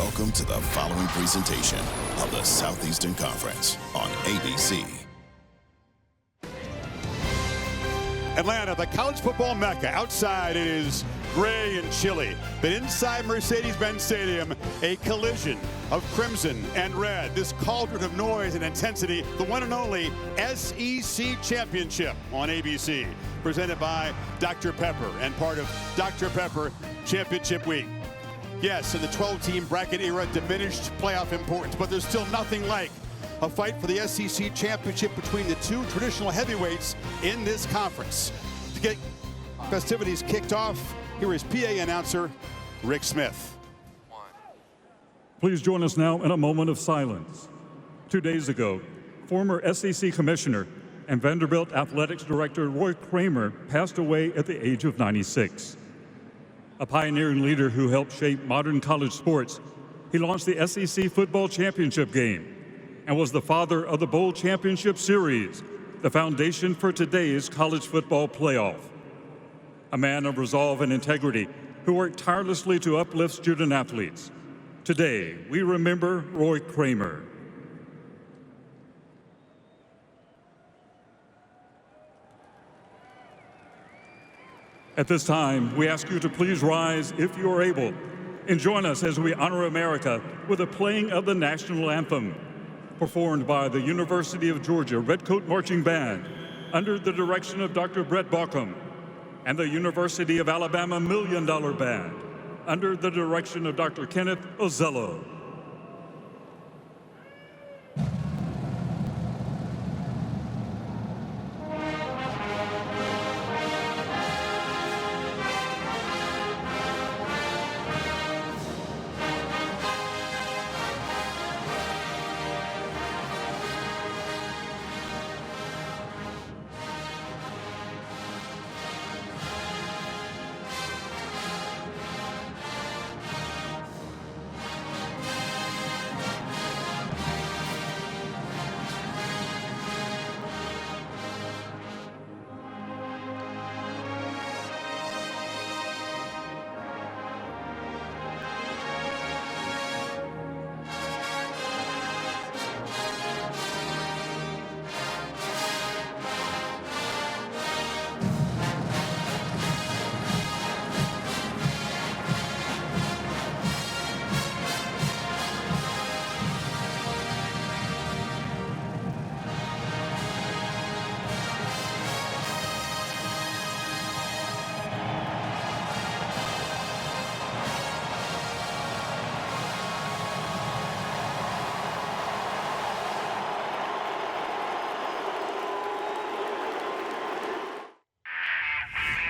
Welcome to the following presentation of the Southeastern Conference on ABC. Atlanta, the college football mecca. Outside it is gray and chilly, but inside Mercedes-Benz Stadium, a collision of crimson and red. This cauldron of noise and intensity, the one and only SEC Championship on ABC, presented by Dr. Pepper and part of Dr. Pepper Championship Week. Yes, in the 12-team bracket era, diminished playoff importance, but there's still nothing like a fight for the SEC Championship between the two traditional heavyweights in this conference. To get festivities kicked off, here is PA announcer Rick Smith. Please join us now in a moment of silence. 2 days ago, former SEC Commissioner and Vanderbilt Athletics Director Roy Kramer passed away at the age of 96. A pioneering leader who helped shape modern college sports, he launched the SEC Football Championship game and was the father of the Bowl Championship Series, the foundation for today's college football playoff. A man of resolve and integrity who worked tirelessly to uplift student athletes. Today, we remember Roy Kramer. At this time, we ask you to please rise if you are able and join us as we honor America with the playing of the national anthem, performed by the University of Georgia Redcoat Marching Band under the direction of Dr. Brett Barkham, and the University of Alabama Million Dollar Band under the direction of Dr. Kenneth Ozello.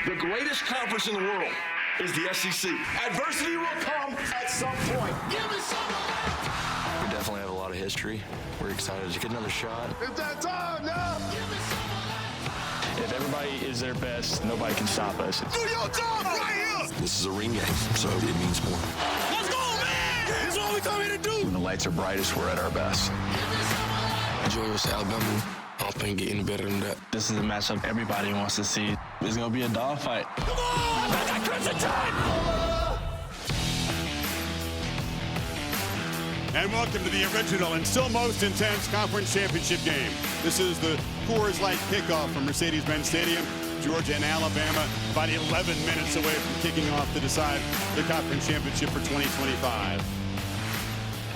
The greatest conference in the world is the SEC. Adversity will come at some point. Give me some of that. We definitely have a lot of history. We're excited to get another shot. It's that time now. Give me some of that. If everybody is their best, nobody can stop us. Do your job right here. This is a ring game, so it means more. Let's go, man. This is what we come here to do. When the lights are brightest, we're at our best. Georgia, Alabama. I don't think getting better than that. This is a matchup everybody wants to see. It's going to be a dogfight. Come on! That Crimson Tide! And welcome to the original and still most intense conference championship game. This is the Coors Light kickoff from Mercedes-Benz Stadium. Georgia and Alabama about 11 minutes away from kicking off to decide the conference championship for 2025.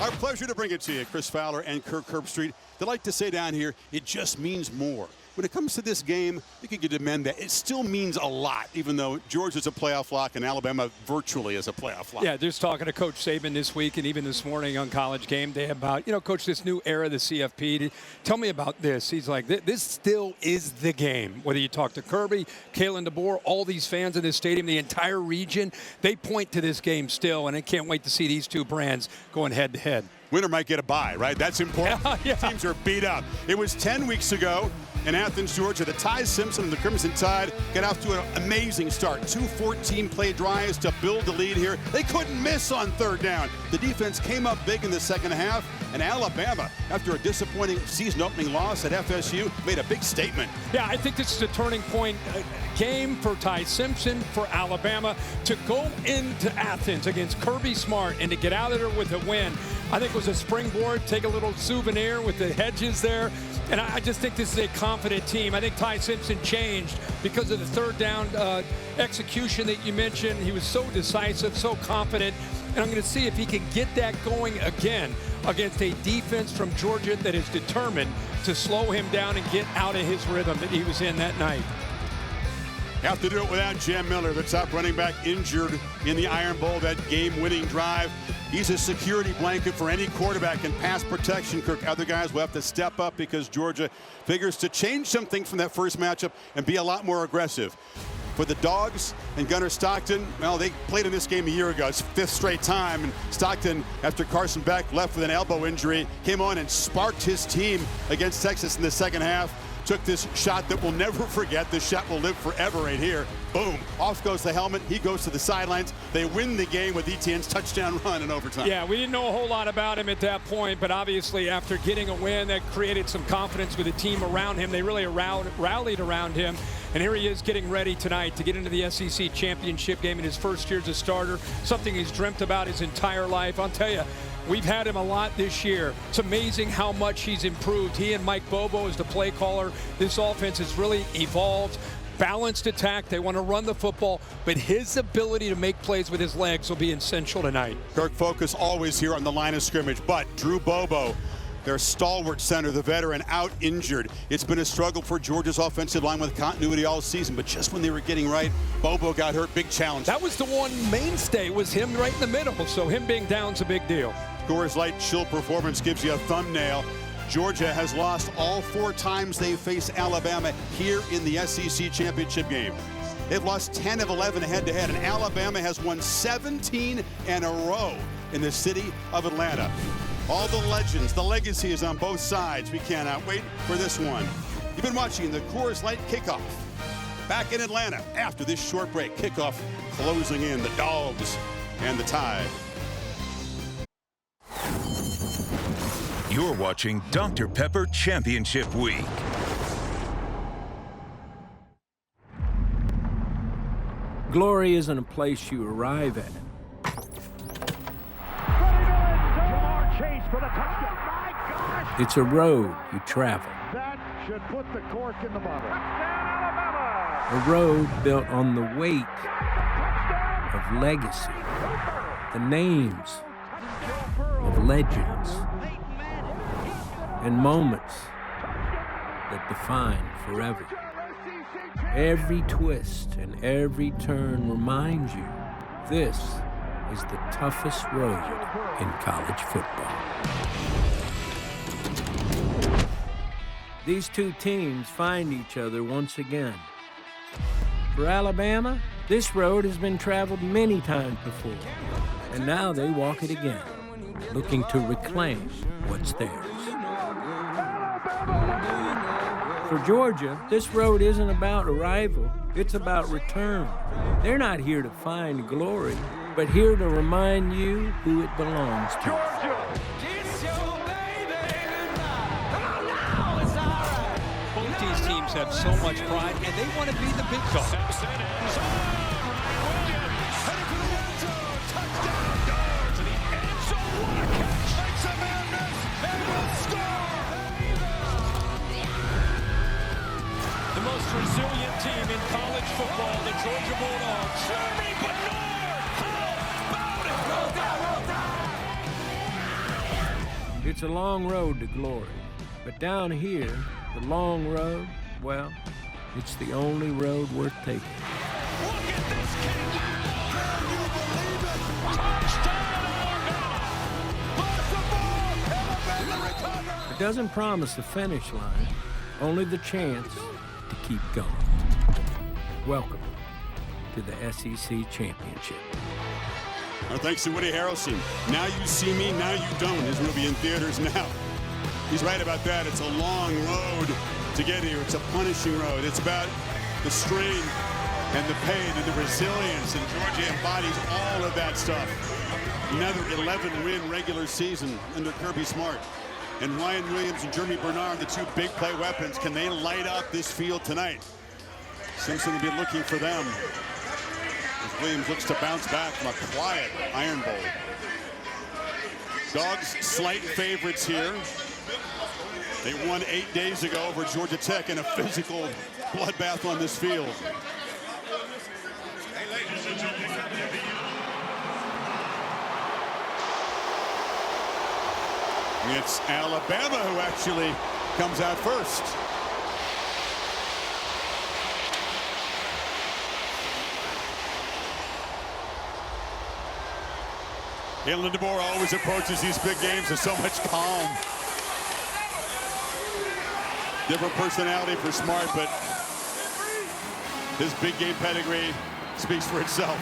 Our pleasure to bring it to you, Chris Fowler and Kirk Herbstreit. They like to say down here, it just means more. When it comes to this game, you can demand that it still means a lot, even though Georgia's a playoff lock and Alabama virtually is a playoff lock. Yeah, just talking to Coach Saban this week and even this morning on College Game Day about, Coach, this new era, the CFP. Tell me about this. He's like, this still is the game. Whether you talk to Kirby, Kalen DeBoer, all these fans in this stadium, the entire region, they point to this game still, and I can't wait to see these two brands going head-to-head. Winner might get a bye, right? That's important. Yeah. Teams are beat up. It was 10 weeks ago in Athens, Georgia. The Ty Simpson and the Crimson Tide get off to an amazing start. 2 14-play drives to build the lead here. They couldn't miss on third down. The defense came up big in the second half, and Alabama, after a disappointing season-opening loss at FSU, made a big statement. Yeah, I think this is a turning point game for Ty Simpson, for Alabama, to go into Athens against Kirby Smart and to get out of there with a win. I think it was a springboard, take a little souvenir with the hedges there. And I just think this is a confident team. I think Ty Simpson changed because of the third down execution that you mentioned. He was so decisive, so confident. And I'm going to see if he can get that going again against a defense from Georgia that is determined to slow him down and get out of his rhythm that he was in that night. Have to do it without Jam Miller, the top running back, injured in the Iron Bowl, that game-winning drive. He's a security blanket for any quarterback in pass protection. Kirk, other guys will have to step up because Georgia figures to change some things from that first matchup and be a lot more aggressive. For the Dogs and Gunnar Stockton, well, they played in this game a year ago. It's 5th straight time. And Stockton, after Carson Beck left with an elbow injury, came on and sparked his team against Texas in the second half. Took this shot that we'll never forget. This shot will live forever right here. Boom. Off goes the helmet. He goes to the sidelines. They win the game with Etienne's touchdown run in overtime. Yeah, we didn't know a whole lot about him at that point, but obviously after getting a win, that created some confidence with the team around him. They really rallied around him. And here he is getting ready tonight to get into the SEC championship game in his first year as a starter, something he's dreamt about his entire life. I'll tell you, we've had him a lot this year. It's amazing how much he's improved. He and Mike Bobo as the play caller. This offense has really evolved. Balanced attack. They want to run the football, but his ability to make plays with his legs will be essential tonight. Kirk, focus always here on the line of scrimmage, but Drew Bobo, their stalwart center, the veteran, out injured. It's been a struggle for Georgia's offensive line with continuity all season, but just when they were getting right, Bobo got hurt. Big challenge. That was the one mainstay, was him right in the middle, so him being down's a big deal. Coors Light chill performance gives you a thumbnail. Georgia has lost all 4 times they face Alabama here in the SEC championship game. They've lost 10 of 11 head-to-head, and Alabama has won 17 in a row in the city of Atlanta. All the legends, the legacy is on both sides. We cannot wait for this one. You've been watching the Coors Light Kickoff. Back in Atlanta after this short break. Kickoff closing in, the Dogs and the Tide. You're watching Dr. Pepper Championship Week. Glory isn't a place you arrive at. It's a road you travel. That should put the cork in the bottle. A road built on the weight of legacy, the names of legends, and moments that define forever. Every twist and every turn reminds you this is the toughest road in college football. These two teams find each other once again. For Alabama, this road has been traveled many times before, and now they walk it again, looking to reclaim what's theirs. For Georgia, this road isn't about arrival, it's about return. They're not here to find glory, but here to remind you who it belongs to. Both these teams have so much pride, and they want to be the big dog. The most resilient team in college football, the Georgia Bulldogs. Jeremy Bernard! How about it? It's a long road to glory, but down here, the long road, well, it's the only road worth taking. Look at this kick! Can you believe it? Touchdown, Oregon! It doesn't promise the finish line, only the chance to keep going. Welcome to the SEC Championship. Our thanks to Woody Harrelson. Now You See Me, Now You Don't is going to be in theaters now. He's right about that. It's a long road to get here. It's a punishing road. It's about the strain and the pain and the resilience, and Georgia embodies all of that stuff. Another 11-win regular season under Kirby Smart. And Ryan Williams and Jeremy Bernard, the two big play weapons. Can they light up this field tonight? Simpson will be looking for them as Williams looks to bounce back from a quiet Iron Bowl. Dogs slight favorites here. They won 8 days ago over Georgia Tech in a physical bloodbath on this field. It's Alabama who actually comes out first. Kalen DeBoer always approaches these big games with so much calm. Different personality for Smart, but his big game pedigree speaks for itself.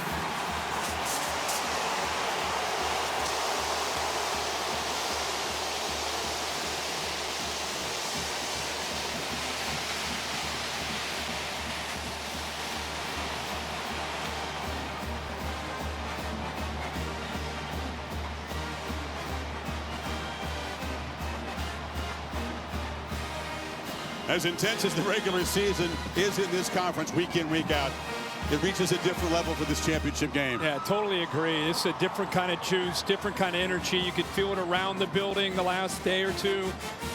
As intense as the regular season is in this conference week in, week out, it reaches a different level for this championship game. Yeah, totally agree. It's a different kind of juice, different kind of energy. You could feel it around the building the last day or two,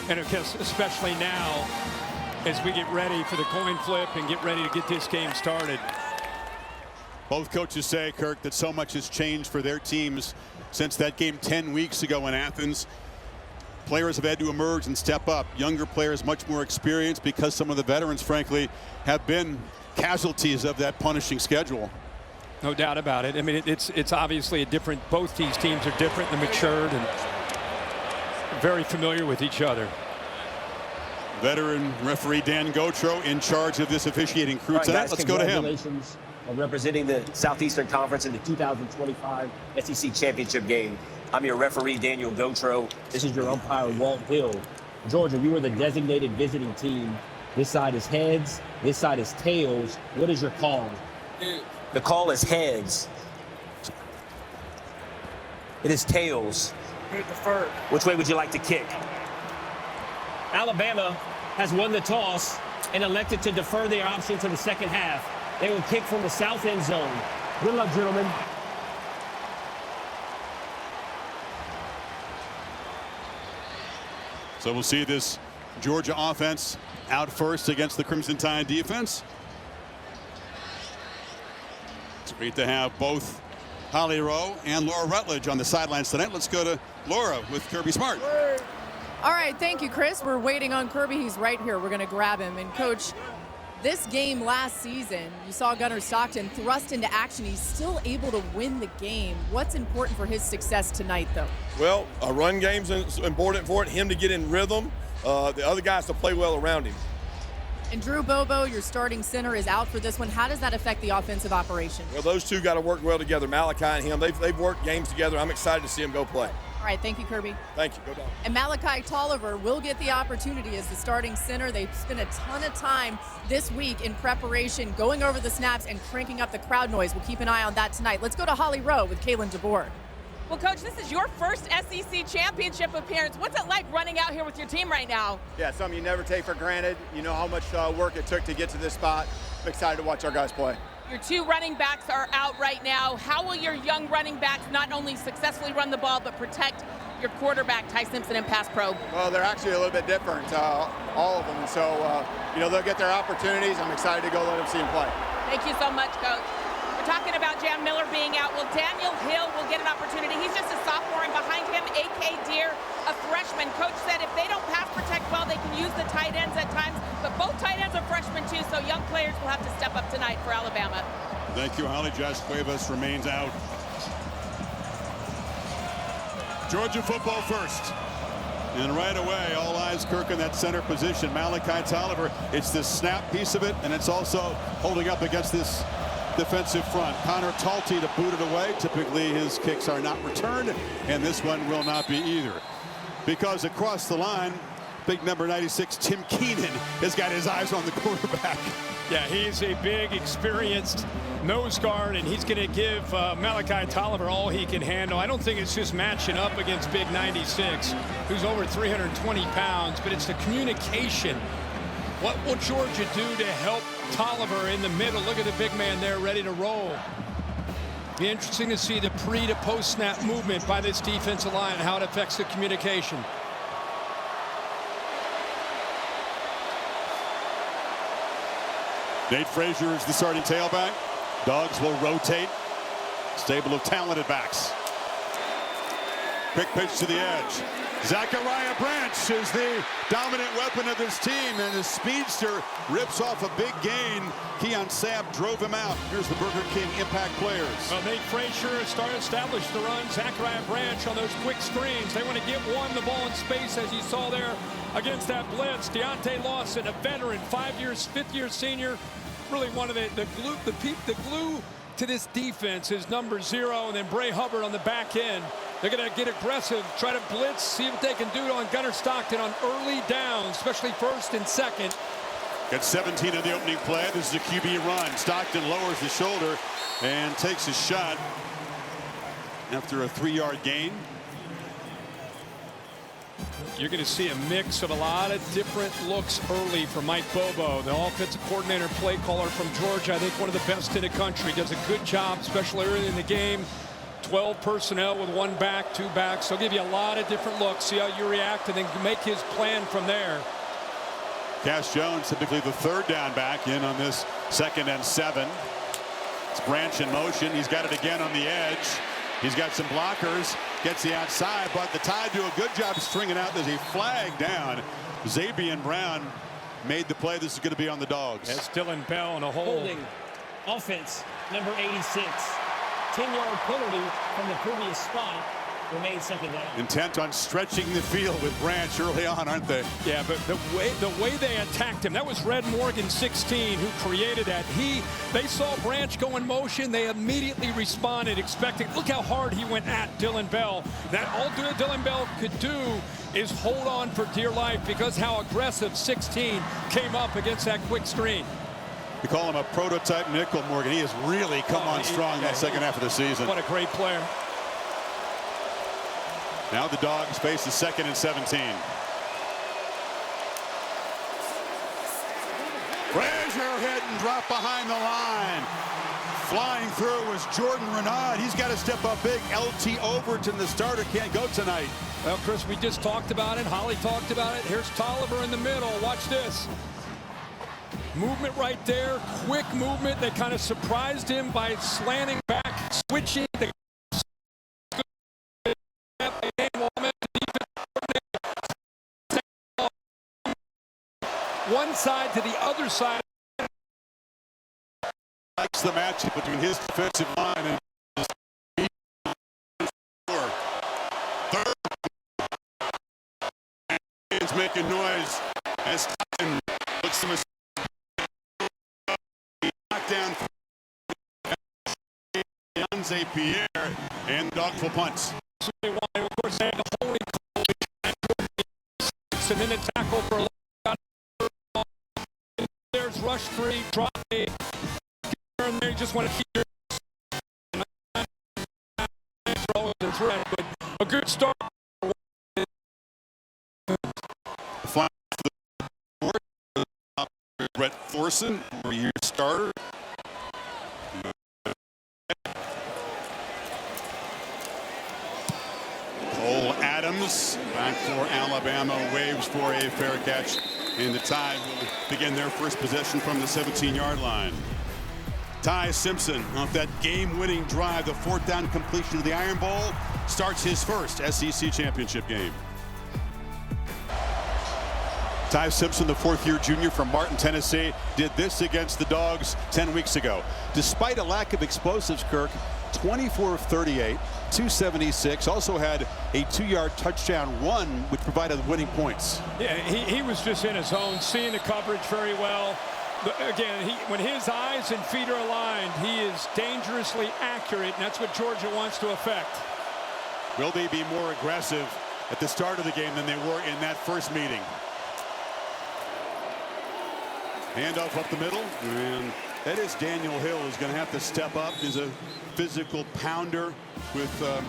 and especially now as we get ready for the coin flip and get ready to get this game started. Both coaches say, Kirk, that so much has changed for their teams since that game 10 weeks ago in Athens. Players have had to emerge and step up. Younger players much more experienced because some of the veterans, frankly, have been casualties of that punishing schedule. No doubt about it. I mean, it's obviously a different, both these teams are different and matured and very familiar with each other. Veteran referee Dan Gotro in charge of this officiating crew tonight. Guys, let's go to him. Congratulations on representing the Southeastern Conference in the 2025 SEC Championship game. I'm your referee, Daniel Gotro. This is your umpire, Walt Hill. Georgia, you are the designated visiting team. This side is heads, this side is tails. What is your call? The call is heads. It is tails. Which way would you like to kick? Alabama has won the toss and elected to defer their option to the second half. They will kick from the south end zone. Good luck, gentlemen. So we'll see this Georgia offense out first against the Crimson Tide defense. It's great to have both Holly Rowe and Laura Rutledge on the sidelines tonight. Let's go to Laura with Kirby Smart. All right, thank you, Chris. We're waiting on Kirby. He's right here. We're going to grab him. And, Coach, this game last season, you saw Gunnar Stockton thrust into action. He's still able to win the game. What's important for his success tonight, though? Well, a run game's important for it, him to get in rhythm, the other guys to play well around him. And Drew Bobo, your starting center, is out for this one. How does that affect the offensive operation? Well, those two got to work well together, Malachi and him. They've worked games together. I'm excited to see them go play. All right, thank you, Kirby. Thank you. Go down. And Malachi Tolliver will get the opportunity as the starting center. They've spent a ton of time this week in preparation, going over the snaps and cranking up the crowd noise. We'll keep an eye on that tonight. Let's go to Holly Rowe with Kalen DeBoer. Well, Coach, this is your first SEC championship appearance. What's it like running out here with your team right now? Yeah, something you never take for granted. You know how much work it took to get to this spot. I'm excited to watch our guys play. Your two running backs are out right now. How will your young running backs not only successfully run the ball, but protect your quarterback, Ty Simpson, in pass pro? Well, they're actually a little bit different, all of them. And so, they'll get their opportunities. I'm excited to go let them see them play. Thank you so much, Coach. We're talking about Jam Miller being out. Well, Daniel Hill will get an opportunity. He's just a sophomore, and behind him, A.K. Deere, a freshman. Coach said if they don't pass protect well, they can use the tight ends at times. But both tight ends are freshmen, too, so young players will have to step up tonight for Alabama. Thank you, Holly. Josh Cuevas remains out. Georgia football first. And right away, all eyes, Kirk, in that center position. Malachi Tolliver, it's the snap piece of it, and it's also holding up against this defensive front. Connor Talty to boot it away. Typically, his kicks are not returned, and this one will not be either. Because across the line, Big number 96, Tim Keenan, has got his eyes on the quarterback. Yeah, he's a big, experienced nose guard, and he's going to give Malachi Tolliver all he can handle. I don't think it's just matching up against big 96, who's over 320 pounds, but it's the communication. What will Georgia do to help Tolliver in the middle? Look at the big man there ready to roll. Be interesting to see the pre to post snap movement by this defensive line and how it affects the communication. Nate Frazier is the starting tailback. Dogs will rotate. Stable of talented backs. Quick pitch to the edge. Zachariah Branch is the dominant weapon of this team, and the speedster rips off a big gain. Keon Sapp drove him out. Here's the Burger King impact players. Well, Nate Frazier established the run. Zachariah Branch on those quick screens. They want to get the ball in space, as you saw there against that blitz. Deontay Lawson, a veteran, 5 years, fifth-year senior. Really one of the glue to this defense is number 0, and then Bray Hubbard on the back end. They're going to get aggressive, try to blitz, see what they can do on Gunnar Stockton on early downs, especially first and second. Got 17 in the opening play. This is a QB run. Stockton lowers the shoulder and takes a shot after a 3-yard gain. You're going to see a mix of a lot of different looks early from Mike Bobo, the offensive coordinator, play caller from Georgia. I think one of the best in the country. Does a good job, especially early in the game. 12 personnel with 1 back, 2 backs. They'll give you a lot of different looks, see how you react, and then make his plan from there. Cash Jones, typically the 3rd down back, in on this 2nd and 7. It's Branch in motion. He's got it again on the edge. He's got some blockers, gets the outside, but the Tide do a good job stringing out. There's a flag down. Zabian Brown made the play. This is going to be on the Dogs. That's Dylan Bell in a hole. Holding offense, number 86. 10-yard penalty from the previous spot. Remains 2nd down. Intent on stretching the field with Branch early on, aren't they? Yeah, but the way they attacked him, that was Red Morgan 16 who created that. They saw Branch go in motion. They immediately responded, expecting. Look how hard he went at Dylan Bell. That all Dylan Bell could do is hold on for dear life because how aggressive 16 came up against that quick screen. We call him a prototype nickel, Morgan. He has really come on strong in that second half of the season. What a great player. Now the Dogs face the 2nd and 17. Frazier hit and dropped behind the line. Flying through was Jordan Renaud. He's got to step up big. LT Overton, the starter, can't go tonight. Well, Chris, we just talked about it. Holly talked about it. Here's Tolliver in the middle. Watch this. Movement right there. Quick movement. They kind of surprised him by slanting back, switching. One side to the other side. Likes the matchup between his defensive line and his third. Is making noise as Tyson looks to knockdown. Yanze Pierre and Dogful punts. Of course, they had the holding and then a tackle for a there's rush 3, drop 8. And they just want to keep the threat, but a good start. Flying for the Brett Thorson, your starter. Cole Adams back for Alabama, waves for a fair catch, and the Tide will begin their first possession from the 17-yard line. Ty Simpson off that game-winning drive, the 4th down completion of the Iron Bowl, starts his first SEC championship game. Ty Simpson, the 4th-year junior from Martin, Tennessee, did this against the Dogs 10 weeks ago. Despite a lack of explosives, Kirk, 24 of 38, 276, also had a 2-yard touchdown run, which provided winning points. Yeah, he was just in his zone, seeing the coverage very well. Again, when his eyes and feet are aligned, he is dangerously accurate, and that's what Georgia wants to affect. Will they be more aggressive at the start of the game than they were in that first meeting? Handoff up the middle, and that is Daniel Hill who's going to have to step up. He's a physical pounder with,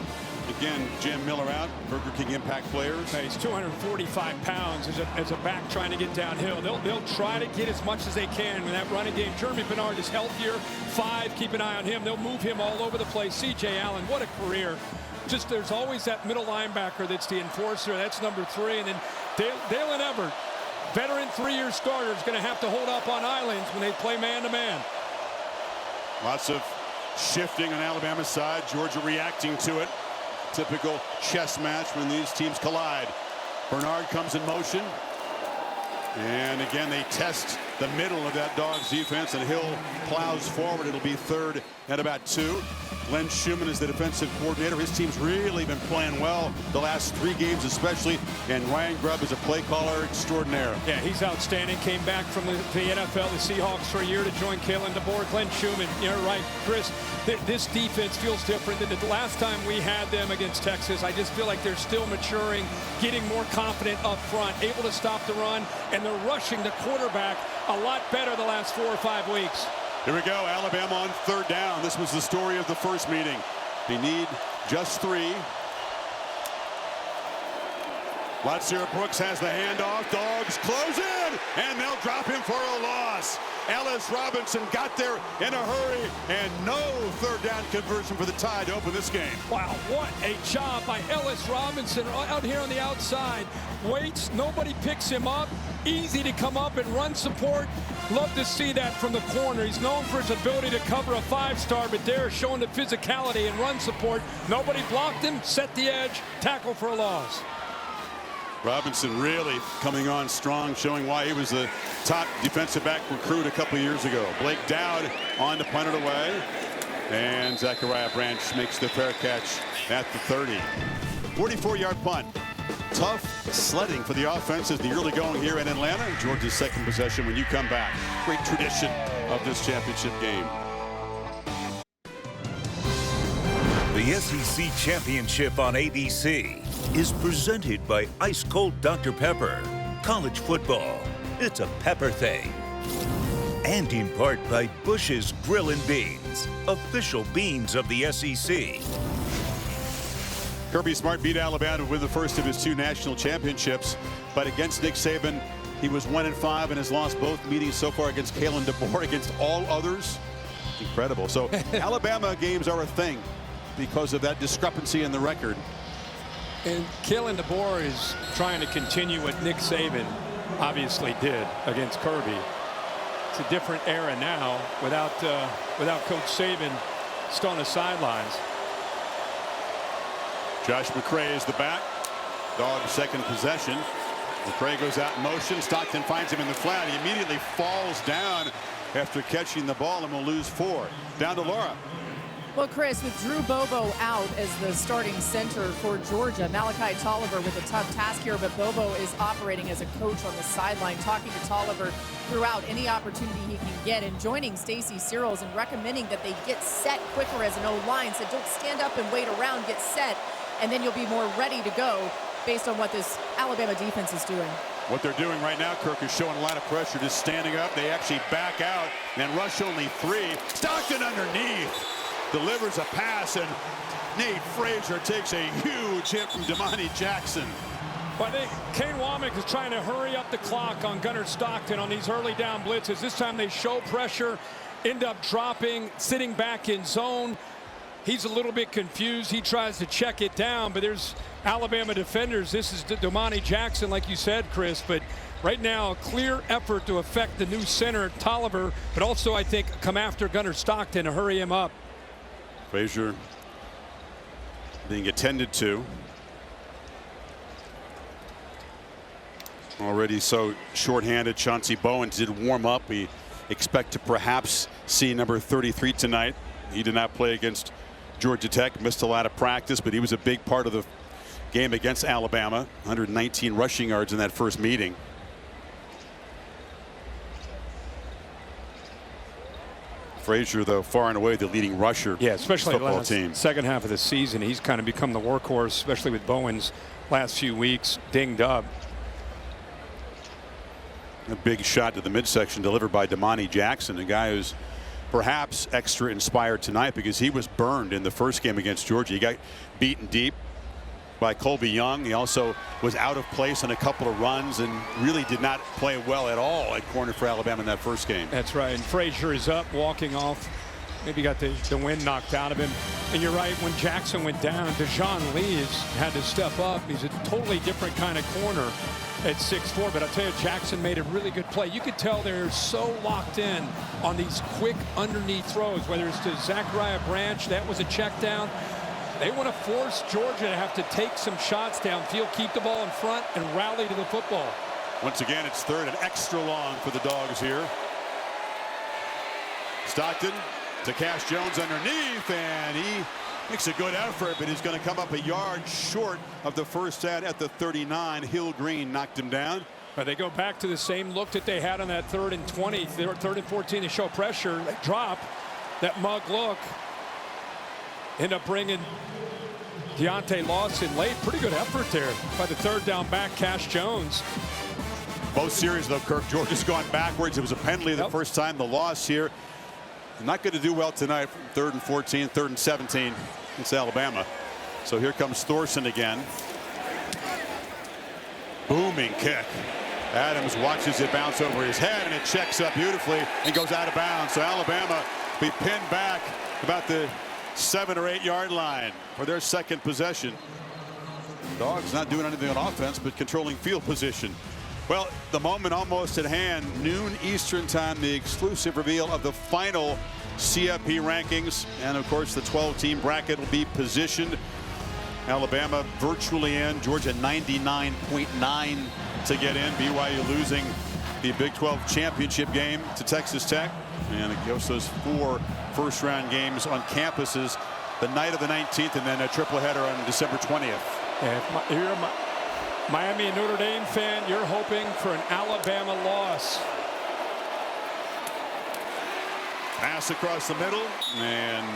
again, Jam Miller out, Burger King impact players. He's 245 pounds as a back trying to get downhill. They'll try to get as much as they can in that running game. Jeremy Bernard is healthier. 5, keep an eye on him. They'll move him all over the place. C.J. Allen, what a career. Just there's always that middle linebacker that's the enforcer. That's number 3. And then Dalen Everett, veteran 3-year starter, is going to have to hold up on islands when they play man-to-man. Lots of shifting on Alabama's side. Georgia reacting to it. Typical chess match when these teams collide. Bernard comes in motion. And again, they test the middle of that Dogs defense, and Hill plows forward. It'll be 3rd and about 2. Glenn Schumann is the defensive coordinator. His team's really been playing well the last 3 games especially, and Ryan Grubb is a play caller extraordinaire. Yeah, he's outstanding. Came back from the NFL, the Seahawks, for a year to join Kalen DeBoer. Glenn Schumann, you're right, Chris. This defense feels different than the last time we had them against Texas. I just feel like they're still maturing, getting more confident up front, able to stop the run, and they're rushing the quarterback a lot better the last 4 or 5 weeks. Here we go, Alabama on 3rd down. This was the story of the first meeting. They need just 3. Latsir Brooks has the handoff. Dogs close in, and they'll drop him for a loss. Ellis Robinson got there in a hurry, and no 3rd down conversion for the Tide to open this game. Wow, what a job by Ellis Robinson out here on the outside. Waits, nobody picks him up. Easy to come up and run support. Love to see that from the corner. He's known for his ability to cover a 5-star, but there showing the physicality and run support. Nobody blocked him, set the edge, tackle for a loss. Robinson really coming on strong, showing why he was the top defensive back recruit a couple of years ago. Blake Dowd on to punt it away, and Zachariah Branch makes the fair catch at the 30. 44-yard punt. Tough sledding for the offense as the early going here in Atlanta. Georgia's 2nd possession when you come back. Great tradition of this championship game. The SEC Championship on ABC is presented by Ice Cold Dr. Pepper. College football, it's a pepper thing. And in part by Bush's Grill and Beans, official beans of the SEC. Kirby Smart beat Alabama to win the first of his 2 national championships, but against Nick Saban, he was 1-5 and has lost both meetings so far against Kalen DeBoer. Against all others, incredible. So Alabama games are a thing because of that discrepancy in the record. And Kalen DeBoer is trying to continue what Nick Saban obviously did against Kirby. It's a different era now without Coach Saban still on the sidelines. Josh McCray is the back. Dogs 2nd possession. McCray goes out in motion. Stockton finds him in the flat. He immediately falls down after catching the ball and will lose 4. Down to Laura. Well, Chris, with Drew Bobo out as the starting center for Georgia, Malachi Tolliver with a tough task here, but Bobo is operating as a coach on the sideline, talking to Tolliver throughout any opportunity he can get, and joining Stacy Searles and recommending that they get set quicker as an O-line. So don't stand up and wait around, get set, and then you'll be more ready to go based on what this Alabama defense is doing. What they're doing right now, Kirk, is showing a lot of pressure, just standing up. They actually back out and rush only 3. Stockton underneath. Delivers a pass, and Nate Frazier takes a huge hit from Damani Jackson. Well, I think Kane Womack is trying to hurry up the clock on Gunnar Stockton on these early down blitzes. This time they show pressure, end up dropping, sitting back in zone. He's a little bit confused. He tries to check it down, but there's Alabama defenders. This is Damani Jackson, like you said, Chris, but right now a clear effort to affect the new center, Tolliver, but also I think come after Gunnar Stockton to hurry him up. Frazier being attended to. Already so shorthanded. Chauncey Bowen did warm up. We expect to perhaps see number 33 tonight. He did not play against Georgia Tech, missed a lot of practice, but he was a big part of the game against Alabama. 119 rushing yards in that first meeting. Frazier, though, far and away the leading rusher. Yeah, especially football team. Second half of the season, he's kind of become the workhorse, especially with Bowen's last few weeks dinged up. A big shot to the midsection delivered by Damani Jackson, a guy who's perhaps extra inspired tonight because he was burned in the first game against Georgia. He got beaten deep by Colby Young. He also was out of place on a couple of runs and really did not play well at all at corner for Alabama in that first game. That's right. And Frazier is up, walking off. Maybe got the wind knocked out of him. And you're right, when Jackson went down, Dejon Lees had to step up. He's a totally different kind of corner at 6'4", but I'll tell you, Jackson made a really good play. You could tell they're so locked in on these quick underneath throws, whether it's to Zachariah Branch, that was a check down. They want to force Georgia to have to take some shots downfield, keep the ball in front, and rally to the football. Once again, it's third and extra long for the Dogs here. Stockton to Cash Jones underneath, and he makes a good effort, but he's going to come up a yard short of the first set at the 39. Hill Green knocked him down. But they go back to the same look that they had on that 3rd and 20. They were 3rd and 14. They show pressure. They drop that mug look. End up bringing Deontay Lawson late. Pretty good effort there by the 3rd down back, Cash Jones. Both series, though, Kirk, Georgia's gone backwards. It was a penalty the first time. The loss here. Not going to do well tonight. 3rd and 14, 3rd and 17. It's Alabama. So here comes Thorson again. Booming kick. Adams watches it bounce over his head, and it checks up beautifully and goes out of bounds. So Alabama be pinned back about the 7 or 8 yard line for their second possession. Dogs not doing anything on offense, but controlling field position. Well, the moment almost at hand, noon Eastern time, the exclusive reveal of the final CFP rankings. And of course, the 12-team bracket will be positioned. Alabama virtually in, Georgia 99.9 to get in. BYU losing the Big 12 championship game to Texas Tech. And it goes those 4 first-round games on campuses the night of the 19th, and then a triple header on December 20th. Yeah, if you're a Miami and Notre Dame fan, you're hoping for an Alabama loss. Pass across the middle, and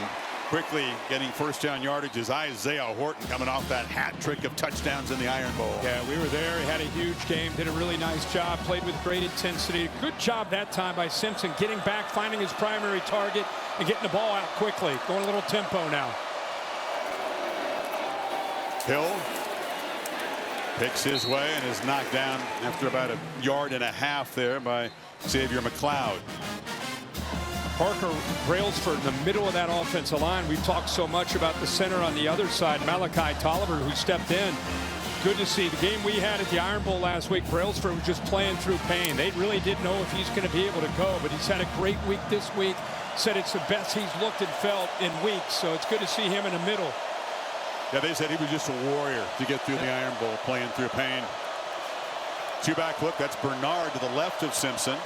quickly getting first down yardage is Isaiah Horton, coming off that hat trick of touchdowns in the Iron Bowl. Yeah, we were there. He had a huge game, did a really nice job, played with great intensity. Good job that time by Simpson, getting back, finding his primary target, and getting the ball out quickly. Going a little tempo now. Hill picks his way and is knocked down after about a yard and a half there by Xavier McLeod. Parker Brailsford in the middle of that offensive line. We've talked so much about the center on the other side, Malachi Tolliver, who stepped in. Good to see. The game we had at the Iron Bowl last week, Brailsford was just playing through pain. They really didn't know if he's going to be able to go, but he's had a great week this week. Said it's the best he's looked and felt in weeks, so it's good to see him in the middle. Yeah, they said he was just a warrior to get through the Iron Bowl, playing through pain. 2-back look. That's Bernard to the left of Simpson.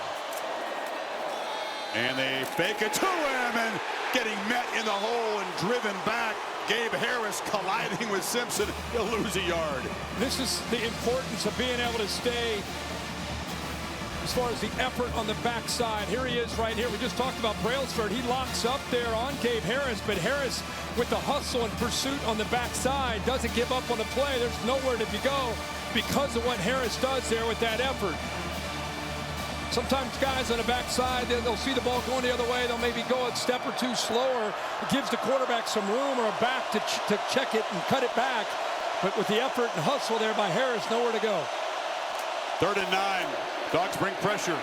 And they fake it to him, and getting met in the hole and driven back. Gabe Harris colliding with Simpson. He'll lose a yard. This is the importance of being able to stay as far as the effort on the backside. Here he is right here. We just talked about Brailsford. He locks up there on Gabe Harris, but Harris with the hustle and pursuit on the backside doesn't give up on the play. There's nowhere to go because of what Harris does there with that effort. Sometimes guys on the backside, they'll see the ball going the other way. They'll maybe go a step or two slower. It gives the quarterback some room or a back to check it and cut it back. But with the effort and hustle there by Harris, nowhere to go. 3rd and 9. Dogs bring pressure.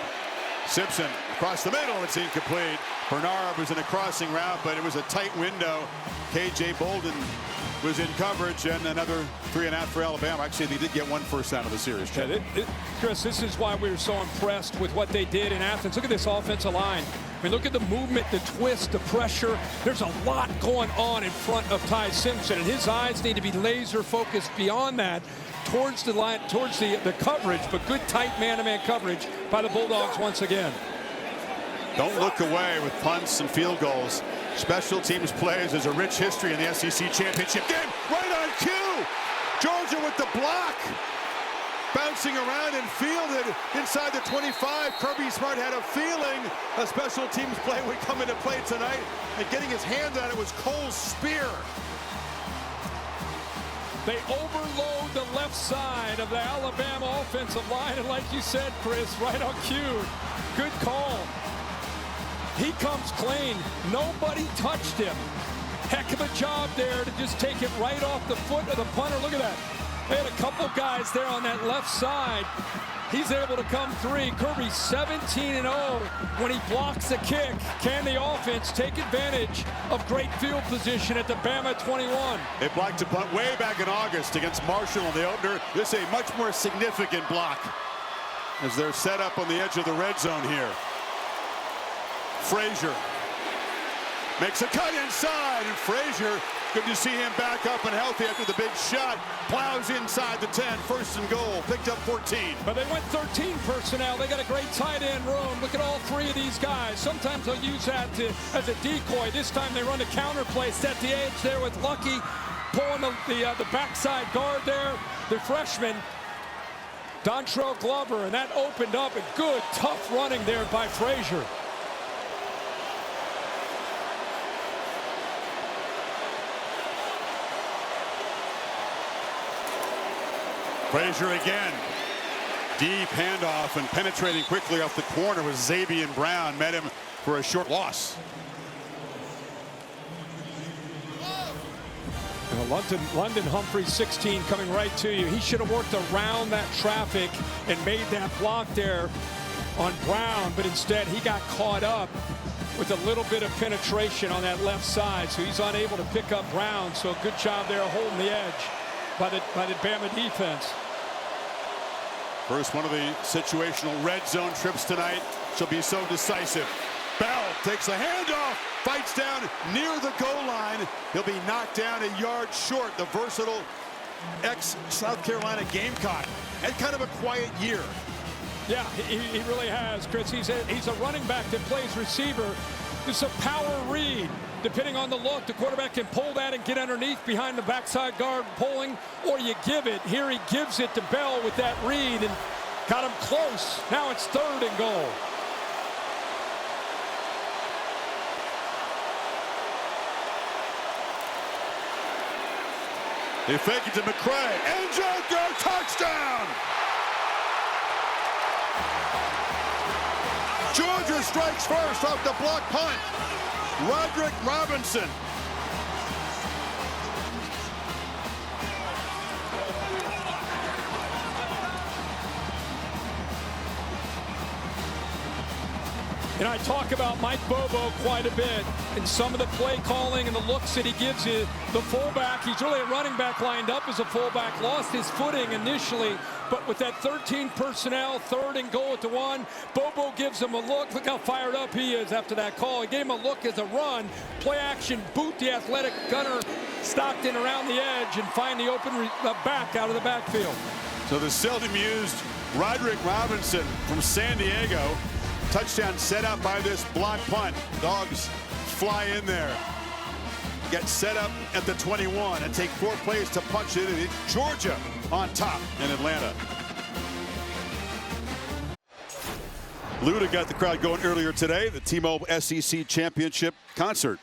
Simpson across the middle. It's incomplete. Bernard was in a crossing route, but it was a tight window. K.J. Bolden was in coverage, and another 3 and out for Alabama. Actually, they did get 1 first down of the series. Yeah, Chris, this is why we were so impressed with what they did in Athens. Look at this offensive line. I mean, look at the movement, the twist, the pressure. There's a lot going on in front of Ty Simpson, and his eyes need to be laser focused beyond that towards the line, towards the coverage, but good tight man-to-man coverage by the Bulldogs once again. Don't look away with punts and field goals. Special teams plays. There's a rich history in the SEC championship game. Right on cue. Georgia with the block. Bouncing around and fielded inside the 25. Kirby Smart had a feeling a special teams play would come into play tonight. And getting his hand on it was Cole's spear. They overload the left left side of the Alabama offensive line. And like you said, Chris, right on cue. Good call. He comes clean. Nobody touched him. Heck of a job there to just take it right off the foot of the punter. Look at that. They had a couple guys there on that left side. He's able to come through. Kirby 17-0 when he blocks the kick. Can the offense take advantage of great field position at the Bama 21? They blocked a punt way back in August against Marshall in the opener. This is a much more significant block as they're set up on the edge of the red zone here. Frazier makes a cut inside, and Frazier, good to see him back up and healthy after the big shot. Plows inside the 10, 1st and goal, picked up 14. But they went 13 personnel. They got a great tight end room. Look at all three of these guys. Sometimes they'll use that as a decoy. This time they run a counter play, set the edge there with Lucky, pulling the backside guard there. The freshman, Dontrell Glover, and that opened up a good, tough running there by Frazier. Frazier again. Deep handoff and penetrating quickly off the corner was Xavier Brown. Met him for a short loss. London Humphrey, 16, coming right to you. He should have worked around that traffic and made that block there on Brown, but instead he got caught up with a little bit of penetration on that left side, so he's unable to pick up Brown. So good job there holding the edge by the Bama defense. First one of the situational red zone trips tonight. She'll be so decisive. Bell takes the handoff, fights down near the goal line. He'll be knocked down a yard short. The versatile ex-South Carolina Gamecock. Had kind of a quiet year. Yeah, he really has, Chris. He's a running back that plays receiver. It's a power read. Depending on the look, the quarterback can pull that and get underneath behind the backside guard pulling, or you give it. Here he gives it to Bell with that read and got him close. Now it's 3rd and goal. They fake it to McCray. And Joker, touchdown! Georgia strikes first off the block punt. Roderick Robinson. And I talk about Mike Bobo quite a bit and some of the play calling and the looks that he gives you. The fullback, he's really a running back lined up as a fullback, lost his footing initially, but with that 13 personnel, 3rd and goal at the 1, Bobo gives him a look. Look how fired up he is after that call. He gave him a look as a run, play action, boot the athletic gunner Stockton around the edge and find the open back out of the backfield. So the seldom used Roderick Robinson from San Diego. Touchdown set up by this block punt. Dogs fly in there. Get set up at the 21 and take 4 plays to punch it. And it's Georgia on top in Atlanta. Luda got the crowd going earlier today. The T-Mobile SEC Championship concert.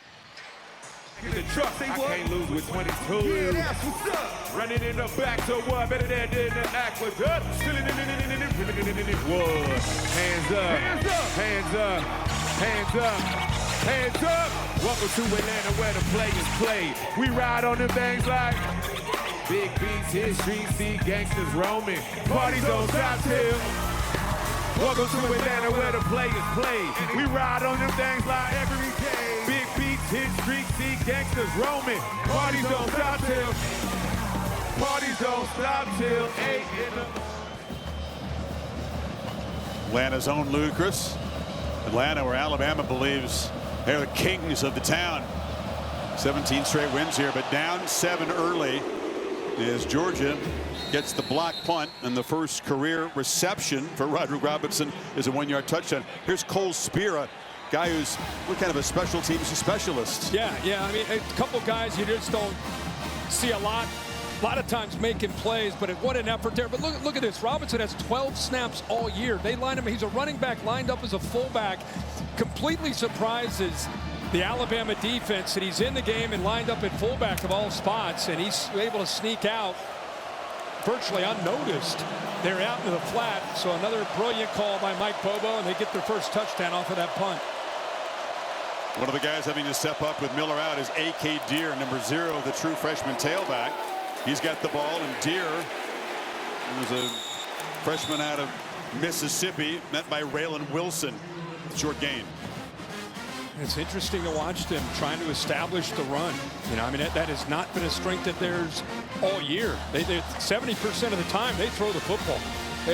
The truck, I can't lose with 22. Yeah, that's what's up. Running in the back, so what? Better than the aqueduct. Still in wood. Hands up. Hands up. Hands up. Hands up. Hands up. Welcome to Atlanta where the players play. We ride on the bangs like big beats, hit streets, see gangsters roaming. Parties don't stop till. Welcome to Atlanta where the players play. We ride on them things like every day. Big beats, hit streets, see gangsters roaming. Parties don't stop till. Parties don't stop till 8 in the. Atlanta's own Ludacris. Atlanta, where Alabama believes they're the kings of the town. 17 straight wins here, but down 7 early as Georgia gets the block punt, and the first career reception for Roderick Robinson is a 1-yard touchdown. Here's Cole Spira, guy who's kind of a special teams specialist. Yeah. I mean, a couple guys you just don't see a lot of times making plays, but what an effort there. But look at this. Robinson has 12 snaps all year. They line him. He's a running back lined up as a fullback. Completely surprises the Alabama defense that he's in the game and lined up at fullback of all spots, and he's able to sneak out virtually unnoticed. They're out into the flat. So another brilliant call by Mike Bobo, and they get their first touchdown off of that punt. One of the guys having to step up with Miller out is A.K. Deere, number 0, the true freshman tailback. He's got the ball, and Deere, who's a freshman out of Mississippi, met by Raylan Wilson. Short gain. It's interesting to watch them trying to establish the run. You know, I mean, that has not been a strength of theirs all year. They 70% of the time they throw the football.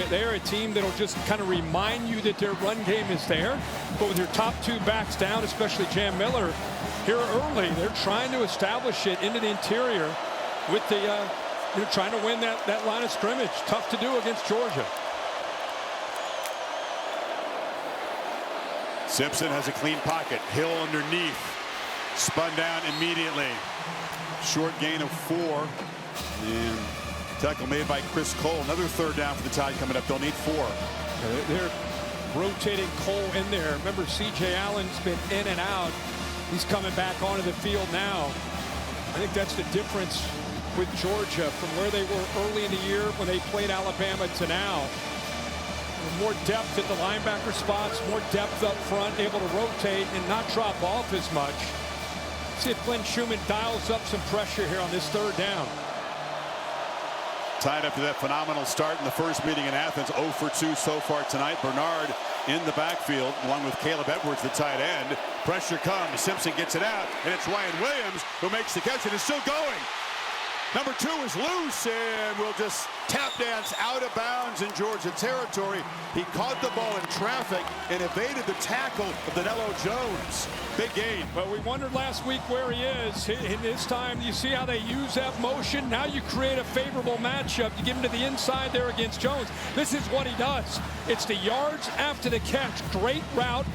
They're a team that'll just kind of remind you that their run game is there. But with your top 2 backs down, especially Jam Miller, here early, they're trying to establish it into the interior with the, trying to win that line of scrimmage. Tough to do against Georgia. Simpson has a clean pocket. Hill underneath. Spun down immediately. Short gain of 4. And tackle made by Chris Cole. Another 3rd down for the Tide coming up. They'll need 4. They're rotating Cole in there. Remember, C.J. Allen's been in and out. He's coming back onto the field now. I think that's the difference with Georgia from where they were early in the year when they played Alabama to now. More depth at the linebacker spots, more depth up front, able to rotate and not drop off as much. See if Glenn Schumann dials up some pressure here on this 3rd down. Tied up to that phenomenal start in the first meeting in Athens. 0 for 2 so far tonight. Bernard in the backfield along with Caleb Edwards, the tight end. Pressure comes. Simpson gets it out, and it's Ryan Williams who makes the catch and is still going. Number 2 is loose and will just tap dance out of bounds in Georgia territory. He caught the ball in traffic and evaded the tackle of Danilo Jones. Big gain. But we wondered last week where he is. In this time, you see how they use that motion. Now you create a favorable matchup. You give him to the inside there against Jones. This is what he does. It's the yards after the catch. Great route.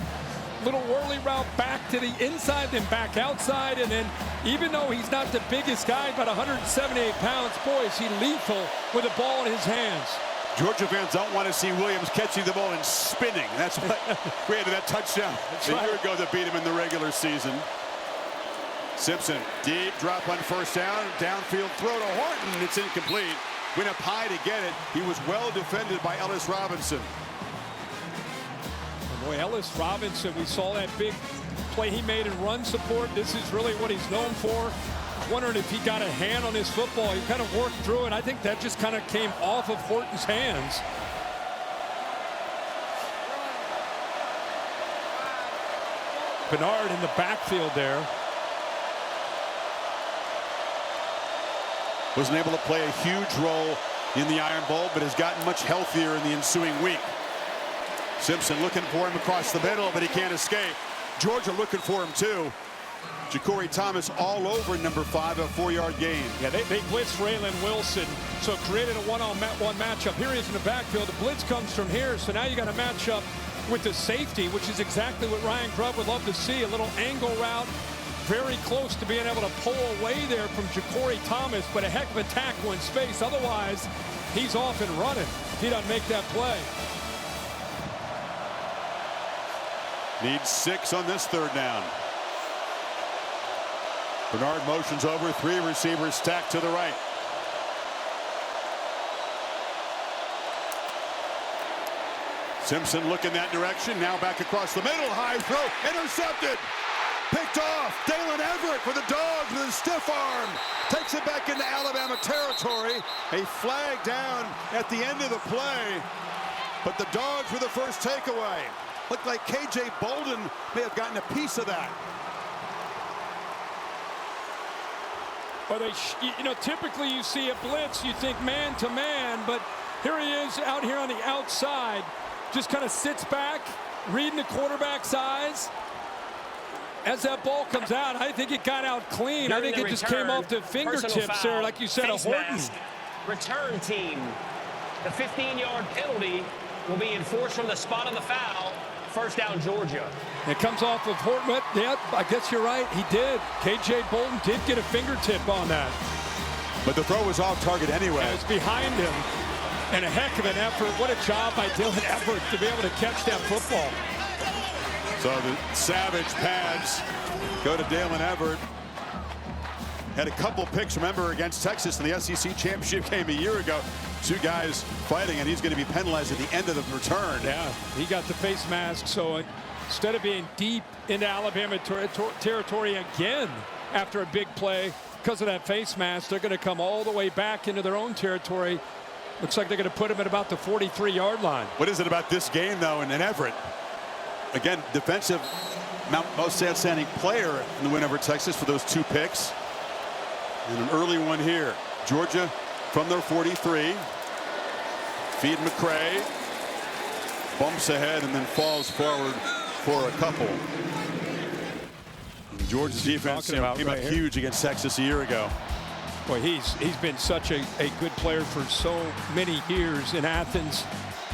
Little whirly route back to the inside, then back outside, and then even though he's not the biggest guy, about 178 pounds, boy, is he lethal with the ball in his hands. Georgia fans don't want to see Williams catching the ball and spinning. That's what created that touchdown a year ago that beat him in the regular season. Simpson, deep drop on 1st down, downfield throw to Horton. It's incomplete. Went up high to get it. He was well defended by Ellis Robinson. Boy, Ellis Robinson, we saw that big play he made in run support. This is really what he's known for. Wondering if he got a hand on his football. He kind of worked through it. I think that just kind of came off of Horton's hands. Bernard in the backfield there. Wasn't able to play a huge role in the Iron Bowl, but has gotten much healthier in the ensuing week. Simpson looking for him across the middle, but he can't escape. Georgia looking for him too. Ja'Cory Thomas all over number 5, a 4-yard gain. Yeah, they blitzed Raylan Wilson, so created a one-on-one matchup. Here he is in the backfield. The blitz comes from here, so now you got a matchup with the safety, which is exactly what Ryan Grubb would love to see. A little angle route, very close to being able to pull away there from Ja'Cory Thomas, but a heck of a tackle in space. Otherwise, he's off and running if he doesn't make that play. Needs 6 on this 3rd down. Bernard motions over, 3 receivers stacked to the right. Simpson looking that direction, now back across the middle, high throw, intercepted. Picked off. Dalen Everett for the Dogs with a stiff arm. Takes it back into Alabama territory. A flag down at the end of the play. But the Dogs were the first takeaway. Looked like K.J. Bolden may have gotten a piece of that. Or typically you see a blitz, you think man to man, but here he is out here on the outside. Just kind of sits back, reading the quarterback's eyes. As that ball comes out, I think it got out clean. I think it just came off the fingertips there, like you said, a Horton. Return team. The 15-yard penalty will be enforced from the spot of the foul. 1st down, Georgia. It comes off of Horton. Yeah, I guess you're right. He did. K.J. Bolden did get a fingertip on that. But the throw was off target anyway. It was behind him. And a heck of an effort. What a job by Dylan Everett to be able to catch that football. So the savage pads go to Dalen Everett. had a couple picks, remember, against Texas in the SEC championship game a year ago. Two guys fighting, and he's going to be penalized at the end of the return. Yeah, he got the face mask, so instead of being deep into Alabama territory again after a big play, because of that face mask, they're going to come all the way back into their own territory. Looks like they're going to put him at about the 43-yard line. What is it about this game, though, and Everett? Again, defensive most outstanding player in the win over Texas for those two picks. And an early one here. Georgia from their 43. Feed McCray. Bumps ahead and then falls forward for a couple. And Georgia's defense came up huge against Texas a year ago. Boy, he's been such a good player for so many years in Athens.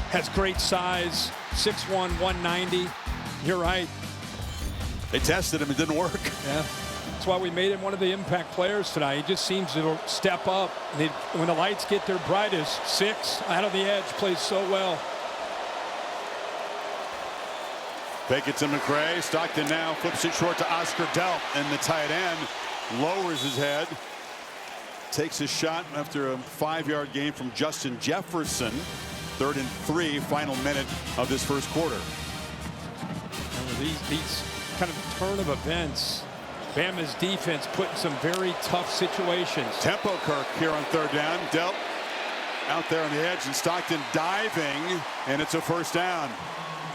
Has great size, 6'1", 190. You're right. They tested him, it didn't work. Yeah, that's why we made him one of the impact players tonight. He just seems to step up. When the lights get their brightest, 6 out of the edge, plays so well. Fake it to McCray. Stockton now flips it short to Oscar Delp, and the tight end lowers his head. Takes a shot after a 5-yard gain from Justin Jefferson. 3rd and 3, final minute of this first quarter. These kind of turn of events, Bama's defense put in some very tough situations. Tempo Kirk here on 3rd down. Delp out there on the edge, and Stockton diving, and it's a first down.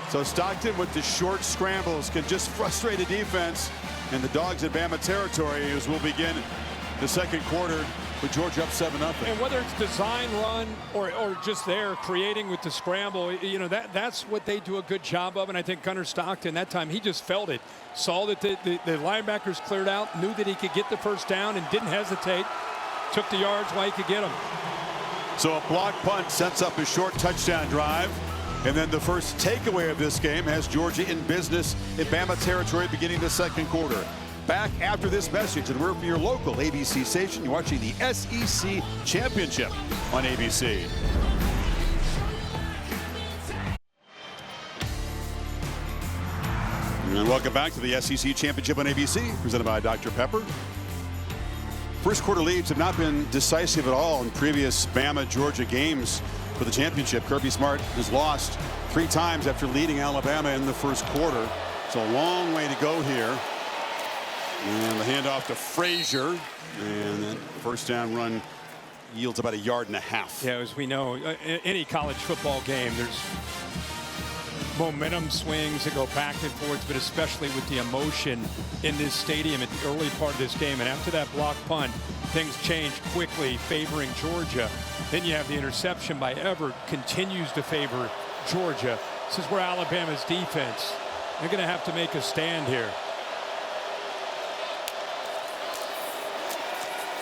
So Stockton with the short scrambles can just frustrate a defense, and the Dogs at Bama territory as we'll begin the second quarter with Georgia up 7-0. And whether it's design run or just there creating with the scramble, you know, that's what they do a good job of. And I think Gunnar Stockton that time, he just felt it, saw that the linebackers cleared out, knew that he could get the first down and didn't hesitate, took the yards while he could get them. So a block punt sets up a short touchdown drive. And then the first takeaway of this game has Georgia in business in Bama territory beginning the second quarter. Back after this message, and we're from your local ABC station. You're watching the SEC Championship on ABC. And welcome back to the SEC Championship on ABC, presented by Dr. Pepper. First quarter leads have not been decisive at all in previous Bama-Georgia games for the championship. Kirby Smart has lost 3 times after leading Alabama in the first quarter. It's a long way to go here. And the handoff to Frazier, and then first down run yields about 1.5 yards. Yeah, as we know, any college football game, there's momentum swings that go back and forth, but especially with the emotion in this stadium at the early part of this game. And after that block punt, things change quickly, favoring Georgia. Then you have the interception by Everett, continues to favor Georgia. This is where Alabama's defense, they're going to have to make a stand here.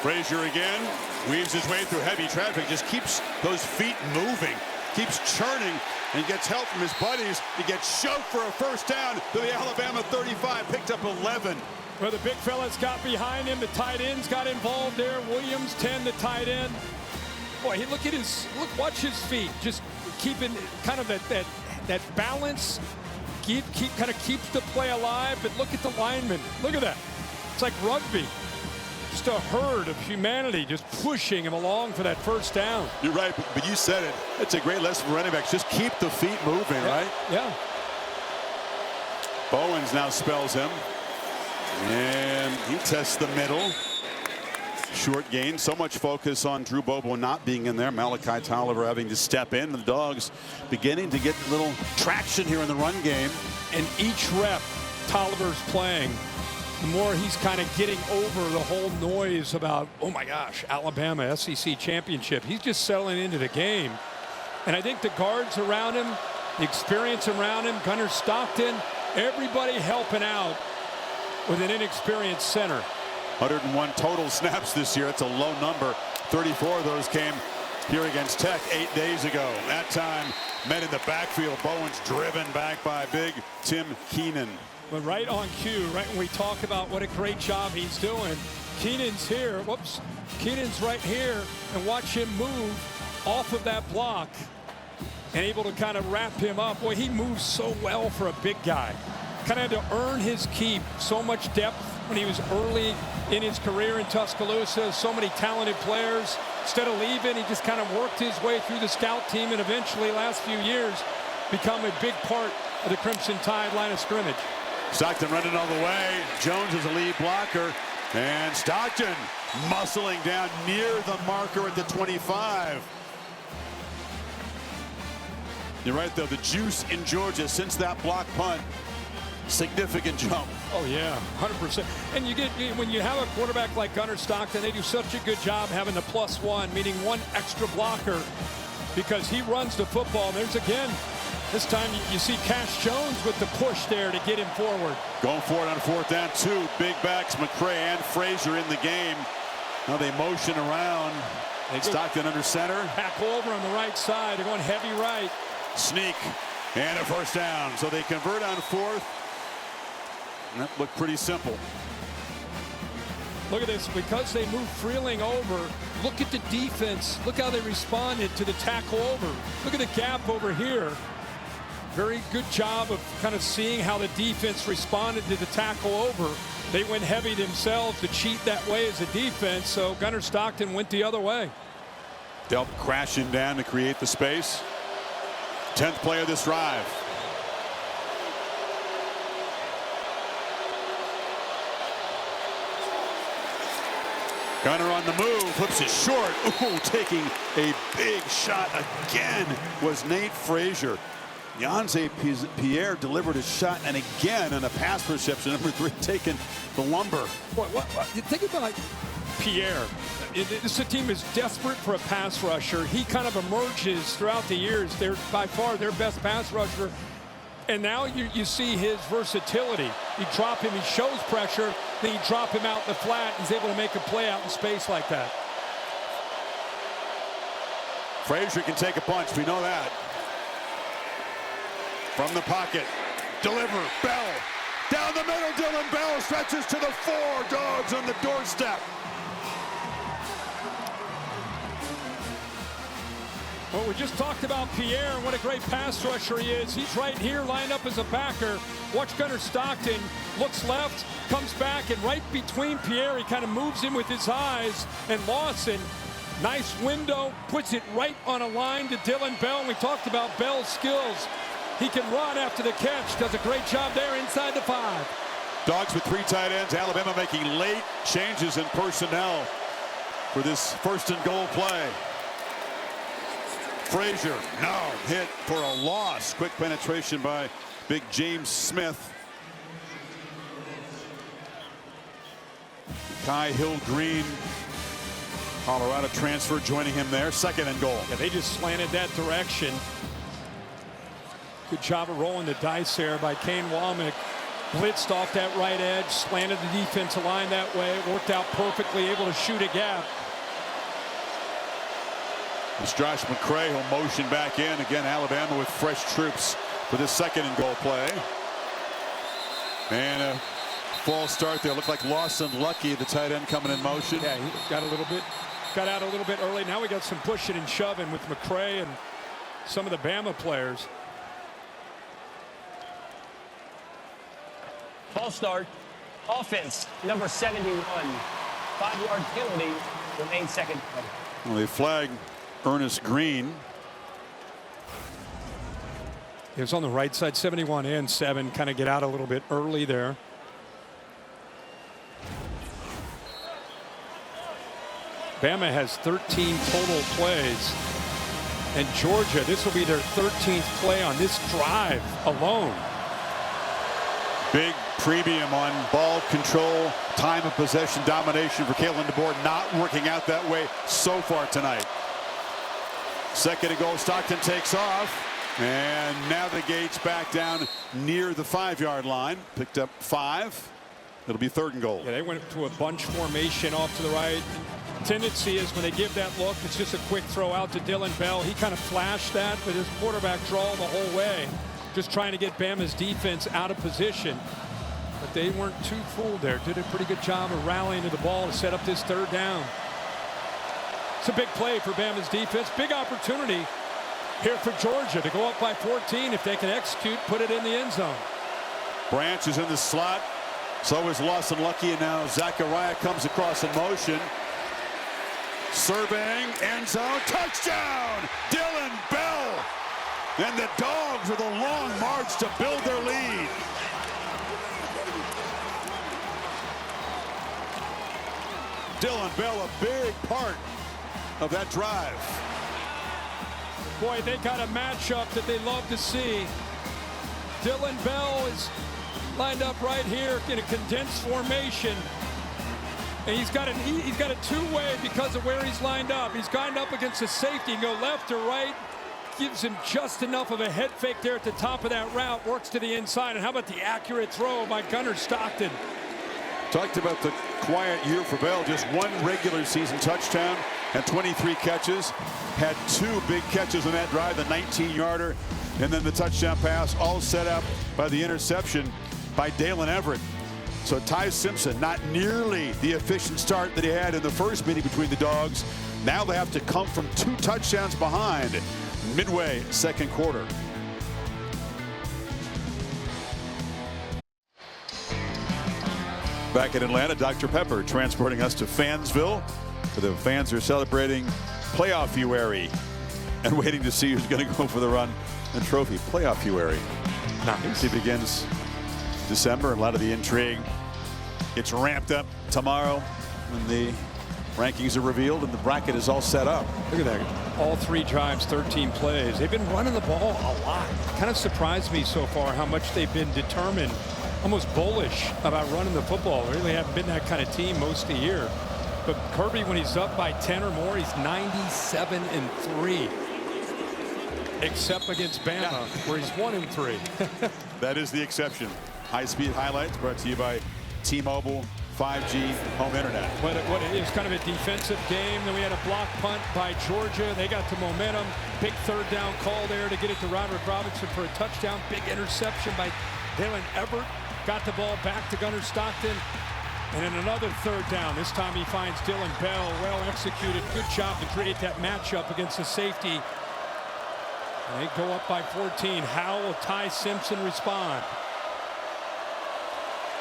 Frazier again weaves his way through heavy traffic, just keeps those feet moving, keeps churning, and gets help from his buddies. He gets shoved for a first down to the Alabama 35, picked up 11. Well, the big fellas got behind him. The tight ends got involved there. Williams, 10, the tight end. Boy, look at his, watch his feet, just keeping kind of that balance. Kind of keeps the play alive. But look at the linemen. Look at that. It's like rugby. Just a herd of humanity just pushing him along for that first down. You're right, but you said it. It's a great lesson for running backs. Just keep the feet moving, yeah, right? Yeah. Bowens now spells him. And he tests the middle. Short gain. So much focus on Drew Bobo not being in there. Malachi Tolliver having to step in. The Dogs beginning to get a little traction here in the run game. And each rep Tolliver's playing, the more he's kind of getting over the whole noise about, oh my gosh, Alabama SEC championship. He's just settling into the game. And I think the guards around him, the experience around him, Gunnar Stockton, everybody helping out with an inexperienced center. 101 total snaps this year. That's a low number. 34 of those came here against Tech 8 days ago. That time, met in the backfield. Bowens driven back by big Tim Keenan. But right on cue, right when we talk about what a great job he's doing, Keenan's here. Whoops. Keenan's right here. And watch him move off of that block and able to kind of wrap him up. Boy, he moves so well for a big guy. Kind of had to earn his keep. So much depth when he was early in his career in Tuscaloosa. So many talented players. Instead of leaving, he just kind of worked his way through the scout team and eventually, last few years, become a big part of the Crimson Tide line of scrimmage. Stockton running all the way. Jones is a lead blocker. And Stockton muscling down near the marker at the 25. You're right, though. The juice in Georgia since that block punt. Significant jump. Oh, yeah, 100%. And you get, when you have a quarterback like Gunnar Stockton, they do such a good job having the +1, meaning one extra blocker, because he runs the football. And there's, again, this time you see Cash Jones with the push there to get him forward. Going forward on 4th down, 2 big backs, McCray and Frazier in the game. Now they motion around. Stockton under center. Tackle over on the right side. They're going heavy right. Sneak and a 1st down. So they convert on 4th. And that looked pretty simple. Look at this. Because they moved Freeling over, look at the defense. Look how they responded to the tackle over. Look at the gap over here. Very good job of kind of seeing how the defense responded to the tackle over. They went heavy themselves to cheat that way as a defense, so Gunnar Stockton went the other way. Delp crashing down to create the space. 10th play of this drive. Gunnar on the move, flips it short. Ooh, taking a big shot again was Nate Frazier. Yanze Pierre delivered a shot, and again on a pass reception. Number 3 taking the lumber. What? Think about Pierre. This team is desperate for a pass rusher. He kind of emerges throughout the years. They're by far their best pass rusher. And now you see his versatility. You drop him, he shows pressure, then you drop him out in the flat. He's able to make a play out in space like that. Frazier can take a punch, we know that. From the pocket, deliver, Bell. Down the middle, Dylan Bell stretches to the 4. Dogs on the doorstep. Well, we just talked about Pierre and what a great pass rusher he is. He's right here lined up as a backer. Watch Gunnar Stockton, looks left, comes back, and right between Pierre, he kind of moves him with his eyes. And Lawson, nice window, puts it right on a line to Dylan Bell. And we talked about Bell's skills. He can run after the catch, does a great job there inside the 5. Dogs with 3 tight ends. Alabama making late changes in personnel for this 1st and goal play. Frazier, no, hit for a loss. Quick penetration by big James Smith. Kai Hill Green, Colorado transfer, joining him there. 2nd and goal. Yeah, they just slanted that direction. Good job of rolling the dice there by Kane Womack. Blitzed off that right edge, slanted the defensive line that way. Worked out perfectly, able to shoot a gap. It's Josh McCray, who'll motion back in. Again, Alabama with fresh troops for this 2nd and goal play. And a false start there. Looked like Lawson Lucky, the tight end, coming in motion. Yeah, he got out a little bit early. Now we got some pushing and shoving with McCray and some of the Bama players. False start. Offense, number 71. 5-yard penalty. Remains 2nd play. Well, they flag Ernest Green. It was on the right side, 71 and 7. Kind of get out a little bit early there. Bama has 13 total plays. And Georgia, this will be their 13th play on this drive alone. Big premium on ball control, time of possession, domination for Kalen DeBoer. Not working out that way so far tonight. 2nd and goal, Stockton takes off and navigates back down near the 5-yard line. Picked up 5. It'll be 3rd and goal. Yeah, they went to a bunch formation off to the right. Tendency is when they give that look, it's just a quick throw out to Dylan Bell. He kind of flashed that, but his quarterback draw the whole way. Just trying to get Bama's defense out of position. But they weren't too fooled there. Did a pretty good job of rallying to the ball to set up this 3rd down. It's a big play for Bama's defense. Big opportunity here for Georgia to go up by 14 if they can execute, put it in the end zone. Branch is in the slot. So is Lawson Lucky, and now Zachariah comes across in motion. Surveying, end zone, touchdown! Dylan Bell! And the Dogs with a long march to build their lead. Dylan Bell, a big part of that drive. Boy, they got a matchup that they love to see. Dylan Bell is lined up right here in a condensed formation. And he's got a two-way because of where he's lined up. He's lined up against a safety, go left or right. Gives him just enough of a head fake there at the top of that route. Works to the inside. And how about the accurate throw by Gunnar Stockton? Talked about the quiet year for Bell. Just one regular season touchdown and 23 catches. Had 2 big catches on that drive, the 19-yarder and then the touchdown pass, all set up by the interception by Dalen Everett. So Ty Simpson, not nearly the efficient start that he had in the first meeting between the Dogs. Now they have to come from 2 touchdowns behind midway second quarter. Back in Atlanta, Dr. Pepper transporting us to Fansville, where the fans are celebrating playoff February and waiting to see who's going to go for the run and trophy. Playoff February. Nice. It begins December, and a lot of the intrigue. It's ramped up tomorrow when the rankings are revealed and the bracket is all set up. Look at that. All 3 drives, 13 plays. They've been running the ball a lot. Kind of surprised me so far how much they've been determined, almost bullish about running the football. They really haven't been that kind of team most of the year. But Kirby, when he's up by 10 or more, he's 97-3. Except against Bama, where he's 1-3. That is the exception. High-speed highlights brought to you by T-Mobile 5G home internet. It was kind of a defensive game. Then we had a block punt by Georgia. They got the momentum. Big third down call there to get it to Roderick Robinson for a touchdown. Big interception by Dalen Everett. Got the ball back to Gunnar Stockton. And then another third down. This time he finds Dylan Bell. Well executed. Good job to create that matchup against the safety. And they go up by 14. How will Ty Simpson respond?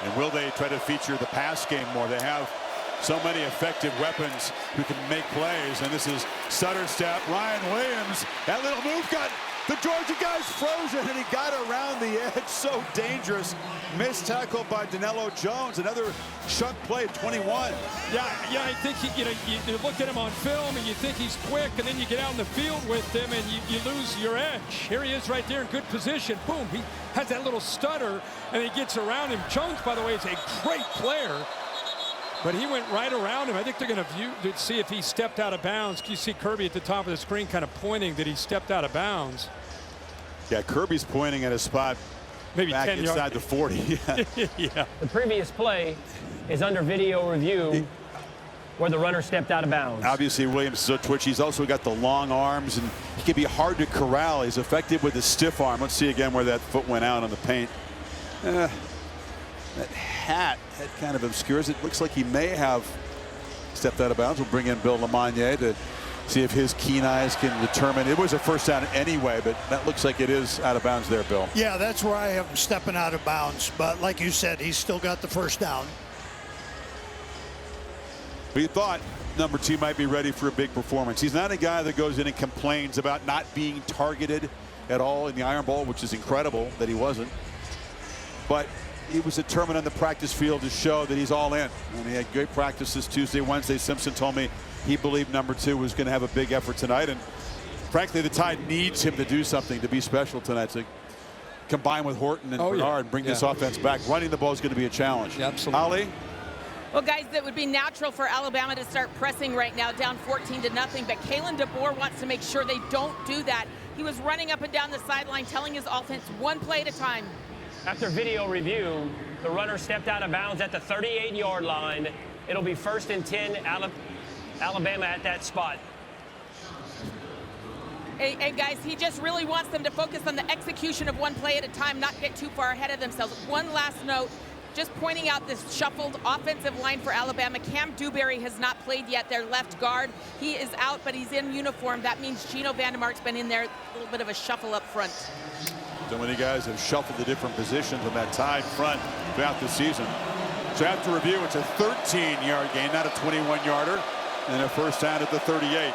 And will they try to feature the pass game more? They have so many effective weapons who can make plays. And this is Sutter step. Ryan Williams. That little move got the Georgia guys frozen, and he got around the edge. So dangerous. Missed tackle by Danilo Jones. Another chunk play, 21. Yeah, I think you look at him on film and you think he's quick, and then you get out in the field with him and you lose your edge. Here he is right there in good position. Boom, he has that little stutter and he gets around him. Jones, by the way, is a great player, but he went right around him. I think they're going to see if he stepped out of bounds. You see Kirby at the top of the screen kind of pointing that he stepped out of bounds. Yeah, Kirby's pointing at a spot maybe back 10 inside yards. the 40. Yeah. The previous play is under video review where the runner stepped out of bounds. Obviously, Williams is so twitchy. He's also got the long arms, and he can be hard to corral. He's effective with the stiff arm. Let's see again where that foot went out on the paint. That hat kind of obscures it. Looks like he may have stepped out of bounds. We'll bring in Bill Lamagna to see if his keen eyes can determine. It was a first down anyway, but that looks like it is out of bounds there, Bill. Yeah, that's where I have him stepping out of bounds. But like you said, he's still got the first down. We thought number 2 might be ready for a big performance. He's not a guy that goes in and complains about not being targeted at all in the Iron Bowl, which is incredible that he wasn't. But he was determined on the practice field to show that he's all in. And he had great practices Tuesday, Wednesday. Simpson told me he believed number 2 was going to have a big effort tonight. And frankly, the Tide needs him to do something to be special tonight. To combine with Horton and Bernard and bring this offense back. Running the ball is going to be a challenge. Yeah, absolutely. Ali? Well, guys, that would be natural for Alabama to start pressing right now, down 14-0. But Kalen DeBoer wants to make sure they don't do that. He was running up and down the sideline, telling his offense one play at a time. After video review, the runner stepped out of bounds at the 38-yard line. It'll be 1st and 10, Alabama at that spot. And guys, he just really wants them to focus on the execution of one play at a time, not get too far ahead of themselves. One last note, just pointing out this shuffled offensive line for Alabama. Cam Dewberry has not played yet, their left guard. He is out, but he's in uniform. That means Gino Vandemark's been in there, a little bit of a shuffle up front. So many guys have shuffled the different positions on that Tide front throughout the season. So after review, it's a 13-yard gain, not a 21-yarder, and a first down at the 38.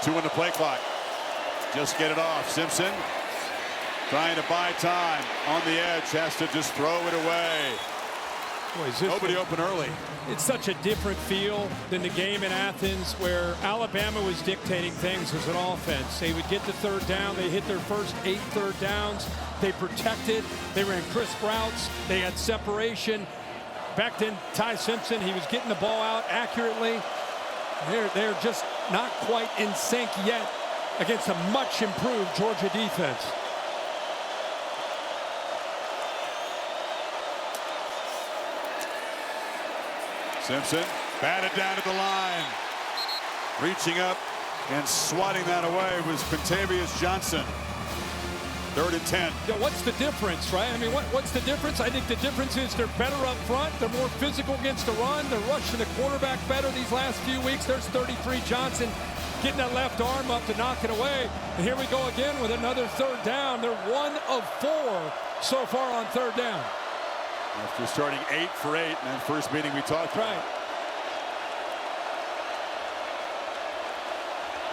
Two on the play clock. Just get it off. Simpson trying to buy time on the edge, has to just throw it away. Boy, nobody open early. It's such a different feel than the game in Athens where Alabama was dictating things as an offense. They would get the third down. They hit their first 8 third downs. They protected. They ran crisp routes. They had separation. Back then, Ty Simpson, he was getting the ball out accurately. They're just not quite in sync yet against a much improved Georgia defense. Simpson batted down to the line. Reaching up and swatting that away was Quintavious Johnson. 3rd and 10. Yeah, what's the difference, right? I mean, what's the difference? I think the difference is they're better up front. They're more physical against the run. They're rushing the quarterback better these last few weeks. There's 33 Johnson getting that left arm up to knock it away. And here we go again with another third down. They're 1 of 4 so far on third down. After starting 8 for 8 in that first meeting we talked about. Right.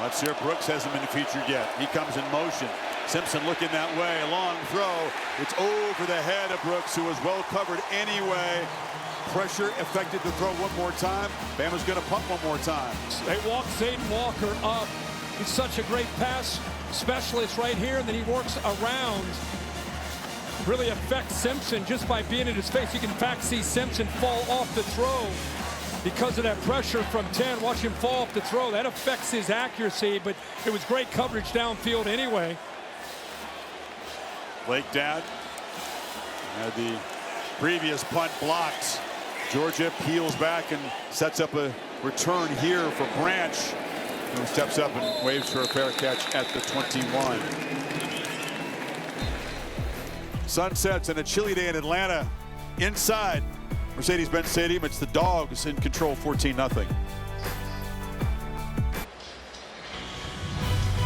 Let's hear Brooks hasn't been featured yet. He comes in motion. Simpson looking that way. A long throw. It's over the head of Brooks, who was well covered anyway. Pressure effective to throw one more time. Bama's going to punt one more time. They walk Zayden Walker up. He's such a great pass specialist right here, and then he works around. Really affects Simpson just by being in his face. You can in fact see Simpson fall off the throw because of that pressure from 10. Watch him fall off the throw. That affects his accuracy, but it was great coverage downfield anyway. Blake Dowd had the previous punt blocked. Georgia peels back and sets up a return here for Branch, who steps up and waves for a fair catch at the 21. Sun sets and a chilly day in Atlanta. Inside Mercedes-Benz Stadium, it's the Dogs in control, 14-0.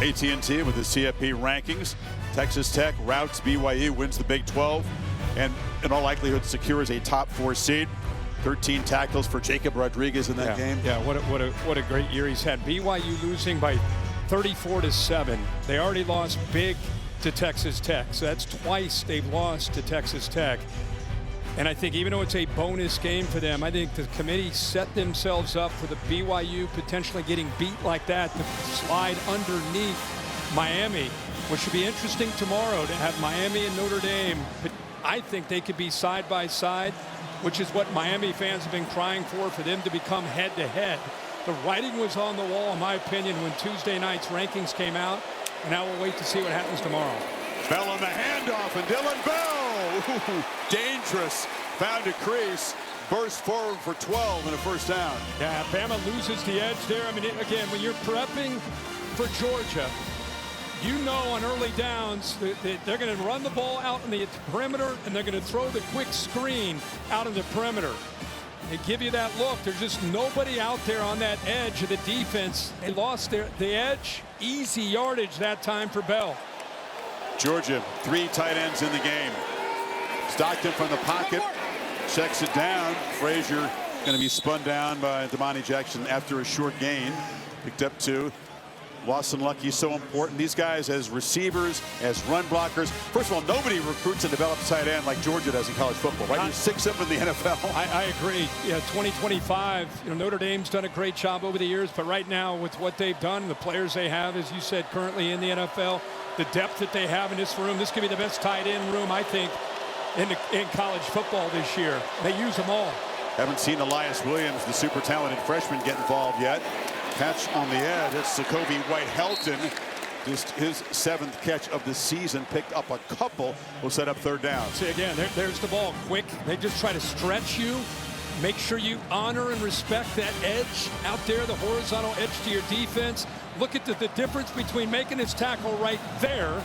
AT&T with the CFP rankings. Texas Tech routs BYU, wins the Big 12, and in all likelihood secures a top 4 seed. 13 tackles for Jacob Rodriguez in that game. Yeah, what a great year he's had. BYU losing by 34-7. They already lost big to Texas Tech, so that's twice they've lost to Texas Tech. And I think even though it's a bonus game for them, I think the committee set themselves up for the BYU potentially getting beat like that to slide underneath Miami, which should be interesting tomorrow to have Miami and Notre Dame. But I think they could be side by side, which is what Miami fans have been crying for them to become head-to-head. The writing was on the wall, in my opinion, when Tuesday night's rankings came out. And now we'll wait to see what happens tomorrow. Bell on the handoff, and Dylan Bell, dangerous, found a crease, burst forward for 12 and a first down. Yeah, Bama loses the edge there. I mean, again, when you're prepping for Georgia, you know on early downs that they're going to run the ball out in the perimeter, and they're going to throw the quick screen out in the perimeter. They give you that look. There's just nobody out there on that edge of the defense. They lost the edge. Easy yardage that time for Bell. Georgia, 3 tight ends in the game. Stockton from the pocket, checks it down. Frazier going to be spun down by Damani Jackson after a short gain. Picked up 2. Lawson Lucky is so important. These guys as receivers, as run blockers. First of all, nobody recruits and develops tight end like Georgia does in college football, right? There's 6 of them in the NFL. I agree. Yeah, 2025, Notre Dame's done a great job over the years, but right now with what they've done, the players they have, as you said, currently in the NFL, the depth that they have in this room, this could be the best tight end room, I think, in college football this year. They use them all. Haven't seen Elias Williams, the super talented freshman, get involved yet. Catch on the edge. It's Jacoby White-Helton. Just his 7th catch of the season. Picked up a couple. Will set up third down. See, again, there's the ball. Quick. They just try to stretch you. Make sure you honor and respect that edge out there, the horizontal edge to your defense. Look at the difference between making his tackle right there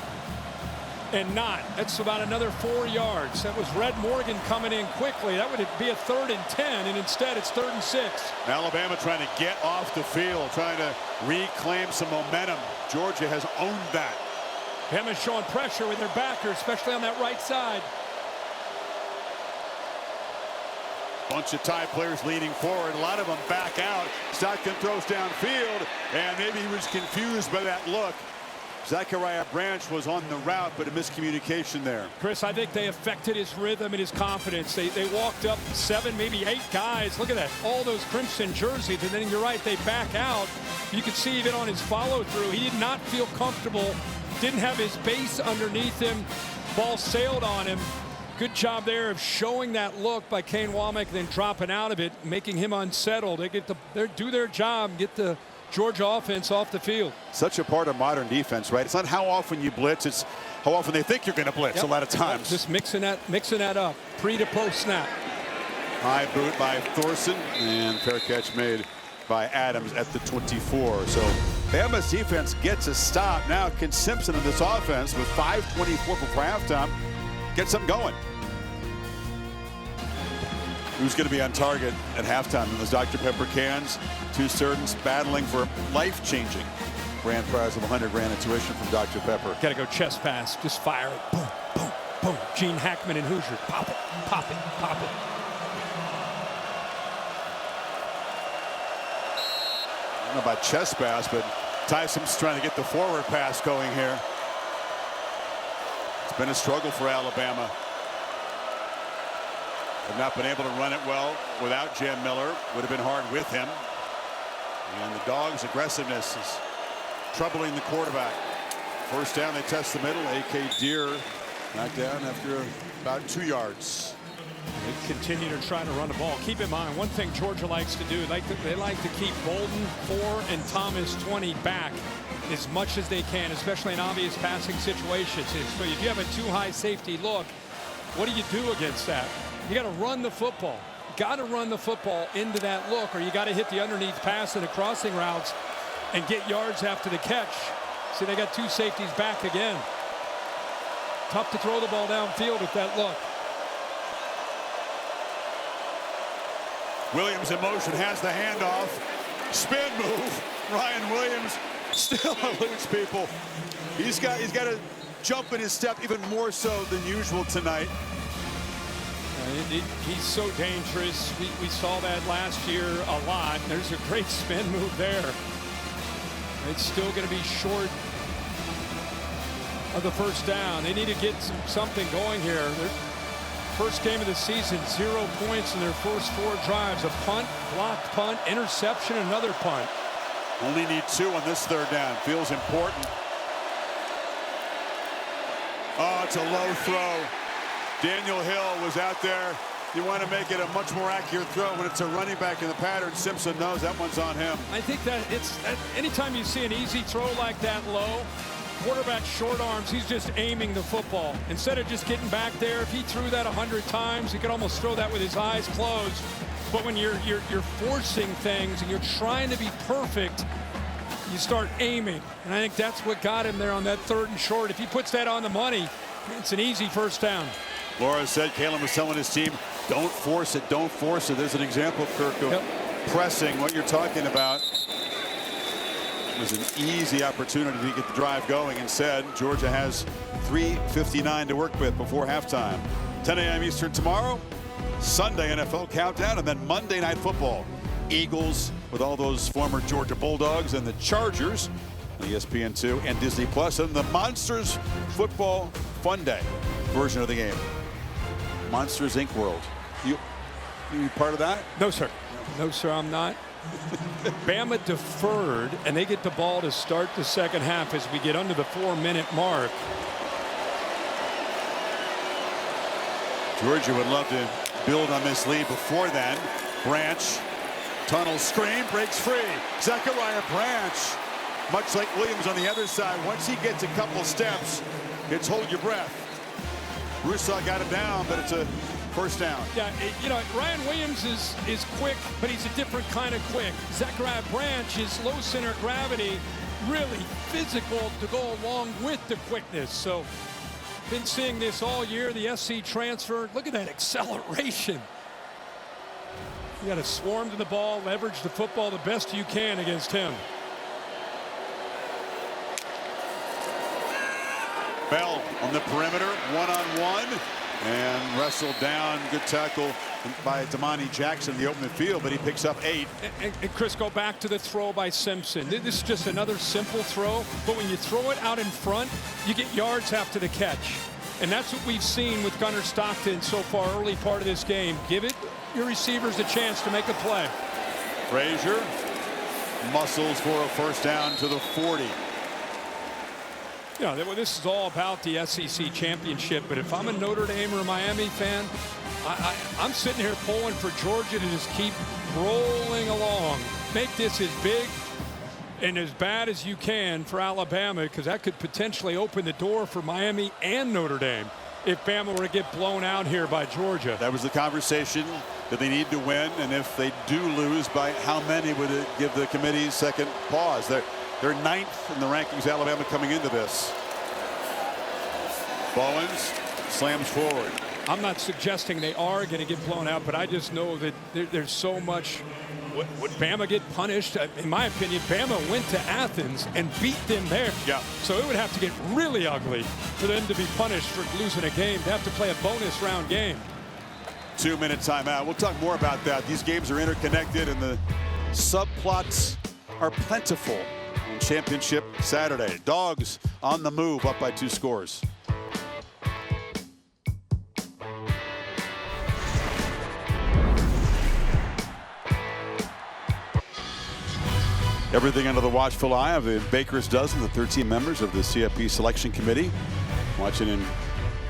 and not. That's about another 4 yards. That was Red Morgan coming in quickly. That would be a 3rd and 10, and instead it's 3rd and 6. Alabama trying to get off the field, trying to reclaim some momentum. Georgia has owned that. Bama's showing pressure with their backer, especially on that right side. Bunch of Tide players leaning forward. A lot of them back out. Stockton throws downfield, and maybe he was confused by that look. Zachariah Branch was on the route, but a miscommunication there. Chris, I think they affected his rhythm and his confidence. They walked up 7, maybe 8 guys. Look at that. All those crimson jerseys. And then you're right, they back out. You could see even on his follow through, he did not feel comfortable. Didn't have his base underneath him. Ball sailed on him. Good job there of showing that look by Kane Womack, then dropping out of it, making him unsettled. They do their job, get the Georgia offense off the field. Such a part of modern defense, right? It's not how often you blitz, it's how often they think you're going to blitz. A lot of times. Just mixing that up, pre to post snap. High boot by Thorson, and fair catch made by Adams at the 24. So Bama's defense gets a stop. Now can Simpson in this offense with 5:24 before halftime get something going? Who's going to be on target at halftime in those Dr. Pepper cans? 2 students battling for life-changing grand prize of $100,000 in tuition from Dr. Pepper. Got to go chest pass. Just fire it. Boom, boom, boom. Gene Hackman and Hoosier. Pop it, pop it, pop it. I don't know about chest pass, but Tyson's trying to get the forward pass going here. It's been a struggle for Alabama. Have not been able to run it well without Jam Miller. Would have been hard with him. And the Dogs' aggressiveness is troubling the quarterback. First down, they test the middle. A.K. Deere knocked down after about 2 yards. They continue to try to run the ball. Keep in mind, one thing Georgia likes to do, they like to keep Bolden 4 and Thomas 20 back as much as they can, especially in obvious passing situations. So if you have a too high safety look, what do you do against that? You got to run the football. Got to run the football into that look, or you got to hit the underneath pass and the crossing routes and get yards after the catch. See, they got 2 safeties back again. Tough to throw the ball downfield with that look. Williams in motion, has the handoff. Spin move. Ryan Williams still eludes people. He's got to jump in his step even more so than usual tonight. He's so dangerous. We saw that last year a lot. There's a great spin move there. It's still going to be short of the first down. They need to get something going here. Their first game of the season, 0 points in their first 4 drives. A punt, blocked punt, interception, another punt. Only need 2 on this 3rd down. Feels important. Oh, it's a low throw. Daniel Hill was out there. You want to make it a much more accurate throw when it's a running back in the pattern. Simpson knows that one's on him. I think that anytime you see an easy throw like that low, quarterback short arms, he's just aiming the football. Instead of just getting back there, if he threw that 100 times, he could almost throw that with his eyes closed. But when you're forcing things and you're trying to be perfect, you start aiming. And I think that's what got him there on that 3rd and short. If he puts that on the money, it's an easy first down. Laura said, Kalen was telling his team, don't force it, don't force it. There's an example, Kirk, of pressing what you're talking about. It was an easy opportunity to get the drive going. Instead, Georgia has 3:59 to work with before halftime. 10 a.m. Eastern tomorrow, Sunday NFL countdown, and then Monday Night Football. Eagles with all those former Georgia Bulldogs and the Chargers, ESPN2 and Disney Plus, and the Monsters Football Fun Day version of the game. Monsters Inc. World. You part of that? No, sir. No, sir, I'm not. Bama deferred, and they get the ball to start the second half as we get under the 4-minute mark. Georgia would love to build on this lead before then. Branch, tunnel screen, breaks free. Zachariah Branch, much like Williams on the other side, once he gets a couple steps, it's hold your breath. Rousseau got him down, but it's a first down. Yeah, you know, Ryan Williams is quick, but he's a different kind of quick. Zachariah Branch is low center of gravity, really physical to go along with the quickness. So Been seeing this all year, the SC transfer. Look at that acceleration. You got to swarm to the ball, leverage the football the best you can against him. Bell on the perimeter, one-on-one, and wrestled down. Good tackle by Damani Jackson in the open field, but he picks up 8. And Chris, go back to the throw by Simpson. This is just another simple throw, but when you throw it out in front, you get yards after the catch. And that's what we've seen with Gunnar Stockton so far early part of this game. Give it your receivers a chance to make a play. Frazier muscles for a first down to the 40. Yeah, this is all about the SEC championship, but if I'm a Notre Dame or a Miami fan, I'm sitting here pulling for Georgia to just keep rolling along. Make this as big and as bad as you can for Alabama, because that could potentially open the door for Miami and Notre Dame if Bama were to get blown out here by Georgia. That was the conversation, that they need to win, and if they do lose, by how many would it give the committee second pause? They're 9th in the rankings, Alabama, coming into this. Bowens slams forward. I'm not suggesting they are going to get blown out, but I just know that there's so much. Would Bama get punished? In my opinion, Bama went to Athens and beat them there. Yeah. So it would have to get really ugly for them to be punished for losing a game. They have to play a bonus round game. 2-minute timeout. We'll talk more about that. These games are interconnected, and the subplots are plentiful on Championship Saturday. Dogs on the move, up by 2 scores. Everything under the watchful eye of the Baker's Dozen, the 13 members of the CFP Selection Committee. Watching in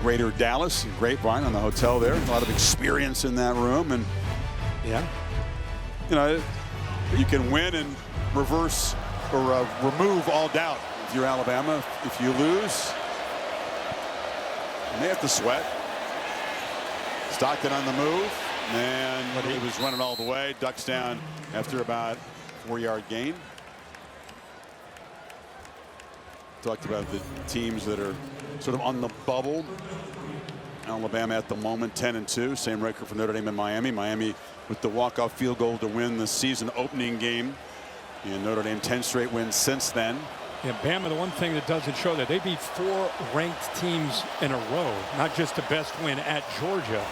Greater Dallas, Grapevine on the hotel there. A lot of experience in that room. And, yeah, you know, you can win and reverse or remove all doubt if you're Alabama. If you lose, you may have to sweat. Stockton on the move. And he was running all the way. Ducks down after about 4-yard gain. Talked about the teams that are sort of on the bubble. Alabama at the moment 10-2, same record for Notre Dame and Miami. Miami with the walk-off field goal to win the season opening game, and Notre Dame 10 straight wins since then. Yeah, Bama, the one thing that doesn't show that they beat 4 ranked teams in a row, not just the best win at Georgia,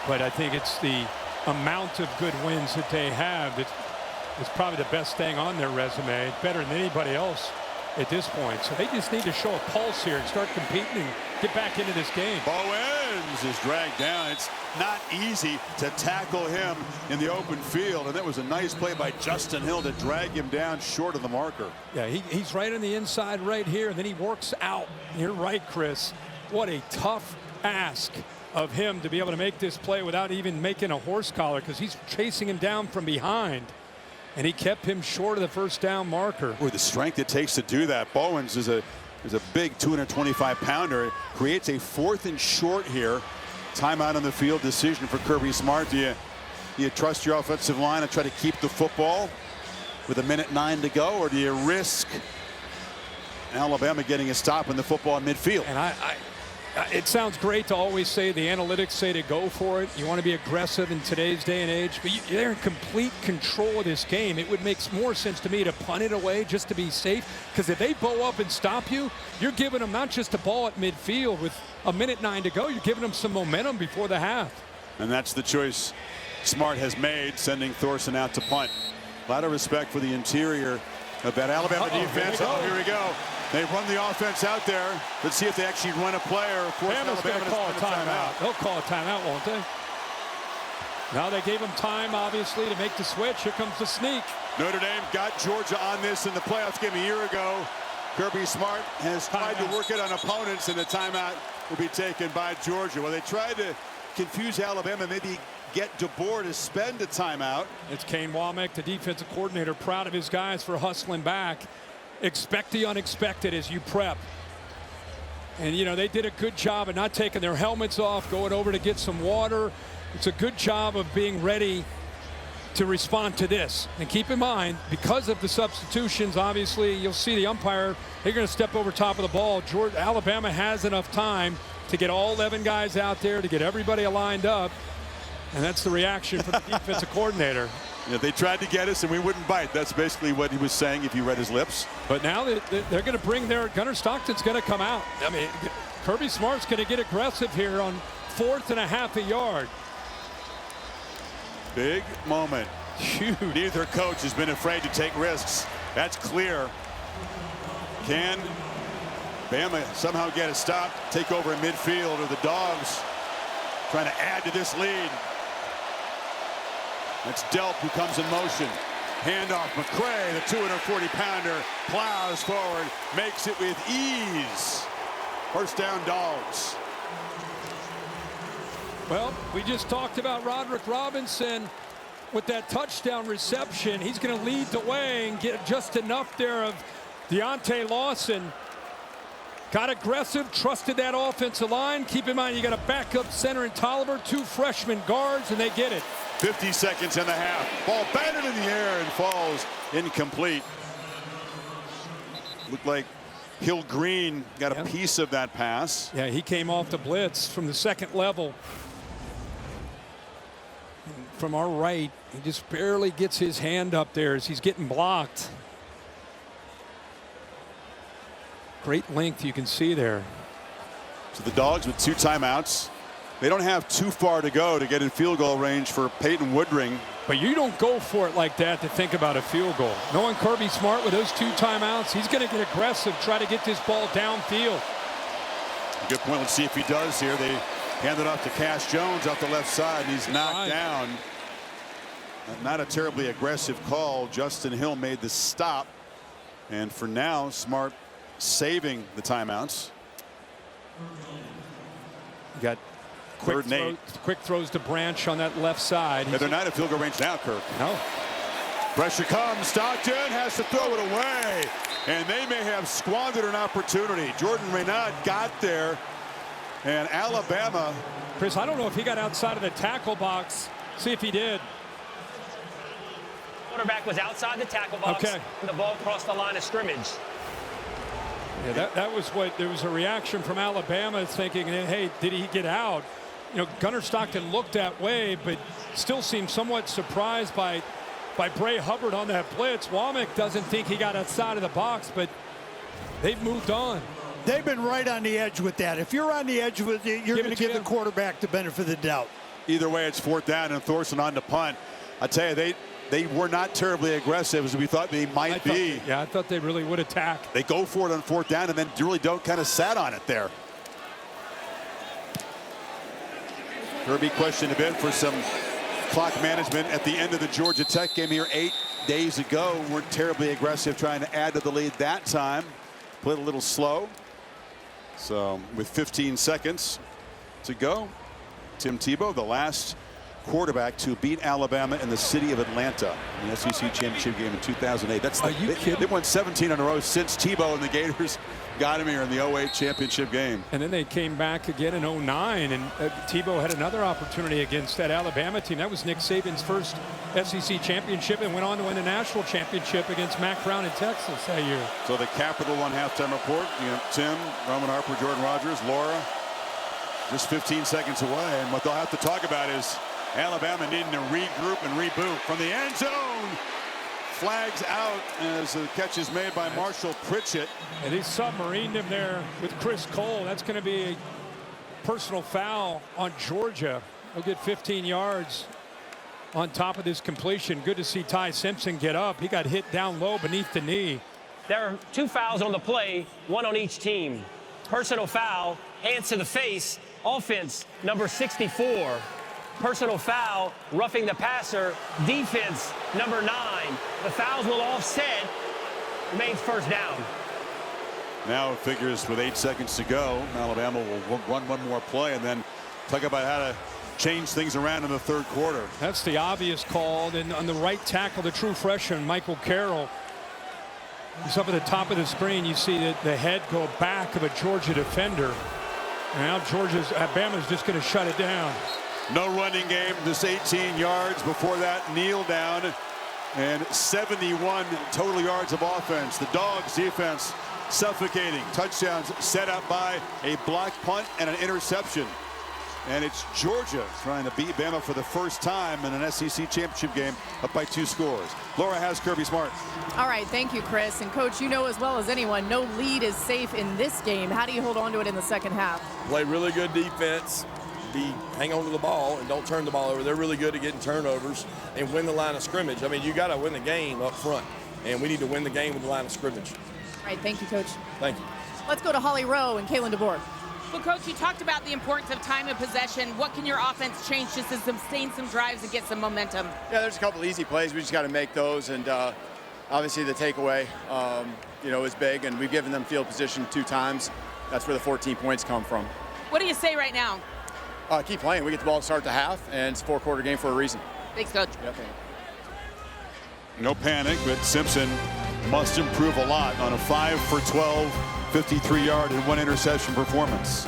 but I think it's the amount of good wins that they have that is probably the best thing on their resume. It's better than anybody else at this point. So they just need to show a pulse here and start competing and get back into this game. Bowens is dragged down. It's not easy to tackle him in the open field, and that was a nice play by Justin Hill to drag him down short of the marker. Yeah, he's right on the inside right here, and then he works out. You're right, Chris. What a tough ask of him to be able to make this play without even making a horse collar, because he's chasing him down from behind. And he kept him short of the first down marker. With the strength it takes to do that. Bowens is a big 225-pounder. Creates a 4th and short here. Timeout on the field decision for Kirby Smart. Do you trust your offensive line and try to keep the football with 1:09 to go, or do you risk Alabama getting a stop in the football in midfield? And it sounds great to always say, the analytics say to go for it. You want to be aggressive in today's day and age, but they're in complete control of this game. It would make more sense to me to punt it away just to be safe, because if they bow up and stop you, you're giving them not just a ball at midfield with 1:09 to go, you're giving them some momentum before the half. And that's the choice Smart has made, sending Thorson out to punt. A lot of respect for the interior of that Alabama defense. Here we go. They run the offense out there. Let's see if they actually run a play, or of course Bama's going to call a timeout. They'll call a timeout, won't they? Now they gave him time, obviously, to make the switch. Here comes the sneak. Notre Dame got Georgia on this in the playoffs game a year ago. Kirby Smart has tried to work it on opponents, and the timeout will be taken by Georgia. Well, they tried to confuse Alabama, maybe get DeBoer to spend a timeout. It's Kane Womack, the defensive coordinator, proud of his guys for hustling back. Expect the unexpected as you prep. And, you know, they did a good job of not taking their helmets off, going over to get some water. It's a good job of being ready to respond to this. And keep in mind, because of the substitutions, obviously, you'll see the umpire, they're going to step over top of the ball. Alabama has enough time to get all 11 guys out there, to get everybody lined up. And that's the reaction from the defensive coordinator. Yeah, they tried to get us and we wouldn't bite. That's basically what he was saying if you read his lips. But now they're going to bring their Gunnar Stockton's going to come out. I mean, Kirby Smart's going to get aggressive here on 4th and a half a yard. Big moment. Huge. Neither coach has been afraid to take risks. That's clear. Can Bama somehow get a stop, take over in midfield, or the Dogs trying to add to this lead? That's Delp who comes in motion. Handoff, McCray, the 240-pounder, plows forward, makes it with ease. First down, Dogs. Well, we just talked about Roderick Robinson with that touchdown reception. He's going to lead the way and get just enough there of Deontay Lawson. Got aggressive, trusted that offensive line. Keep in mind, you got a backup center in Tolliver, 2 freshman guards, and they get it. 50 seconds in the half. Ball batted in the air and falls incomplete. Looked like Hill Green got a piece of that pass. Yeah, he came off the blitz from the second level. From our right, he just barely gets his hand up there as he's getting blocked. Great length you can see there. So the Dogs with 2 timeouts. They don't have too far to go to get in field goal range for Peyton Woodring. But you don't go for it like that to think about a field goal. Knowing Kirby Smart with those 2 timeouts, he's going to get aggressive, try to get this ball downfield. Good point. Let's see if he does here. They hand it off to Cash Jones off the left side, and he's knocked down. Not a terribly aggressive call. Justin Hill made the stop. And for now, Smart saving the timeouts. You got quick throws to Branch on that left side. Yeah, they're not at field goal range now, Kirk. No. Pressure comes. Stockton has to throw it away. And they may have squandered an opportunity. Jordan Renaud got there. And Alabama. Chris, I don't know if he got outside of the tackle box. See if he did. Quarterback was outside the tackle box. Okay. And the ball crossed the line of scrimmage. Yeah, that was what, there was a reaction from Alabama thinking, hey, did he get out? You know, Gunnar Stockton looked that way, but still seemed somewhat surprised by Bray Hubbard on that blitz. Womack doesn't think he got outside of the box, but they've moved on. They've been right on the edge with that. If you're on the edge with it, you're going to give the quarterback the benefit of the doubt. Either way, it's 4th down and Thorson on the punt. I tell you, they were not terribly aggressive as we thought they might be. Yeah, I thought they really would attack. They go for it on 4th down and then really don't kind of sat on it there. Kirby questioned a bit for some clock management at the end of the Georgia Tech game here 8 days ago. Weren't terribly aggressive trying to add to the lead that time. Played a little slow. So with 15 seconds to go, Tim Tebow, the last quarterback to beat Alabama in the city of Atlanta in the SEC championship game in 2008. They won 17 in a row since Tebow and the Gators got him here in the 08 championship game. And then they came back again in 09, and Tebow had another opportunity against that Alabama team. That was Nick Saban's first SEC championship, and went on to win a national championship against Mack Brown in Texas that year. So the Capital One halftime report. You know, Tim, Roman Harper, Jordan Rogers, Laura, just 15 seconds away, and what they'll have to talk about is Alabama needing to regroup and reboot from the end zone. Flags out as the catch is made by Marshall Pritchett. And he submarined him there with Chris Cole. That's going to be a personal foul on Georgia. He'll get 15 yards on top of this completion. Good to see Ty Simpson get up. He got hit down low beneath the knee. There are 2 fouls on the play, 1 on each team. Personal foul, hands to the face, offense number 64. Personal foul, roughing the passer, defense number 9. The fouls will offset, remains first down. Now it figures with 8 seconds to go, Alabama will run one more play and then talk about how to change things around in the 3rd quarter. That's the obvious call. And on the right tackle, the true freshman, Michael Carroll. He's up at the top of the screen. You see the head go back of a Georgia defender. And now Alabama's just going to shut it down. No running game, just 18 yards. Before that, kneel down, and 71 total yards of offense. The Dogs defense suffocating. Touchdowns set up by a block punt and an interception. And it's Georgia trying to beat Bama for the first time in an SEC championship game, up by 2 scores. Laura has Kirby Smart. All right, thank you, Chris. And Coach, you know as well as anyone, no lead is safe in this game. How do you hold on to it in the second half? Play really good defense. Hang on to the ball and don't turn the ball over. They're really good at getting turnovers and win the line of scrimmage. I mean, you got to win the game up front, and we need to win the game with the line of scrimmage. All right, thank you, Coach. Thank you. Let's go to Holly Rowe and Kaylin DeBoer. Well, Coach, you talked about the importance of time of possession. What can your offense change just to sustain some drives and get some momentum? Yeah, there's a couple easy plays. We just got to make those, and obviously the takeaway, is big, and we've given them field position 2 times. That's where the 14 points come from. What do you say right now? Keep playing. We get the ball to start the half, and it's a 4-quarter game for a reason. Thanks, Coach. Yeah, no panic, but Simpson must improve a lot on a 5 for 12, 53-yard and 1 interception performance.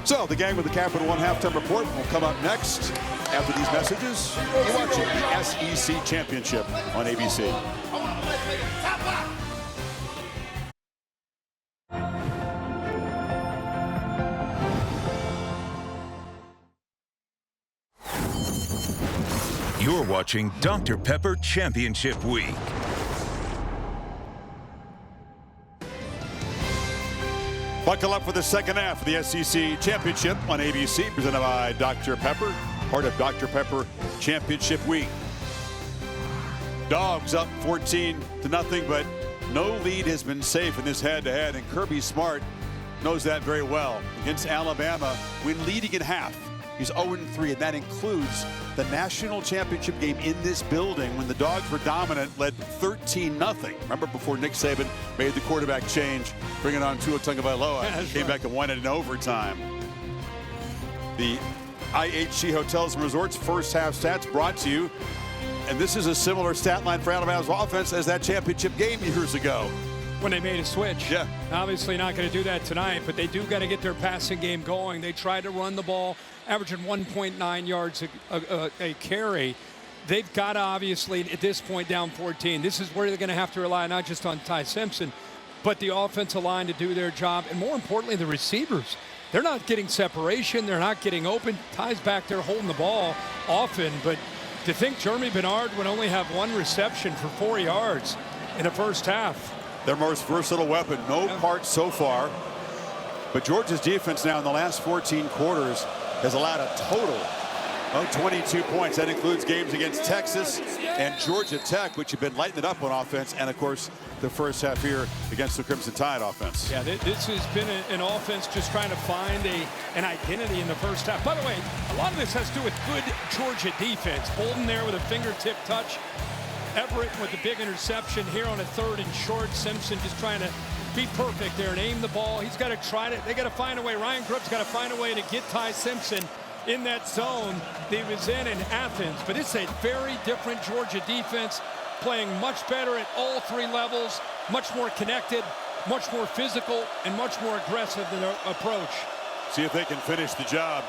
So the gang with the Capital One halftime report will come up next after these messages. You're watching the SEC Championship on ABC. You're watching Dr. Pepper Championship Week. Buckle up for the second half of the SEC Championship on ABC, presented by Dr. Pepper, part of Dr. Pepper Championship Week. Dogs up 14-0, but no lead has been safe in this head-to-head, and Kirby Smart knows that very well. Against Alabama, when leading at half, he's 0-3, and that includes the national championship game in this building when the Dogs were dominant, led 13-0. Remember, before Nick Saban made the quarterback change, bringing on Tua Tagovailoa, came back and won it in overtime. The IHG Hotels and Resorts first half stats brought to you, and this is a similar stat line for Alabama's offense as that championship game years ago. When they made a switch. Yeah. Obviously not going to do that tonight, but they do got to get their passing game going. They tried to run the ball, averaging 1.9 yards a carry. They've got to obviously, at this point, down 14. This is where they're going to have to rely not just on Ty Simpson, but the offensive line to do their job, and more importantly, the receivers. They're not getting separation. They're not getting open. Ty's back there holding the ball often, but to think Jeremy Bernard would only have 1 reception for 4 yards in the first half. Their most versatile weapon, no parts so far. But Georgia's defense now in the last 14 quarters has allowed a total of 22 points. That includes games against Texas and Georgia Tech, which have been lighting it up on offense, and of course the first half here against the Crimson Tide offense. Yeah, this has been an offense just trying to find an identity in the first half. By the way, a lot of this has to do with good Georgia defense. Bolden there with a fingertip touch. Everett with the big interception here on a 3rd and short. Simpson just trying to be perfect there and aim the ball. He's got to try it. They got to find a way. Ryan Grubb's got to find a way to get Ty Simpson in that zone that he was in Athens. But it's a very different Georgia defense, playing much better at all 3 levels, much more connected, much more physical, and much more aggressive in their approach. See if they can finish the job.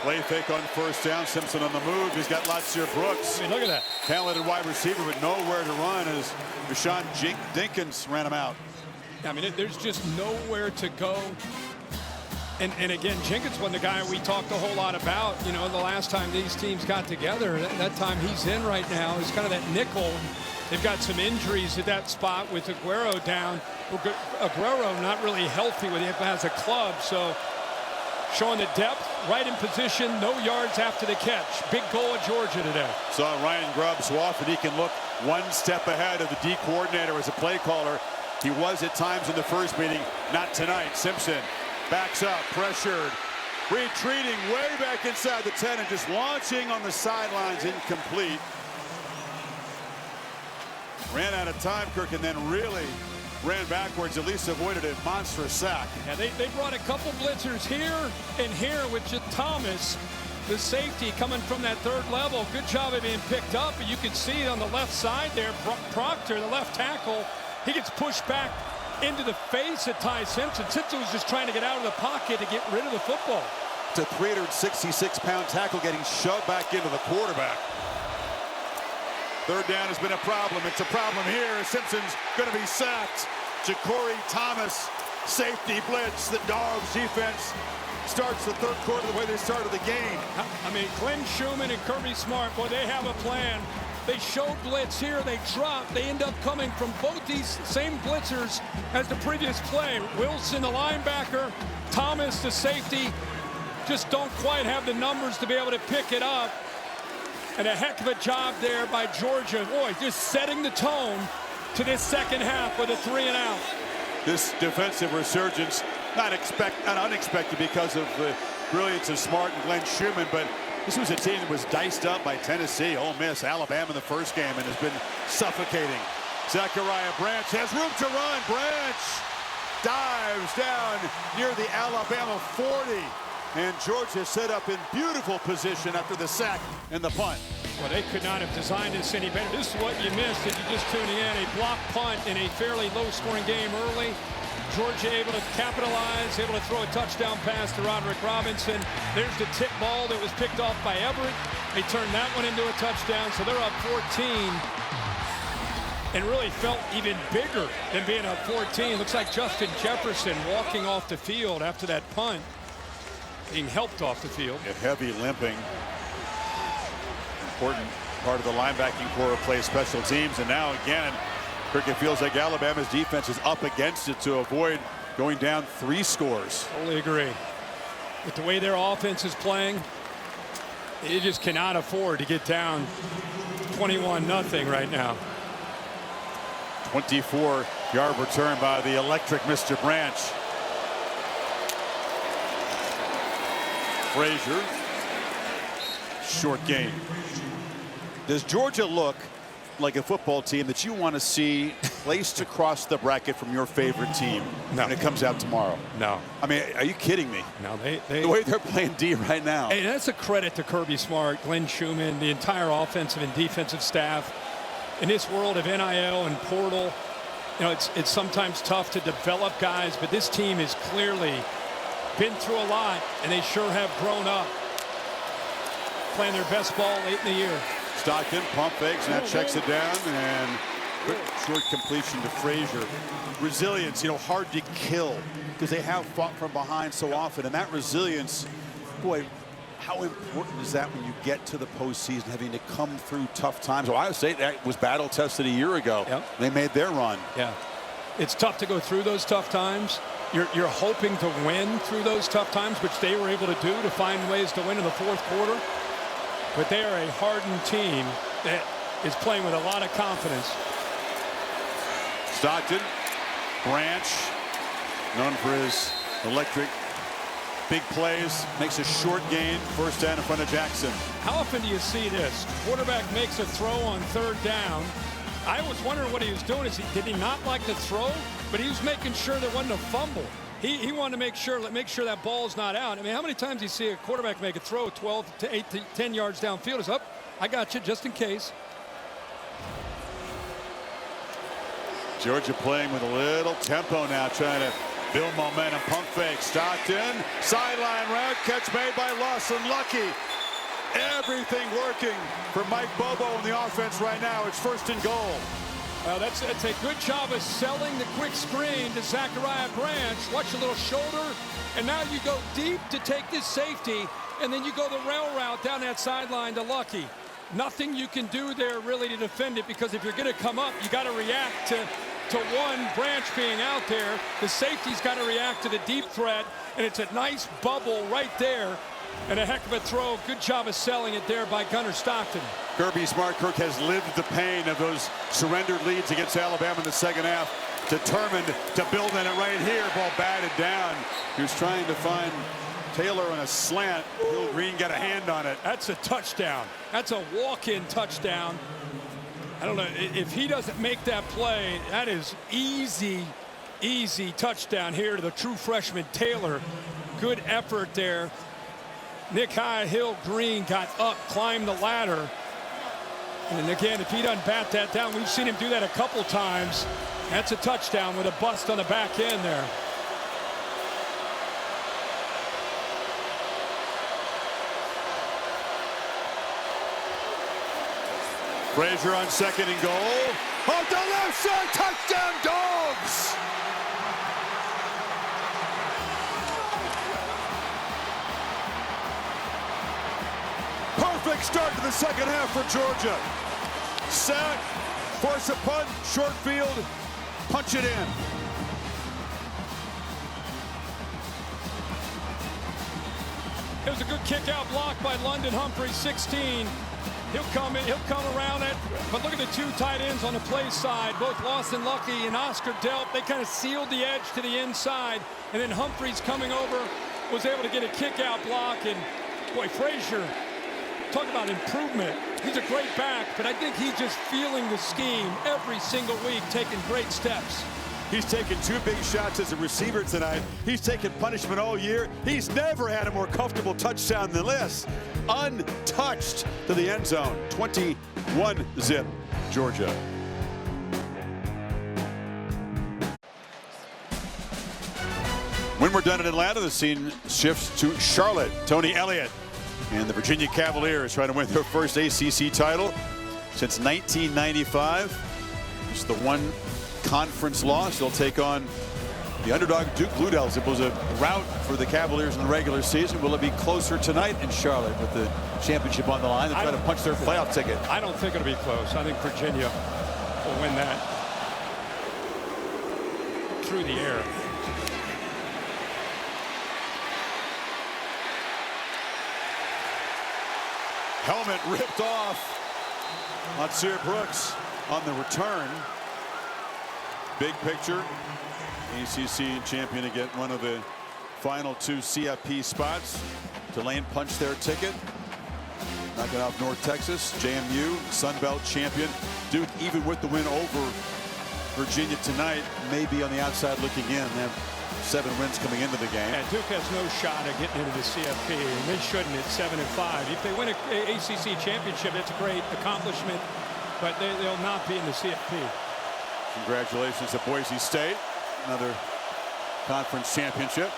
Play fake on first down. Simpson on the move. He's got Latsier Brooks. I mean, look at that. Talented wide receiver, but nowhere to run as Rashawn Dinkins ran him out. I mean, there's just nowhere to go. And again, Jenkins wasn't the guy we talked a whole lot about, the last time these teams got together. That time he's in right now. He's kind of that nickel. They've got some injuries at that spot with Aguero down. Aguero not really healthy with him as a club, so showing the depth, right in position, no yards after the catch. Big goal of Georgia today. Saw Ryan Grubb so often he can look 1 step ahead of the D coordinator as a play caller. He was at times in the first meeting, not tonight. Simpson backs up, pressured, retreating way back inside the 10 and just launching on the sidelines, incomplete. Ran out of time, Kirk, and then really ran backwards, at least avoided a monstrous sack. Yeah, they brought a couple blitzers here and here with just Thomas, the safety coming from that 3rd level. Good job of being picked up, but you can see it on the left side there. Proctor, the left tackle, he gets pushed back into the face of Ty Simpson. Simpson was just trying to get out of the pocket to get rid of the football. It's a 366-pound tackle getting shoved back into the quarterback. Third down has been a problem. It's a problem here. Simpson's going to be sacked. Ja'Cory Thomas, safety blitz. The Dogs defense starts the third quarter the way they started the game. I mean, Glenn Schumann and Kirby Smart, boy, they have a plan. They show blitz here, they drop. They end up coming from both these same blitzers as the previous play. Wilson, the linebacker, Thomas, the safety, just don't quite have the numbers to be able to pick it up. And a heck of a job there by Georgia. Boy, just setting the tone to this second half with a 3-and-out. This defensive resurgence, not unexpected because of the brilliance of Smart and Glenn Schumann, but this was a team that was diced up by Tennessee, Ole Miss, Alabama in the first game, and has been suffocating. Zachariah Branch has room to run. Branch dives down near the Alabama 40. And Georgia set up in beautiful position after the sack and the punt. Well, they could not have designed this any better. This is what you missed if you just tuning in. A block punt in a fairly low-scoring game early. Georgia able to capitalize, able to throw a touchdown pass to Roderick Robinson. There's the tip ball that was picked off by Everett. They turned that one into a touchdown, so they're up 14. And really felt even bigger than being up 14. Looks like Justin Jefferson walking off the field after that punt, being helped off the field. A heavy limping. Important part of the linebacking core plays special teams, and now again, it feels like Alabama's defense is up against it to avoid going down 3 scores. Totally agree. With the way their offense is playing, you just cannot afford to get down 21-0 right now. 24-yard return by the electric Mr. Branch. Frazier. Short gain. Does Georgia look like a football team that you want to see placed across the bracket from your favorite team when it comes out tomorrow? No. I mean, are you kidding me? No, the way they're playing D right now. Hey, that's a credit to Kirby Smart, Glenn Schumann, the entire offensive and defensive staff. In this world of NIL and portal, you know, it's sometimes tough to develop guys, but this team has clearly been through a lot, and they sure have grown up. Playing their best ball late in the year. Stockton pump fakes, and that checks it down, and quick short completion to Frazier. Resilience, you know, hard to kill because they have fought from behind so often, and that resilience, boy, how important is that when you get to the postseason, having to come through tough times? Ohio State, that was battle tested a year ago. Yep. They made their run. Yeah, it's tough to go through those tough times. You're hoping to win through those tough times, which they were able to do to find ways to win in the fourth quarter. But they are a hardened team that is playing with a lot of confidence. Stockton, Branch, known for his electric big plays, makes a short gain, first down in front of Jackson. How often do you see this? Quarterback makes a throw on third down. I was wondering what he was doing. Did he not like the throw? But he was making sure there wasn't a fumble. He wanted to make sure that ball's not out. I mean, how many times do you see a quarterback make a throw 12 to 8 to 10 yards downfield? It's up. I got you just in case. Georgia playing with a little tempo now, trying to build momentum. Pump fake. Stockton. Sideline route. Catch made by Lawson. Lucky. Everything working for Mike Bobo in the offense right now. It's first and goal. Well, that's a good job of selling the quick screen to Zachariah Branch. Watch a little shoulder, and now you go deep to take this safety, and then you go the rail route down that sideline to Lucky. Nothing you can do there really to defend it, because if you're going to come up, you got to react to one Branch being out there. The safety's got to react to the deep threat, and it's a nice bubble right there. And a heck of a throw. Good job of selling it there by Gunnar Stockton. Kirby Smart Kirk has lived the pain of those surrendered leads against Alabama in the second half. Determined to build on it right here. Ball batted down. He was trying to find Taylor on a slant. Bill Green got a hand on it. That's a touchdown. That's a walk-in touchdown. I don't know if he doesn't make that play. That is easy touchdown here to the true freshman Taylor. Good effort there. Nick Hill Green got up, climbed the ladder. And again, if he doesn't bat that down, we've seen him do that a couple times. That's a touchdown with a bust on the back end there. Frazier on second and goal. Off the left side, touchdown Dogs! Perfect start to the second half for Georgia. Set, force a punt, short field, punch it in. It was a good kick out block by London Humphrey, 16. He'll come in, he'll come around it. But look at the two tight ends on the play side, both Lawson Lucky and Oscar Delp. They kind of sealed the edge to the inside. And then Humphreys coming over, was able to get a kick out block. And boy, Frazier, talk about improvement. He's a great back, but I think he's just feeling the scheme every single week, taking great steps. He's taken 2 big shots as a receiver tonight. He's taken punishment all year. He's never had a more comfortable touchdown than this. Untouched to the end zone. 21-zip, Georgia. When we're done in Atlanta, the scene shifts to Charlotte. Tony Elliott and the Virginia Cavaliers trying to win their first ACC title since 1995. It's the one conference loss. They'll take on the underdog Duke Blue Devils. It was a rout for the Cavaliers in the regular season. Will it be closer tonight in Charlotte with the championship on the line? They're trying to punch their playoff ticket. I don't think it'll be close. I think Virginia will win that through the air. Helmet ripped off on Sear Brooks on the return. Big picture. ACC champion to get one of the final 2 CFP spots. Tulane punched their ticket. Knocking off North Texas. JMU, Sun Belt champion. Duke, even with the win over Virginia tonight, may be on the outside looking in. They have 7 wins coming into the game. And Duke has no shot at getting into the CFP, and they shouldn't at 7-5. If they win an ACC championship, that's a great accomplishment, but they'll not be in the CFP. Congratulations to Boise State, another conference championship.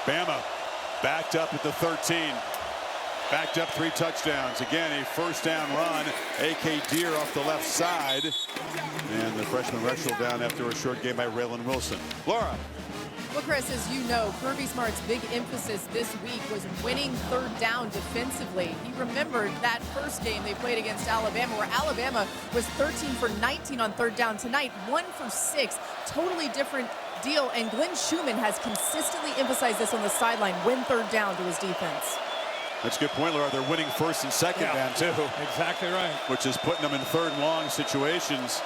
Bama backed up at the 13. Backed up 3 touchdowns. Again, a first down run. A.K. Deer off the left side. And the freshman wrestled down after a short game by Raylan Wilson. Laura. Well, Chris, as you know, Kirby Smart's big emphasis this week was winning third down defensively. He remembered that first game they played against Alabama, where Alabama was 13 for 19 on third down. Tonight, 1 for 6. Totally different deal. And Glenn Schumann has consistently emphasized this on the sideline, win third down to his defense. That's a good point, Laura. They're winning first and second down, too. Exactly right. Which is putting them in third and long situations.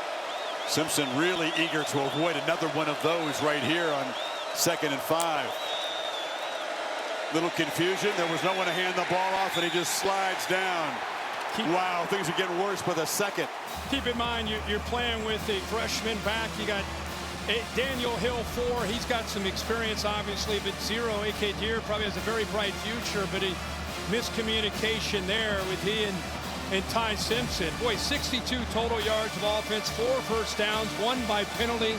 Simpson really eager to avoid another one of those right here on 2nd and 5. Little confusion. There was no one to hand the ball off, and he just slides down. Wow, things are getting worse by the second. Keep in mind, you're playing with a freshman back. You got Daniel Hill, 4. He's got some experience, obviously, but 0. A.K. Deer probably has a very bright future, but he miscommunication there with he and Ty Simpson. Boy, 62 total yards of offense, 4 first downs, 1 by penalty.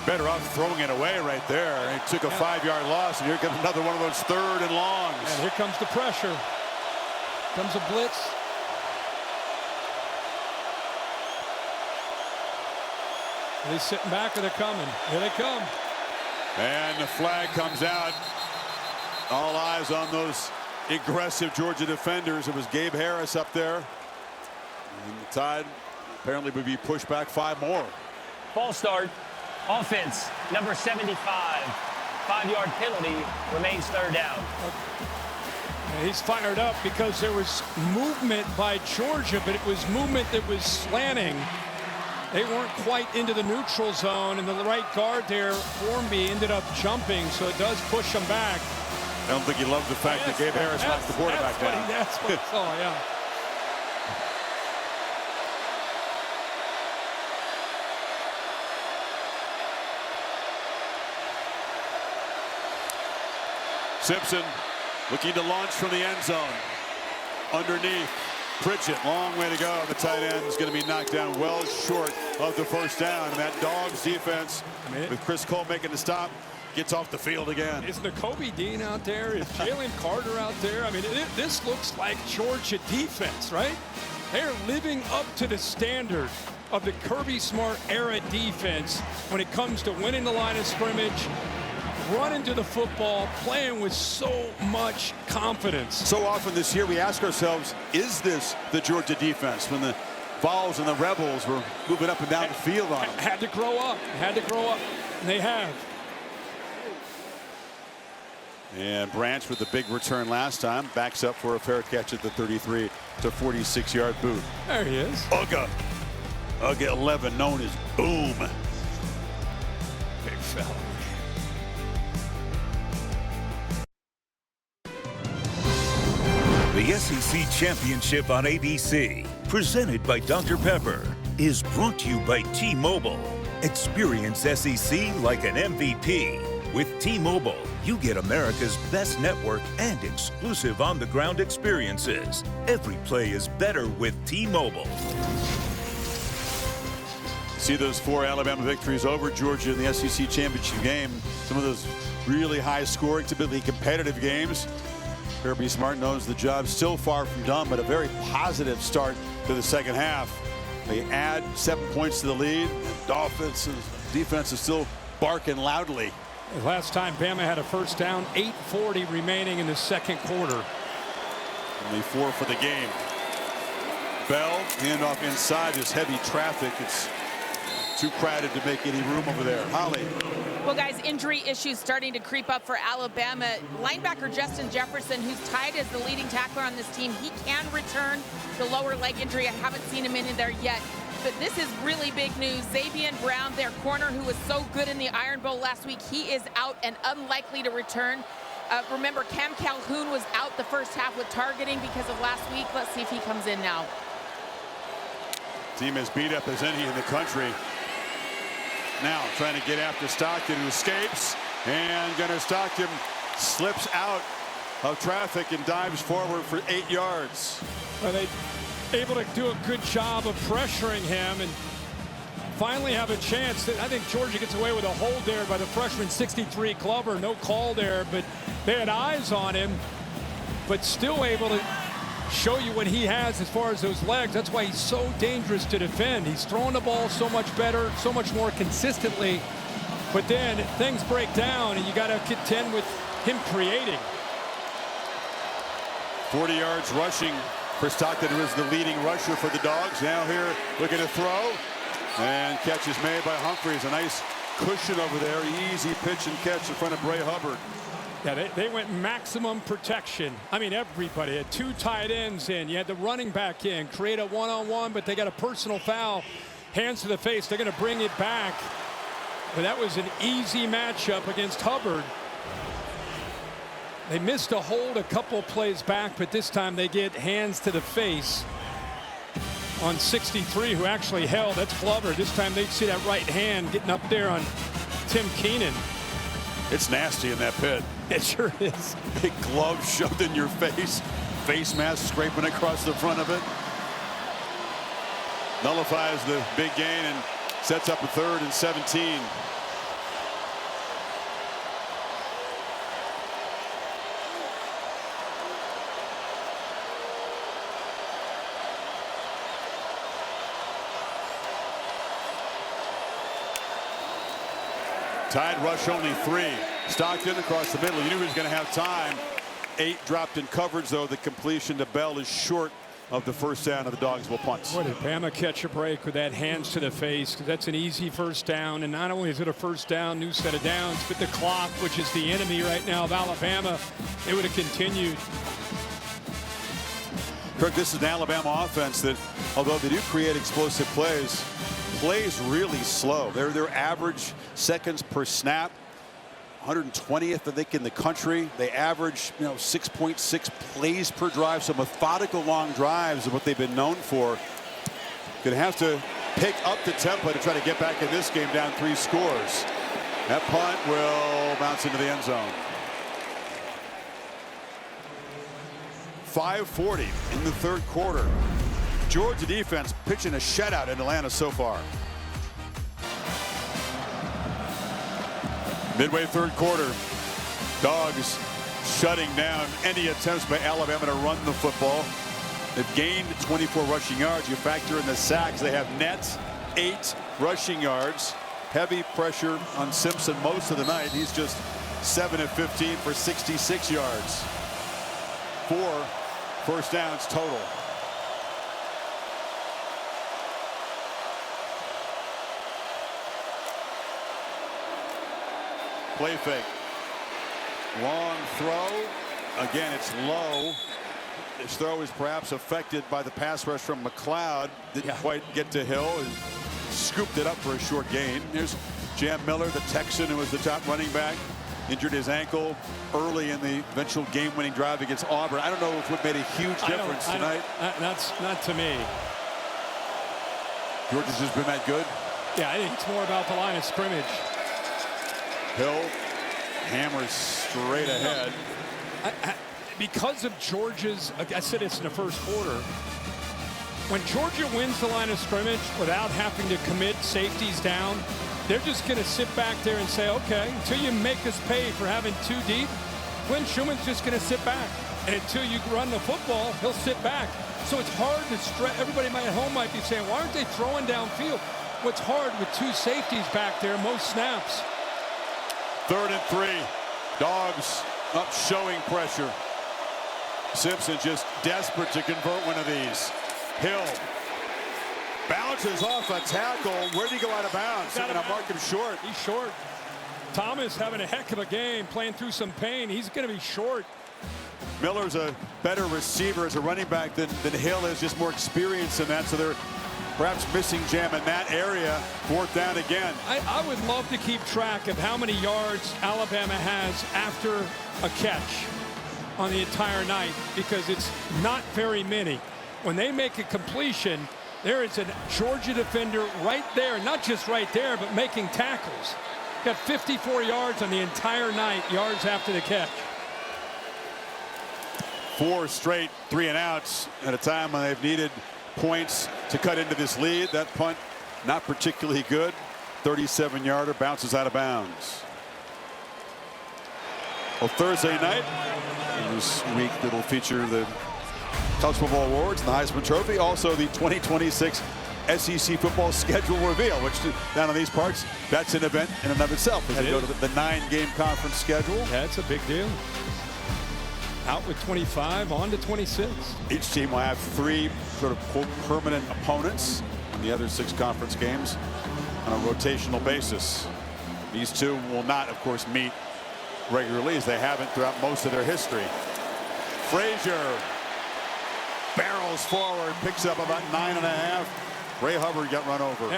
Better off throwing it away right there. He took a 5-yard loss, and here comes another one of those third and longs. And here comes the pressure. Comes a blitz. Are they sitting back, or they're coming? Here they come. And the flag comes out. All eyes on those aggressive Georgia defenders. It was Gabe Harris up there. And the Tide apparently would be pushed back 5 more. False start. Offense, number 75. 5-yard penalty, remains third down. And he's fired up because there was movement by Georgia, but it was movement that was slanting. They weren't quite into the neutral zone, and the right guard there, Formby, ended up jumping, so it does push them back. I don't think he loved the fact that Gabe Harris knocked the quarterback down. That's what he saw, yeah. Simpson looking to launch from the end zone. Underneath. Pritchett, long way to go. The tight end is going to be knocked down well short of the first down. And that Dogs defense with Chris Cole making the stop gets off the field again. Is Nakobe Dean out there? Is Jalen Carter out there? I mean, this looks like Georgia defense, right? They're living up to the standard of the Kirby Smart era defense when it comes to winning the line of scrimmage, running to the football, playing with so much confidence. So often this year we ask ourselves, is this the Georgia defense when the Vols and the Rebels were moving up and down the field on them? Had to grow up. Had to grow up. And they have. And Branch with the big return last time backs up for a fair catch at the 33 to 46-yard boot. There he is. Uga 11, known as Boom. Big fella. The SEC Championship on ABC, presented by Dr. Pepper, is brought to you by T-Mobile. Experience SEC like an MVP. With T-Mobile, you get America's best network and exclusive on-the-ground experiences. Every play is better with T-Mobile. See those 4 Alabama victories over Georgia in the SEC Championship game. Some of those really high-scoring, typically competitive games. Kirby Smart knows the job's still far from done, but a very positive start to the second half. They add 7 points to the lead. Dolphins' defense is still barking loudly. Last time Bama had a first down, 8:40 remaining in the second quarter. Only 4 for the game. Bell, handoff inside, just heavy traffic. It's too crowded to make any room over there. Holly. Well, guys, injury issues starting to creep up for Alabama. Linebacker Justin Jefferson, who's tied as the leading tackler on this team, he can return the lower leg injury. I haven't seen him in there yet. But this is really big news. Xavier Brown, their corner, who was so good in the Iron Bowl last week, he is out and unlikely to return. Remember, Cam Calhoun was out the first half with targeting because of last week. Let's see if he comes in now. Team as beat up as any in the country. Now trying to get after Stockton, who escapes, and Gunnar Stockton slips out of traffic and dives forward for 8 yards. Well, they able to do a good job of pressuring him and finally have a chance. I think Georgia gets away with a hold there by the freshman 63 Glover. No call there, but they had eyes on him, but still able to show you what he has as far as those legs. That's why he's so dangerous to defend. He's throwing the ball so much better, so much more consistently, but then things break down and you got to contend with him creating. 40 yards rushing for Stockton, who is the leading rusher for the Dogs. Now here looking to throw, and catch is made by Humphreys. A nice cushion over there. Easy pitch and catch in front of Bray Hubbard. Yeah, they went maximum protection. I mean, everybody had 2 tight ends in. You had the running back in, create a one-on-one, but they got a personal foul. Hands to the face. They're going to bring it back. But that was an easy matchup against Hubbard. They missed a hold a couple plays back, but this time they get hands to the face on 63, who actually held. That's Glover. This time they see that right hand getting up there on Tim Keenan. It's nasty in that pit. It sure is. Big glove shoved in your face. Face mask scraping across the front of it. Nullifies the big gain and sets up a 3rd and 17. Tide rush only 3. Stockton across the middle. You knew he was going to have time. 8 dropped in coverage, though. The completion to Bell is short of the first down, of the Dogs will punt. Boy, did Bama catch a break with that hands to the face, because that's an easy first down. And not only is it a first down, new set of downs, but the clock, which is the enemy right now of Alabama, it would have continued. Kirk, this is an Alabama offense that, although they do create explosive plays really slow. Their average seconds per snap, 120th, I think, in the country. They average, 6.6 plays per drive. So methodical long drives is what they've been known for. Gonna have to pick up the tempo to try to get back in this game down 3 scores. That punt will bounce into the end zone. 5:40 in the 3rd quarter. Georgia defense pitching a shutout in Atlanta so far. Midway third quarter, Dogs shutting down any attempts by Alabama to run the football. They've gained 24 rushing yards. You factor in the sacks, they have net 8 rushing yards. Heavy pressure on Simpson most of the night. He's just 7 of 15 for 66 yards. 4 first downs total. Play fake. Long throw. Again, it's low. This throw is perhaps affected by the pass rush from McLeod. Didn't quite get to Hill. And scooped it up for a short gain. Here's Jam Miller, the Texan, who was the top running back. Injured his ankle early in the eventual game-winning drive against Auburn. I don't know if it made a huge difference tonight. That's not to me. Georgia's just been that good? Yeah, I think it's more about the line of scrimmage. Hill hammers straight ahead. Because of Georgia's, I said it's in the first quarter, when Georgia wins the line of scrimmage without having to commit safeties down, they're just going to sit back there and say, okay, until you make us pay for having 2 deep, Glenn Schumann's just going to sit back. And until you run the football, he'll sit back. So it's hard to stretch. Everybody at home might be saying, why aren't they throwing downfield? What's hard with 2 safeties back there, most snaps. 3rd and 3. Dogs up showing pressure. Simpson just desperate to convert one of these. Hill bounces off a tackle. Where did he go out of bounds? They're going to mark him short. He's short. Thomas having a heck of a game, playing through some pain. He's going to be short. Miller's a better receiver as a running back than Hill is, just more experience in that. So they're perhaps missing Jam in that area. 4th down again. I would love to keep track of how many yards Alabama has after a catch on the entire night, because it's not very many. When they make a completion, there is a Georgia defender right there, not just right there, but making tackles. Got 54 yards on the entire night, yards after the catch. 4 straight 3-and-outs at a time when they've needed points to cut into this lead. That punt, not particularly good. 37-yarder, bounces out of bounds. Well, Thursday night, this week that'll feature the College Football Awards and the Heisman Trophy. Also, the 2026 SEC football schedule reveal, which down in these parts, that's an event in and of itself. As they go to the 9-game conference schedule. Yeah, it's a big deal. Out with 25, on to 26. Each team will have 3 sort of quote permanent opponents in the other 6 conference games on a rotational basis. These 2 will not, of course, meet regularly, as they haven't throughout most of their history. Frazier barrels forward, picks up about 9.5. Ray Hubbard got run over.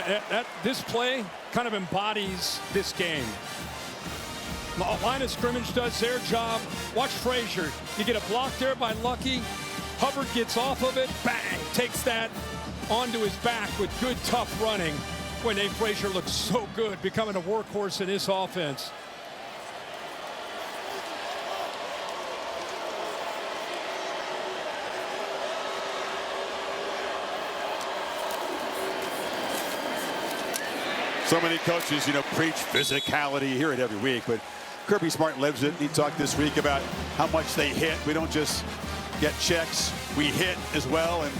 This play kind of embodies this game. The line of scrimmage does their job. Watch Frazier. You get a block there by Lucky. Hubbard gets off of it. Bang! Takes that onto his back with good, tough running. When Nate Frazier looks so good, becoming a workhorse in this offense. So many coaches, preach physicality. You hear it every week, but Kirby Smart lives it. He talked this week about how much they hit. We don't just get checks, we hit as well. And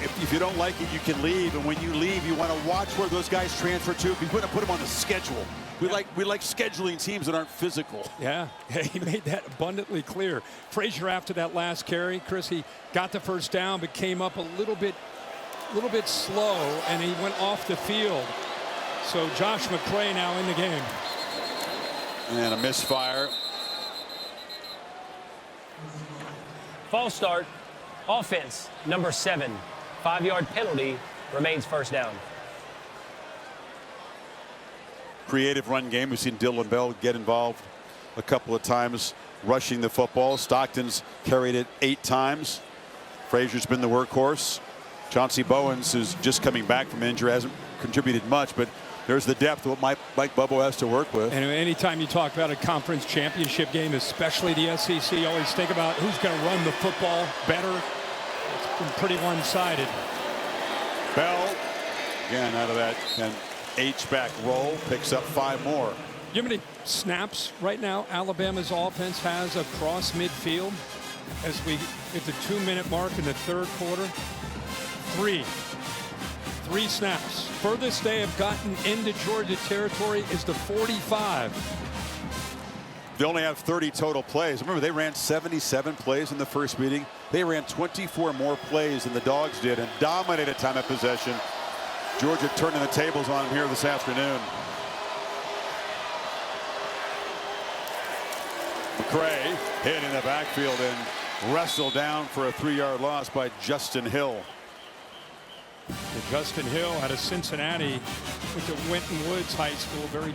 if you don't like it, you can leave. And when you leave, you want to watch where those guys transfer to. We want to put them on the schedule. We like scheduling teams that aren't physical. Yeah, he made that abundantly clear. Frazier, after that last carry, Chris, he got the first down, but came up a little bit slow, and he went off the field. So Josh McCray now in the game. And a misfire. False start. Offense, number 7. 5-yard penalty, remains first down. Creative run game. We've seen Dylan Bell get involved a couple of times rushing the football. Stockton's carried it 8 times. Frazier's been the workhorse. Chauncey Bowens, who's just coming back from injury, hasn't contributed much, but there's the depth of what Mike Bobo has to work with. And anytime you talk about a conference championship game, especially the SEC, you always think about who's going to run the football better. It's been pretty one-sided. Bell, again, out of that H-back roll, picks up 5 more. You know how many snaps right now Alabama's offense has across midfield as we hit the 2-minute mark in the third quarter? 3 snaps. Furthest they have gotten into Georgia territory is the 45. They only have 30 total plays. Remember, they ran 77 plays in the first meeting. They ran 24 more plays than the Dogs did and dominated time of possession. Georgia turning the tables on them here this afternoon. McCray hit in the backfield and wrestled down for a 3-yard loss by Justin Hill. Justin Hill out of Cincinnati went to Winton Woods High School. Very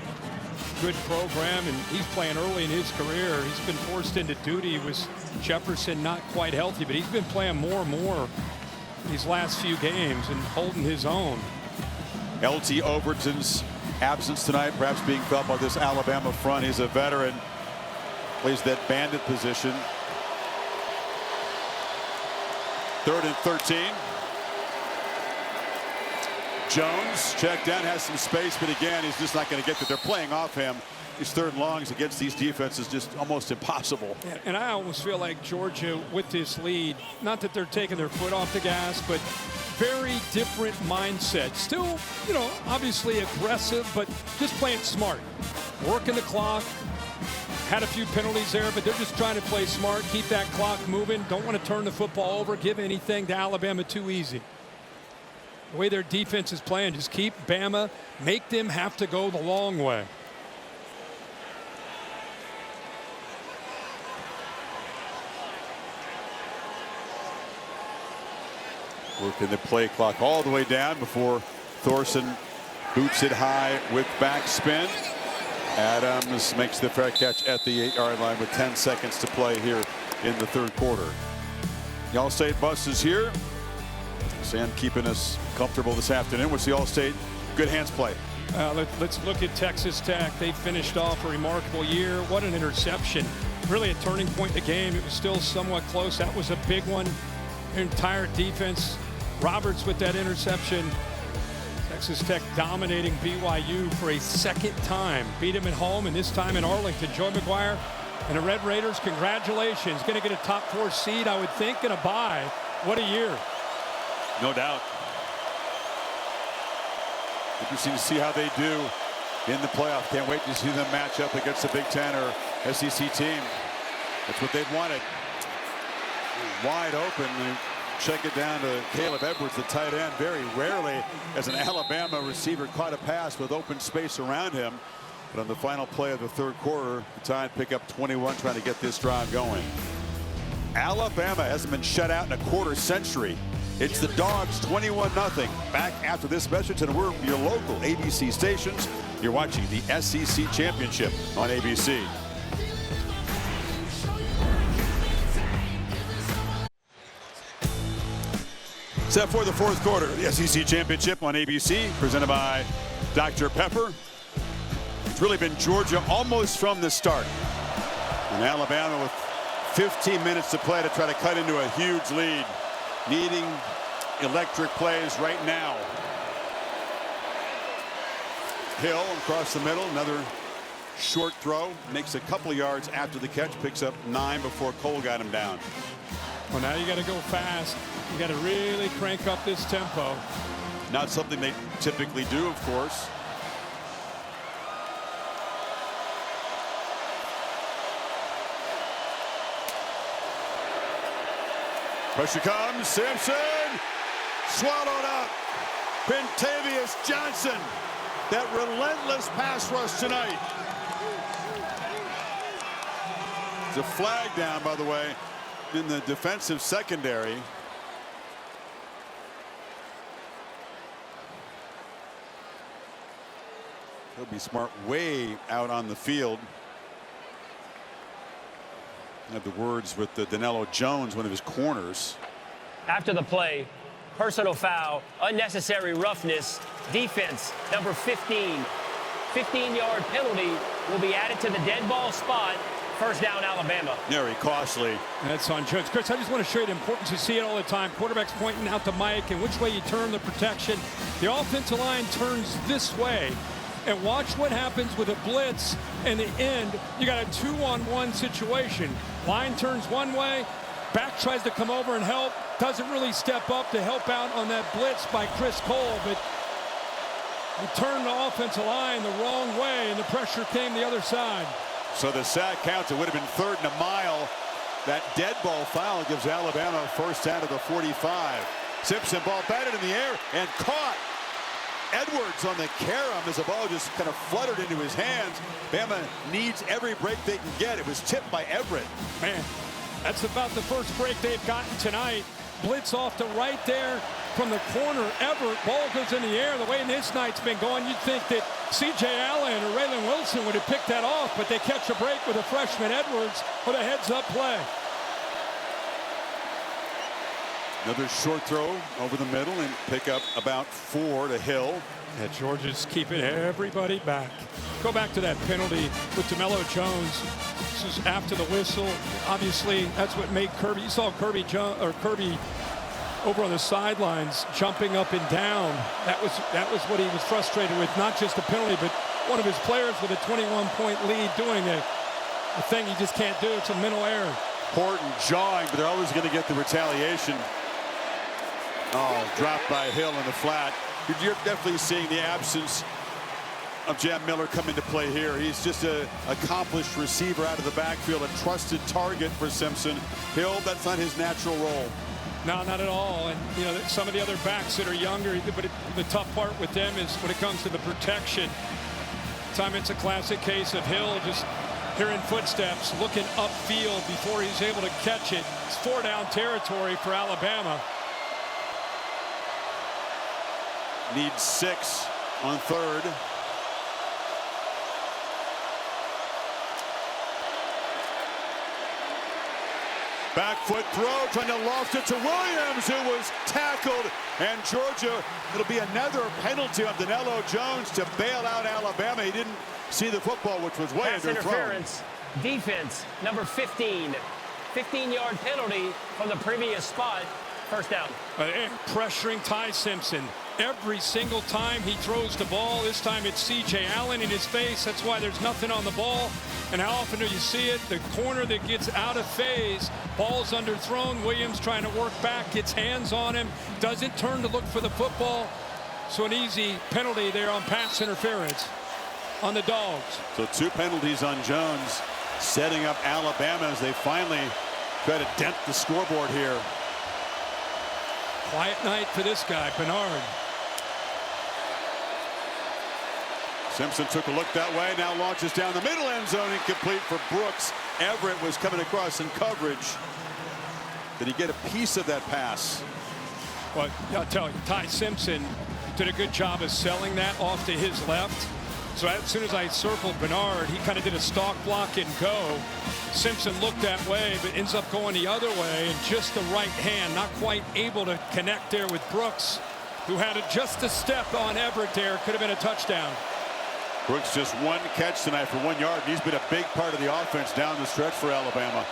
good program, and he's playing early in his career. He's been forced into duty with Jefferson not quite healthy, but he's been playing more and more these last few games and holding his own. LT Overton's absence tonight perhaps being felt by this Alabama front. He's a veteran, plays that bandit position. 3rd and 13. Jones checked down, has some space, but again, he's just not going to get that. They're playing off him. These 3rd and longs against these defenses just almost impossible. And I almost feel like Georgia with this lead, not that they're taking their foot off the gas, but very different mindset. Still, you know, obviously aggressive, but just playing smart. Working the clock. Had a few penalties there, but they're just trying to play smart, keep that clock moving. Don't want to turn the football over, give anything to Alabama too easy. The way their defense is playing, just keep Bama, make them have to go the long way. Working the play clock all the way down before Thorson boots it high with backspin. Adams makes the fair catch at the 8-yard line with 10 seconds to play here in the third quarter. The All-State bus is here. Sam keeping us comfortable this afternoon. What's the All-State good hands play? Let's look at Texas Tech. They finished off a remarkable year. What an interception. Really a turning point in the game. It was still somewhat close. That was a big one. Their entire defense. Roberts with that interception. Texas Tech dominating BYU for a second time. Beat him at home, and this time in Arlington. Joey McGuire and the Red Raiders, congratulations. Going to get a top 4 seed, I would think, and a bye. What a year. No doubt. Interesting to see how they do in the playoff. Can't wait to see them match up against the Big Ten or SEC team. That's what they've wanted. Wide open. Check it down to Caleb Edwards, the tight end. Very rarely has an Alabama receiver caught a pass with open space around him. But on the final play of the third quarter, the Tide pick up 21, trying to get this drive going. Alabama hasn't been shut out in a quarter century. It's the Dogs 21-0. Back after this message, and we're your local ABC stations. You're watching the SEC Championship on ABC. Set for the fourth quarter, the SEC Championship on ABC, presented by Dr. Pepper. It's really been Georgia almost from the start. And Alabama with 15 minutes to play to try to cut into a huge lead. Needing electric plays right now. Hill across the middle, another short throw, makes a couple of yards after the catch, picks up 9 before Cole got him down. Well, now you got to go fast. You got to really crank up this tempo. Not something they typically do, of course. Pressure comes. Simpson swallowed up. Quintavious Johnson. That relentless pass rush tonight. It's a flag down, by the way, in the defensive secondary. He'll be smart way out on the field. I have the words with Danilo Jones, one of his corners. After the play, personal foul, unnecessary roughness, defense, number 15. 15-yard penalty will be added to the dead ball spot. First down, Alabama. Very costly. That's on Jones. Chris, I just want to show you the importance. You see it all the time. Quarterback's pointing out to Mike and which way you turn the protection. The offensive line turns this way. And watch what happens with a blitz in the end. You got a 2-on-1 situation. Line turns one way, back tries to come over and help, doesn't really step up to help out on that blitz by Chris Cole, but he turned the offensive line the wrong way, and the pressure came the other side. So the sack counts. It would have been 3rd and a mile. That dead ball foul gives Alabama a first down to the 45. Simpson ball batted in the air and caught. Edwards on the carom as the ball just kind of fluttered into his hands. Bama needs every break they can get. It was tipped by Everett. Man, that's about the first break they've gotten tonight. Blitz off to right there from the corner. Everett, ball goes in the air. The way this night's been going, you'd think that C.J. Allen or Raylan Wilson would have picked that off, but they catch a break with a freshman Edwards with a heads-up play. Another short throw over the middle and pick up about 4 to Hill. Yeah, Georgia's keeping everybody back. Go back to that penalty with DeMello Jones. This is after the whistle. Obviously, that's what made Kirby. You saw Kirby over on the sidelines jumping up and down. That was what he was frustrated with. Not just the penalty, but one of his players with a 21-point lead doing a thing he just can't do. It's a mental error. Horton jawing, but they're always going to get the retaliation. Oh, dropped by Hill in the flat. You're definitely seeing the absence of Jam Miller come into play here. He's just an accomplished receiver out of the backfield, a trusted target for Simpson. Hill, that's not his natural role. No, not at all. And, you know, some of the other backs that are younger, but the tough part with them is when it comes to the protection. Time it's a classic case of Hill just hearing footsteps, looking upfield before he's able to catch it. It's 4-down territory for Alabama. Needs 6 on 3rd. Back foot throw, trying to loft it to Williams, who was tackled. And Georgia, it'll be another penalty on DeMello Jones to bail out Alabama. He didn't see the football, which was way Pass underthrown. interference, defense, number 15. 15-yard penalty from the previous spot. First down. Pressuring Ty Simpson. Every single time he throws the ball, this time it's C.J. Allen in his face. That's why there's nothing on the ball. And how often do you see it? The corner that gets out of phase, ball's underthrown. Williams trying to work back, gets hands on him, doesn't turn to look for the football. So an easy penalty there on pass interference on the Dogs. So 2 penalties on Jones, setting up Alabama as they finally try to dent the scoreboard here. Quiet night for this guy, Bernard. Simpson took a look that way, now launches down the middle end zone, incomplete for Brooks. Everett was coming across in coverage. Did he get a piece of that pass? Well, I'll tell you, Ty Simpson did a good job of selling that off to his left. So as soon as I circled Bernard, he kind of did a stalk block and go. Simpson looked that way, but ends up going the other way, and just the right hand, not quite able to connect there with Brooks, who had just a step on Everett there. Could have been a touchdown. Brooks just 1 catch tonight for 1 yard. He's been a big part of the offense down the stretch for Alabama.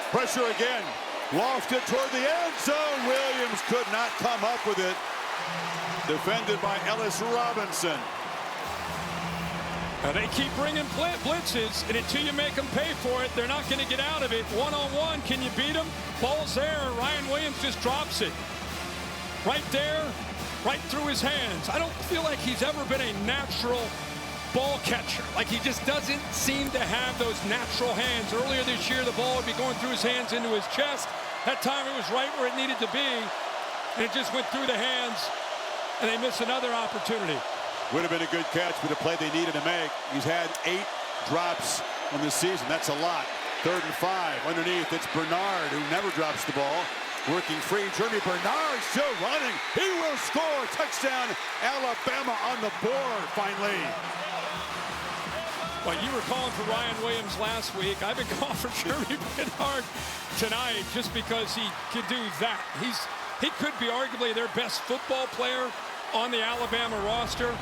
Pressure again. Lofted toward the end zone. Williams could not come up with it. Defended by Ellis Robinson. Now they keep bringing blitzes, and until you make them pay for it, they're not going to get out of it. One-on-one, can you beat them? Ball's there. Ryan Williams just drops it. Right there, right through his hands. I don't feel like he's ever been a natural ball catcher. Like he just doesn't seem to have those natural hands. Earlier this year, the ball would be going through his hands into his chest. That time it was right where it needed to be, and it just went through the hands, and they miss another opportunity. Would have been a good catch, but a play they needed to make. He's had 8 drops on this season. That's a lot. 3rd and 5. Underneath, it's Bernard, who never drops the ball. Working free, Jeremy Bernard still running. He will score. Touchdown, Alabama on the board, finally. Well, you were calling for Ryan Williams last week. I've been calling for Jeremy Bernard tonight just because he could do that. He could be arguably their best football player on the Alabama roster.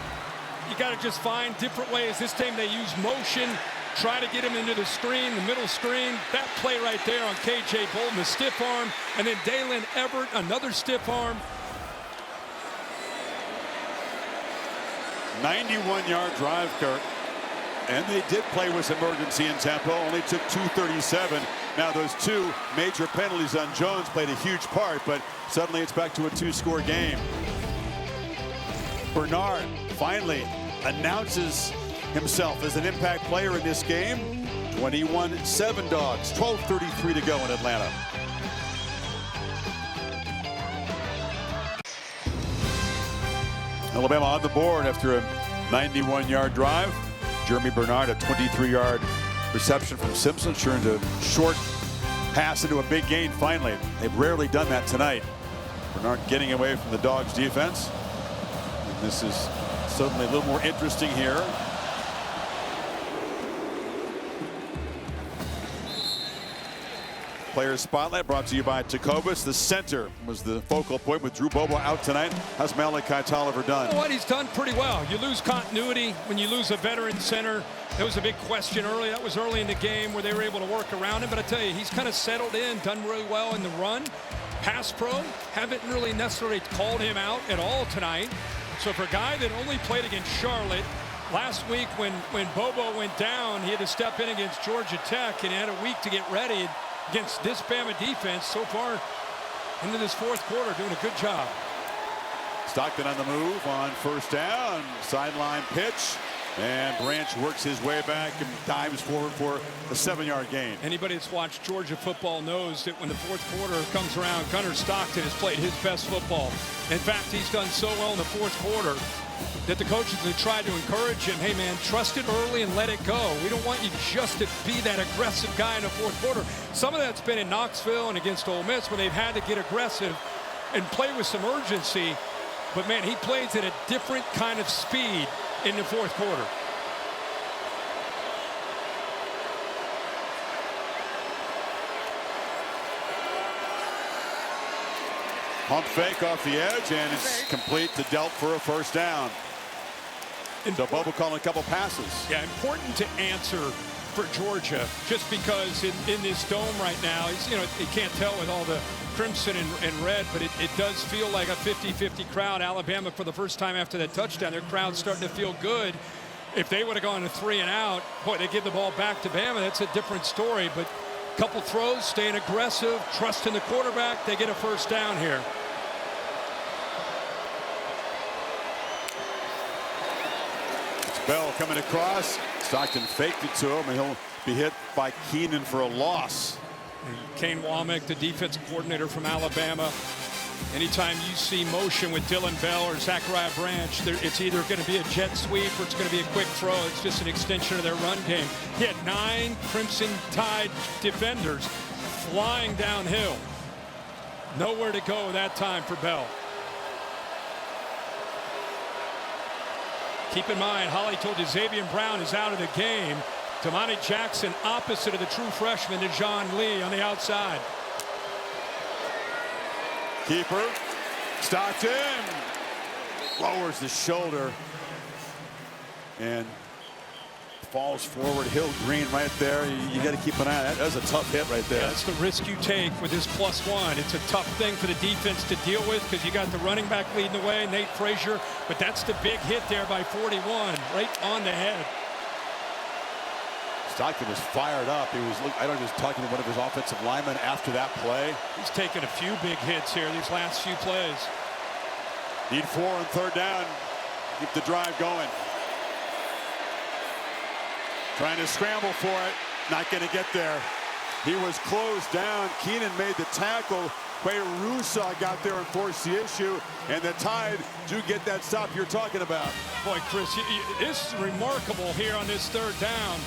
You got to just find different ways. This time they use motion try to get him into the screen, the middle screen. That play right there on K.J. Bolton, the stiff arm, and then Dalen Everett, another stiff arm. 91-yard drive, Kirk. And they did play with some urgency in tempo. Only took 2:37. Now those two major penalties on Jones played a huge part, but suddenly it's back to a 2-score game. Bernard finally announces himself as an impact player in this game. 21-7 Dogs. 12:33 to go in Atlanta. Alabama on the board after a 91-yard drive. Jeremy Bernard, a 23-yard reception from Simpson, turned a short pass into a big gain finally. They've rarely done that tonight. Bernard getting away from the Dogs defense. And this is suddenly a little more interesting here. Players Spotlight brought to you by Tecovas. The center was the focal point with Drew Bobo out tonight. How's Malachi Tolliver done? You know what? He's done pretty well. You lose continuity when you lose a veteran center. That was a big question early. That was early in the game where they were able to work around him. But I tell you, he's kind of settled in, done really well in the run. Pass pro, haven't really necessarily called him out at all tonight. So for a guy that only played against Charlotte, last week when Bobo went down, he had to step in against Georgia Tech and he had a week to get ready against this Bama defense. So far into this fourth quarter, doing a good job. Stockton on the move on first down. Sideline pitch. And Branch works his way back and dives forward for a 7-yard gain. Anybody that's watched Georgia football knows that when the fourth quarter comes around, Gunnar Stockton has played his best football. In fact, he's done so well in the fourth quarter that the coaches have tried to encourage him. Hey, man, trust it early and let it go. We don't want you just to be that aggressive guy in the fourth quarter. Some of that's been in Knoxville and against Ole Miss when they've had to get aggressive and play with some urgency. But, man, he plays at a different kind of speed in the fourth quarter. Pump fake off the edge, and it's complete to Delp for a first down. So Bobo calling a couple passes. Yeah, important to answer for Georgia, just because in this dome right now, it's, you know, you can't tell with all the crimson and red, but it does feel like a 50-50 crowd. Alabama, for the first time after that touchdown, their crowd's starting to feel good. If they would have gone to 3 and out, boy, they give the ball back to Bama. That's a different story. But a couple throws, staying aggressive, trusting the quarterback. They get a first down here. It's Bell coming across. Stockton faked it to him, and he'll be hit by Keenan for a loss. Kane Womack, the defensive coordinator from Alabama. Anytime you see motion with Dylan Bell or Zachariah Branch, it's either going to be a jet sweep or it's going to be a quick throw. It's just an extension of their run game. He had 9 Crimson Tide defenders flying downhill. Nowhere to go that time for Bell. Keep in mind, Holly told you Xavier Brown is out of the game. Damani Jackson opposite of the true freshman, DeJohn Lee on the outside. Keeper, Stockton, lowers the shoulder and falls forward. Hill Green right there. You got to keep an eye on that. That was a tough hit right there. Yeah, that's the risk you take with this +1. It's a tough thing for the defense to deal with because you got the running back leading the way, Nate Frazier, but that's the big hit there by 41, right on the head. Stockton was fired up. He was, I don't know, he was talking to one of his offensive linemen after that play. He's taken a few big hits here these last few plays. Need 4 on third down. Keep the drive going. Trying to scramble for it. Not going to get there. He was closed down. Keenan made the tackle. Quay Russo got there and forced the issue. And the Tide do get that stop you're talking about. Boy, Chris, this is remarkable here on this third down.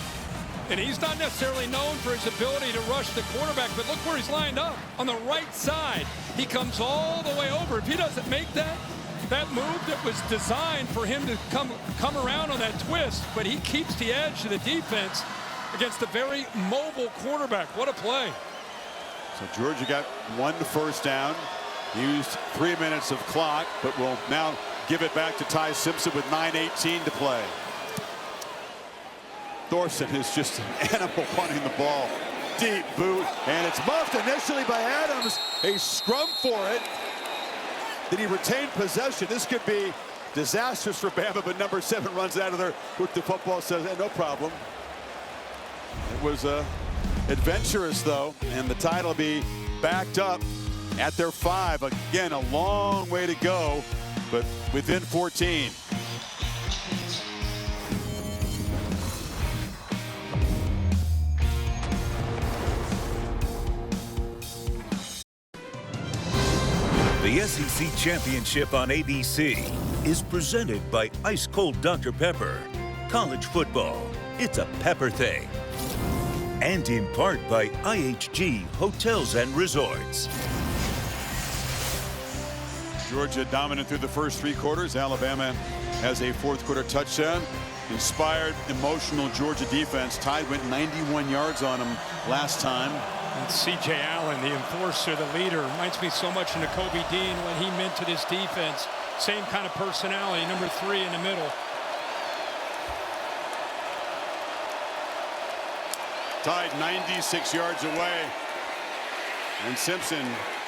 And he's not necessarily known for his ability to rush the quarterback, but look where he's lined up on the right side. He comes all the way over. If he doesn't make that move that was designed for him to come around on that twist, but he keeps the edge of the defense against a very mobile quarterback. What a play. So Georgia got 1 first down, used 3 minutes of clock, but will now give it back to Ty Simpson with 9:18 to play. Thorson is just an animal punting the ball. Deep boot, and it's muffed initially by Adams. A scrum for it. Did he retain possession? This could be disastrous for Bama, but number 7 runs out of there with the football, says, hey, no problem. It was adventurous, though, and the Tide will be backed up at their 5. Again, a long way to go, but within 14. The SEC Championship on ABC is presented by Ice Cold Dr. Pepper. College football, it's a pepper thing. And in part by IHG Hotels and Resorts. Georgia dominant through the first 3 quarters. Alabama has a 4th quarter touchdown. Inspired, emotional Georgia defense. Tide went 91 yards on them last time. And C.J. Allen, the enforcer, the leader, reminds me so much of Nakobe Dean, what he meant to this defense. Same kind of personality, number 3 in the middle. Tide 96 yards away. And Simpson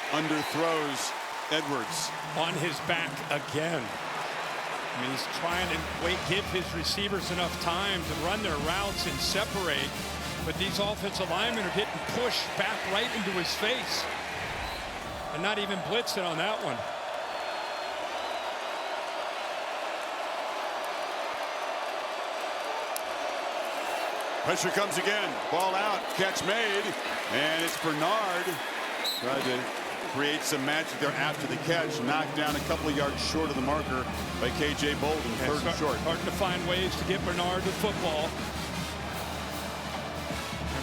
underthrows Edwards. On his back again. I mean, he's trying to give his receivers enough time to run their routes and separate. But these offensive linemen are getting pushed back right into his face. And not even blitzing on that one. Pressure comes again. Ball out. Catch made. And it's Bernard. Tried to create some magic there after the catch. Knocked down a couple of yards short of the marker by K.J. Bolden. 3rd and short. Starting to find ways to get Bernard the football.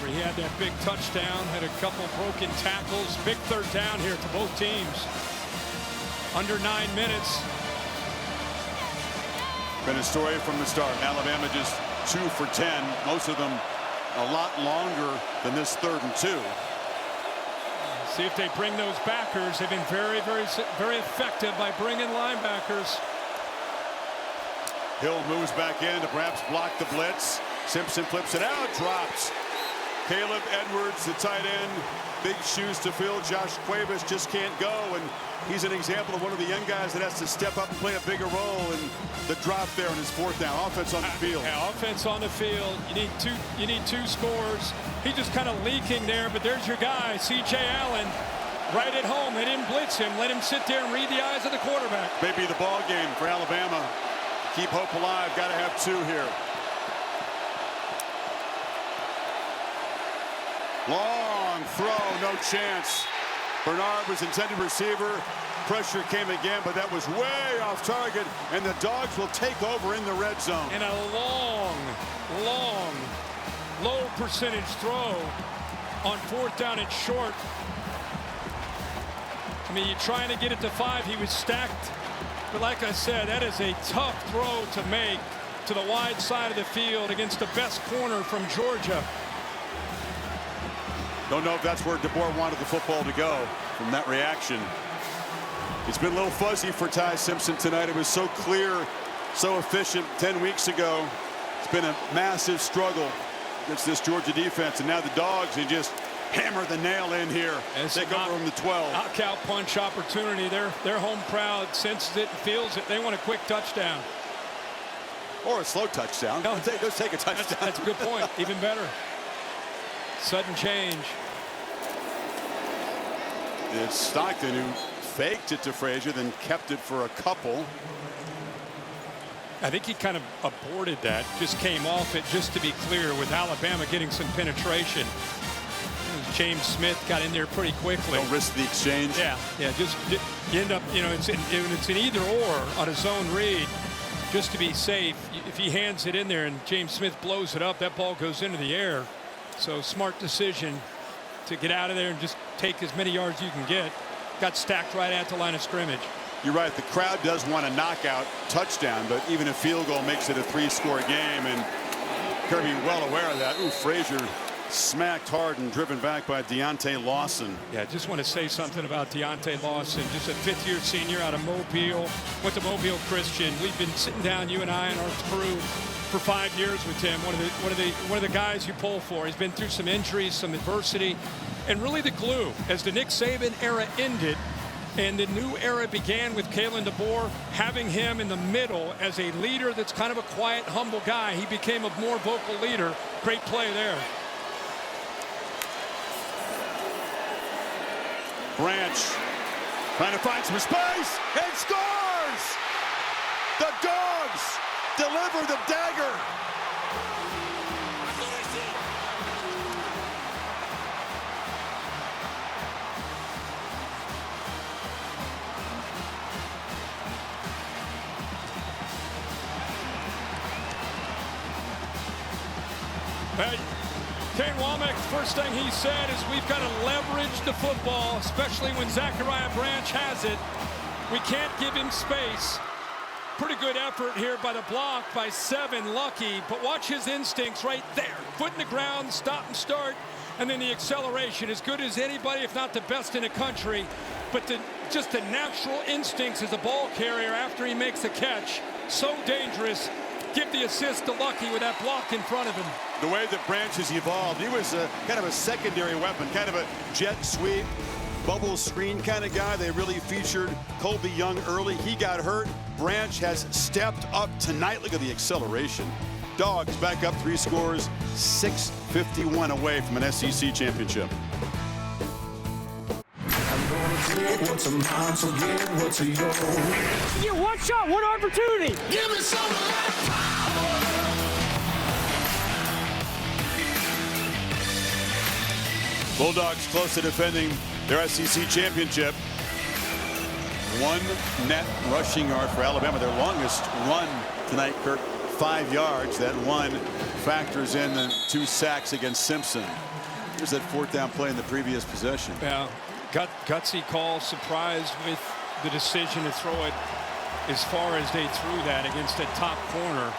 Remember, he had that big touchdown. Had a couple broken tackles. Big 3rd down here for both teams. Under 9 minutes. Been a story from the start. Alabama just 2 for 10. Most of them a lot longer than this 3rd and 2. See if they bring those backers. They've been very effective by bringing linebackers. Hill moves back in to perhaps block the blitz. Simpson flips it out, drops. Caleb Edwards, the tight end, big shoes to fill. Josh Cuevas just can't go, and he's an example of one of the young guys that has to step up and play a bigger role. And the drop there on his 4th down. Offense on the field. Yeah, offense on the field. You need 2 scores. He's just kind of leaking there, but there's your guy, C.J. Allen, right at home. They didn't blitz him. Let him sit there and read the eyes of the quarterback. Maybe the ball game for Alabama. Keep hope alive. Got to have 2 here. Long throw, no chance. Bernard was intended receiver. Pressure came again, but that was way off target, and the Dogs will take over in the red zone. And a long, low percentage throw on 4th down and short. I mean, you're trying to get it to 5. He was stacked. But like I said, that is a tough throw to make to the wide side of the field against the best corner from Georgia. Don't know if that's where DeBoer wanted the football to go from that reaction. It's been a little fuzzy for Ty Simpson tonight. It was so clear, so efficient 10 weeks ago. It's been a massive struggle against this Georgia defense, and now the Dogs, they just hammer the nail in here. Take over from the 12. Knockout punch opportunity. Their home crowd senses it and feels it. They want a quick touchdown. Or a slow touchdown. No, let's take a touchdown. That's a good point. Even better. Sudden change. It's Stockton who faked it to Frazier, then kept it for a couple. I think he kind of aborted that, just came off it, just to be clear, with Alabama getting some penetration. James Smith got in there pretty quickly. Don't risk the exchange. Yeah, just you end up, it's an either or on a zone read, just to be safe. If he hands it in there and James Smith blows it up, that ball goes into the air. So smart decision to get out of there and just take as many yards you can get. Got stacked right at the line of scrimmage. You're right. The crowd does want a knockout touchdown, but even a field goal makes it a 3-score game, and Kirby well aware of that. Ooh, Frazier smacked hard and driven back by Deontay Lawson. Yeah, just want to say something about Deontay Lawson, just a 5th-year senior out of Mobile. Went to Mobile Christian. We've been sitting down, you and I and our crew, for 5 years with Tim. One of the guys you pull for. He's been through some injuries, some adversity, and really the glue as the Nick Saban era ended and the new era began with Kalen DeBoer. Having him in the middle as a leader that's kind of a quiet, humble guy, he became a more vocal leader. Great play there. Branch trying to find some space and scores! The Dogs deliver the dagger. Kane Womack, first thing he said is we've got to leverage the football, especially when Zachariah Branch has it. We can't give him space. Pretty good effort here by the block by 7, Lucky, but watch his instincts right there. Foot in the ground, stop and start, and then the acceleration. As good as anybody, if not the best in the country, but just the natural instincts as a ball carrier after he makes a catch. So dangerous. Give the assist to Lucky with that block in front of him. The way that Branch has evolved, he was kind of a secondary weapon, kind of a jet sweep, bubble screen kind of guy. They really featured Colby Young early. He got hurt. Branch has stepped up tonight. Look at the acceleration. Dogs back up 3 scores, 6:51 away from an SEC championship. What's a mine, so get what's a yours. You get one shot, one opportunity. Give me some of that power. Bulldogs close to defending their SEC championship. 1 net rushing yard for Alabama, their longest run tonight, Kirk, 5 yards. That one factors in the 2 sacks against Simpson. Here's that 4th down play in the previous possession. Yeah. Gutsy call, surprised with the decision to throw it as far as they threw that against a top corner.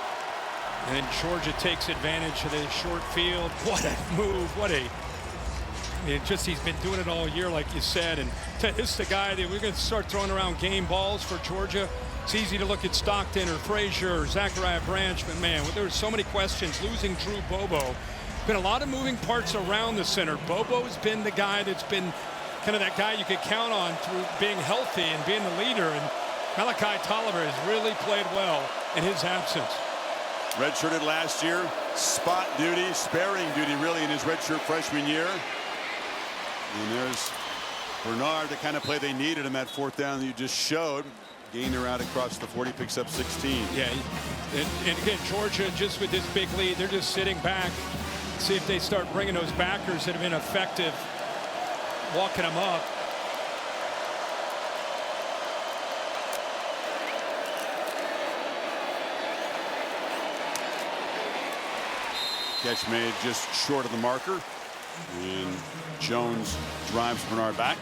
And Georgia takes advantage of the short field. What a move. He's been doing it all year, like you said. And this is the guy that we're going to start throwing around game balls for Georgia. It's easy to look at Stockton or Frazier or Zachariah Branch, but man, there were so many questions. Losing Drew Bobo. Been a lot of moving parts around the center. Bobo's been the guy that's been kind of that guy you could count on through being healthy and being the leader. And Malachi Tolliver has really played well in his absence. Redshirted last year, spot duty, sparing duty really in his redshirt freshman year. And there's Bernard, the kind of play they needed in that 4th down that you just showed. Gainer out across the 40, picks up 16. Yeah, and again, Georgia just with this big lead, they're just sitting back. See if they start bringing those backers that have been effective, walking them up. Catch made just short of the marker. And Jones drives Bernard back.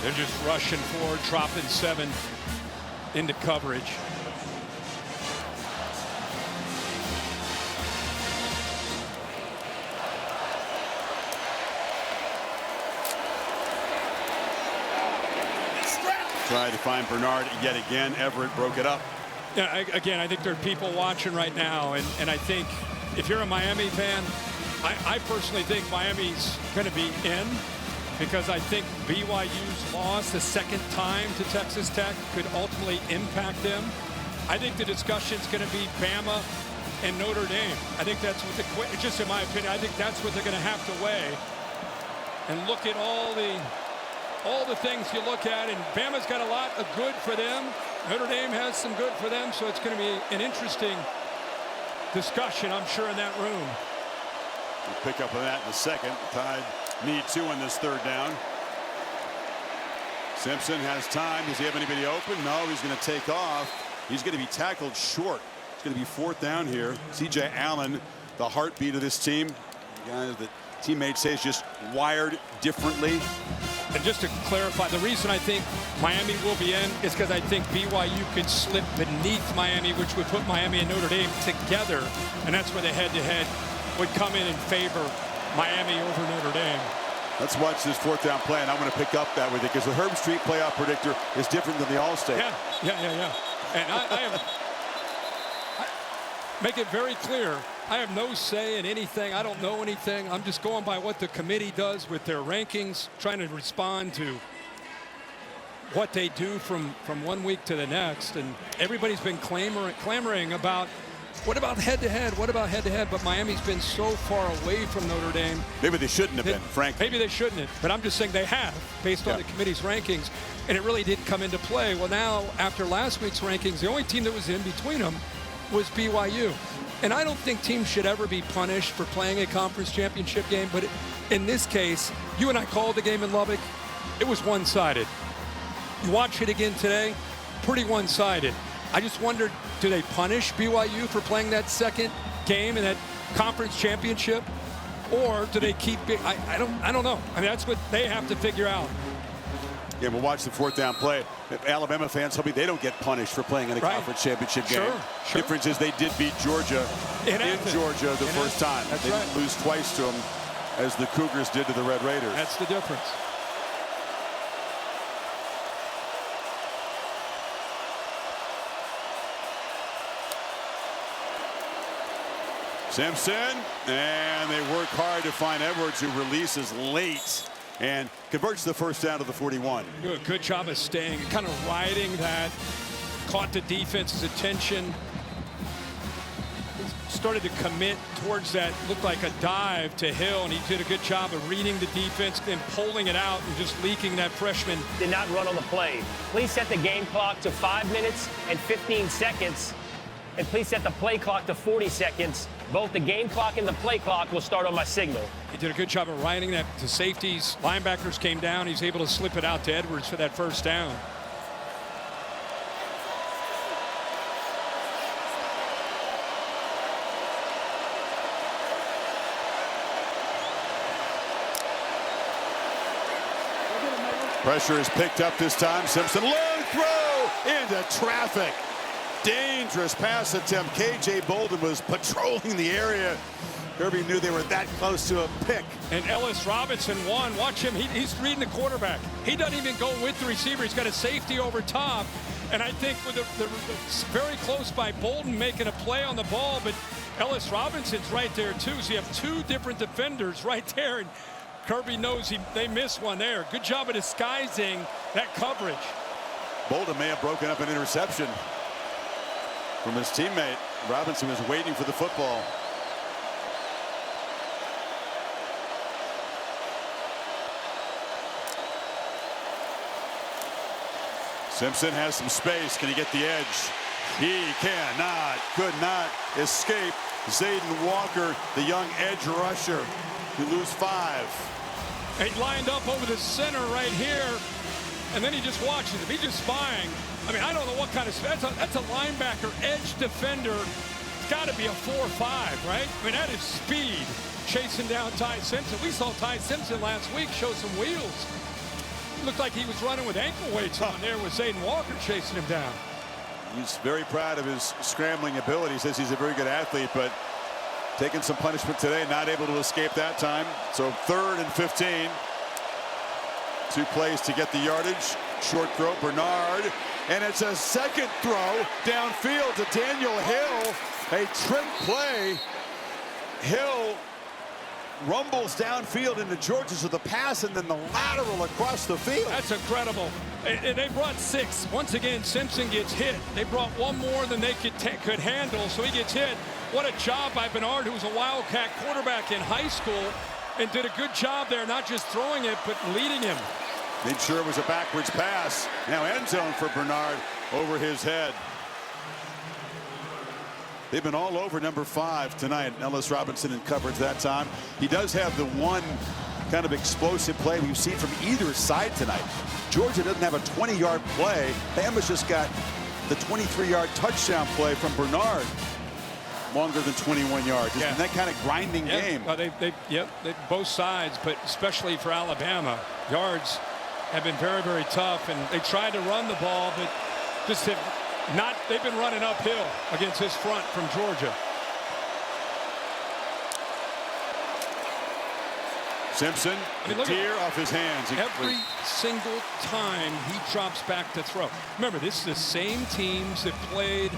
They're just rushing forward, dropping 7 into coverage. Tried to find Bernard yet again. Everett broke it up. Yeah, again, I think there are people watching right now, and I think if you're a Miami fan, I personally think Miami's going to be in, because I think BYU's loss the 2nd time to Texas Tech could ultimately impact them. I think the discussion's going to be Bama and Notre Dame. I think that's what just in my opinion, I think that's what they're going to have to weigh and look at all the things you look at, and Bama's got a lot of good for them. Notre Dame has some good for them, so it's going to be an interesting discussion, I'm sure, in that room. We'll pick up on that in a second. Tide need 2 on this 3rd down. Simpson has time. Does he have anybody open? No, he's going to take off. He's going to be tackled short. It's going to be 4th down here. C.J. Allen, the heartbeat of this team. The guy that teammates say is just wired differently. And just to clarify, the reason I think Miami will be in is because I think BYU could slip beneath Miami, which would put Miami and Notre Dame together. And that's where the head-to-head would come in and favor Miami over Notre Dame. Let's watch this 4th down play, and I'm going to pick up that with it because the Herb Street playoff predictor is different than the All-State. Yeah. And make it very clear, I have no say in anything. I don't know anything. I'm just going by what the committee does with their rankings, trying to respond to what they do from 1 week to the next. And everybody's been clamoring about, what about head-to-head? What about head-to-head? But Miami's been so far away from Notre Dame. Maybe they shouldn't have been, frankly. Maybe they shouldn't have. But I'm just saying they have, based on the committee's rankings. And it really did come into play. Well, now, after last week's rankings, the only team that was in between them was BYU. And I don't think teams should ever be punished for playing a conference championship game. But in this case, you and I called the game in Lubbock. It was one-sided. You watch it again today, pretty one-sided. I just wondered, do they punish BYU for playing that second game in that conference championship? Or do they keep it? I don't know. I mean, that's what they have to figure out. Yeah, we'll watch the fourth down play. Alabama fans, hopefully they don't get punished for playing in a conference championship game. Sure. Difference is they did beat Georgia in Georgia the first time. They didn't lose twice to them as the Cougars did to the Red Raiders. That's the difference. Simpson, and they work hard to find Edwards, who releases late and converts the first down to the 41. Good job of staying, kind of riding that, caught the defense's attention, started to commit towards that, looked like a dive to Hill, and he did a good job of reading the defense, then pulling it out and just leaking that freshman. Did not run on the play. Please set the game clock to 5 minutes and 15 seconds, and please set the play clock to 40 seconds. Both the game clock and the play clock will start on my signal. He did a good job of riding that to safeties. Linebackers came down. He's able to slip it out to Edwards for that first down. Pressure is picked up this time. Simpson, long throw into traffic. Dangerous pass attempt. K.J. Bolden was patrolling the area. Kirby knew they were that close to a pick. And Ellis Robinson won. Watch him. He's reading the quarterback. He doesn't even go with the receiver. He's got a safety over top. And I think with the very close by Bolden making a play on the ball, but Ellis Robinson's right there too. So you have two different defenders right there. And Kirby knows they missed one there. Good job of disguising that coverage. Bolden may have broken up an interception from his teammate. Robinson was waiting for the football. Simpson has some space. Can he get the edge? He could not escape Zayden Walker, the young edge rusher, who lose 5. He lined up over the center right here, and then he just watches him. He's just spying. I mean, I don't know what kind of, that's a linebacker, edge defender. It's got to be a 4-5, right? I mean, that is speed, chasing down Ty Simpson. We saw Ty Simpson last week show some wheels. It looked like he was running with ankle weights on there with Zayden Walker chasing him down. He's very proud of his scrambling ability. He says he's a very good athlete, but taking some punishment today, not able to escape that time. So 3rd and 15. 2 plays to get the yardage. Short throw, Bernard. And it's a second throw downfield to Daniel Hill. A trick play. Hill rumbles downfield into Georgia to the pass, and then the lateral across the field. That's incredible. They brought 6. Once again, Simpson gets hit. They brought one more than they could handle, so he gets hit. What a job by Bernard, who was a Wildcat quarterback in high school, and did a good job there, not just throwing it, but leading him. Made sure it was a backwards pass. Now end zone for Bernard over his head. They've been all over number 5 tonight. Ellis Robinson in coverage that time. He does have the one kind of explosive play we've seen from either side tonight. Georgia doesn't have a 20-yard play. Bama's just got the 23-yard touchdown play from Bernard. Longer than 21 yards. It's been that kind of grinding game. Well, they both sides, but especially for Alabama, yards have been very, very tough, and they tried to run the ball, but just have not. They've been running uphill against this front from Georgia. Simpson, the deer off his hands. Every single time he drops back to throw. Remember, this is the same teams that played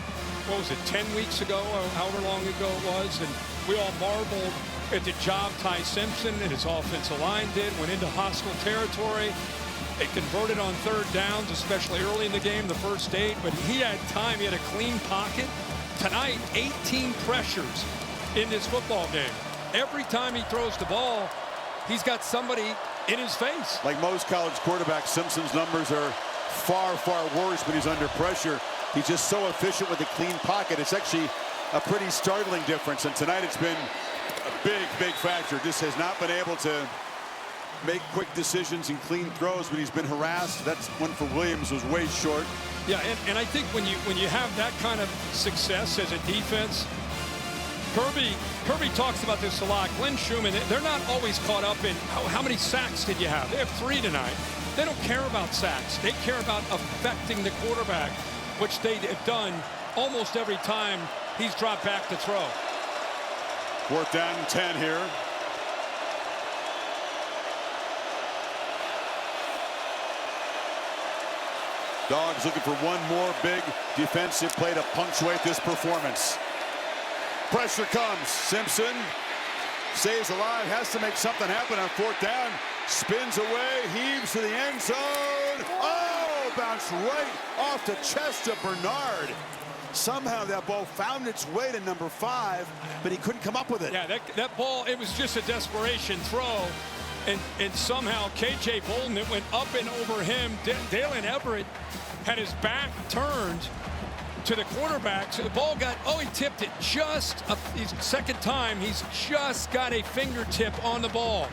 what was it, 10 weeks ago or however long ago it was, and we all marveled at the job Ty Simpson and his offensive line did, went into hostile territory. They converted on third downs, especially early in the game, the first 8, but he had time. He had a clean pocket. Tonight, 18 pressures in this football game. Every time he throws the ball, he's got somebody in his face. Like most college quarterbacks, Simpson's numbers are far, far worse when he's under pressure. He's just so efficient with a clean pocket. It's actually a pretty startling difference, and tonight it's been a big, big factor. Just has not been able to make quick decisions and clean throws when he's been harassed. That's one for Williams was way short. Yeah, and I think when you have that kind of success as a defense, Kirby talks about this a lot. Glenn Schumann, they're not always caught up in how many sacks did you have. They have 3 tonight. They don't care about sacks. They care about affecting the quarterback, which they have done almost every time he's dropped back to throw. 4th down and 10 here. Dogs looking for one more big defensive play to punctuate this performance. Pressure comes. Simpson stays alive, has to make something happen on 4th down. Spins away, heaves to the end zone. Oh, bounced right off the chest of Bernard. Somehow that ball found its way to number 5, but he couldn't come up with it. Yeah, that ball, it was just a desperation throw. And somehow K.J. Bolden, it went up and over him. Dalen Everett had his back turned to the quarterback. So the ball got, he tipped it just his second time. He's just got a fingertip on the ball.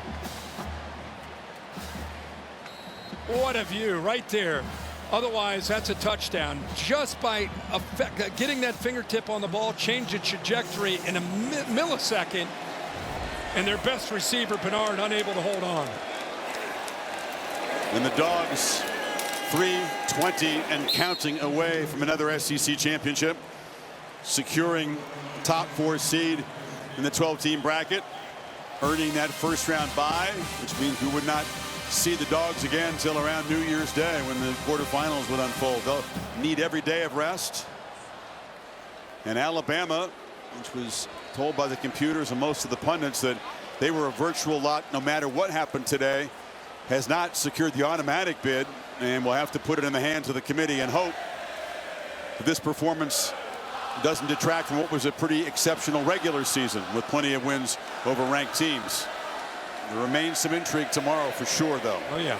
What a view right there. Otherwise, that's a touchdown. Just by getting that fingertip on the ball, change the trajectory in a millisecond. And their best receiver, Bernard, unable to hold on. And the Dogs 3-20 and counting away from another SEC championship, securing top 4 seed in the 12-team bracket, earning that first-round bye, which means we would not see the Dogs again until around New Year's Day when the quarterfinals would unfold. They'll need every day of rest. And Alabama, which was told by the computers and most of the pundits that they were a virtual lock no matter what happened today, has not secured the automatic bid, and will have to put it in the hands of the committee and hope that this performance doesn't detract from what was a pretty exceptional regular season with plenty of wins over ranked teams. There remains some intrigue tomorrow for sure, though. Oh, yeah.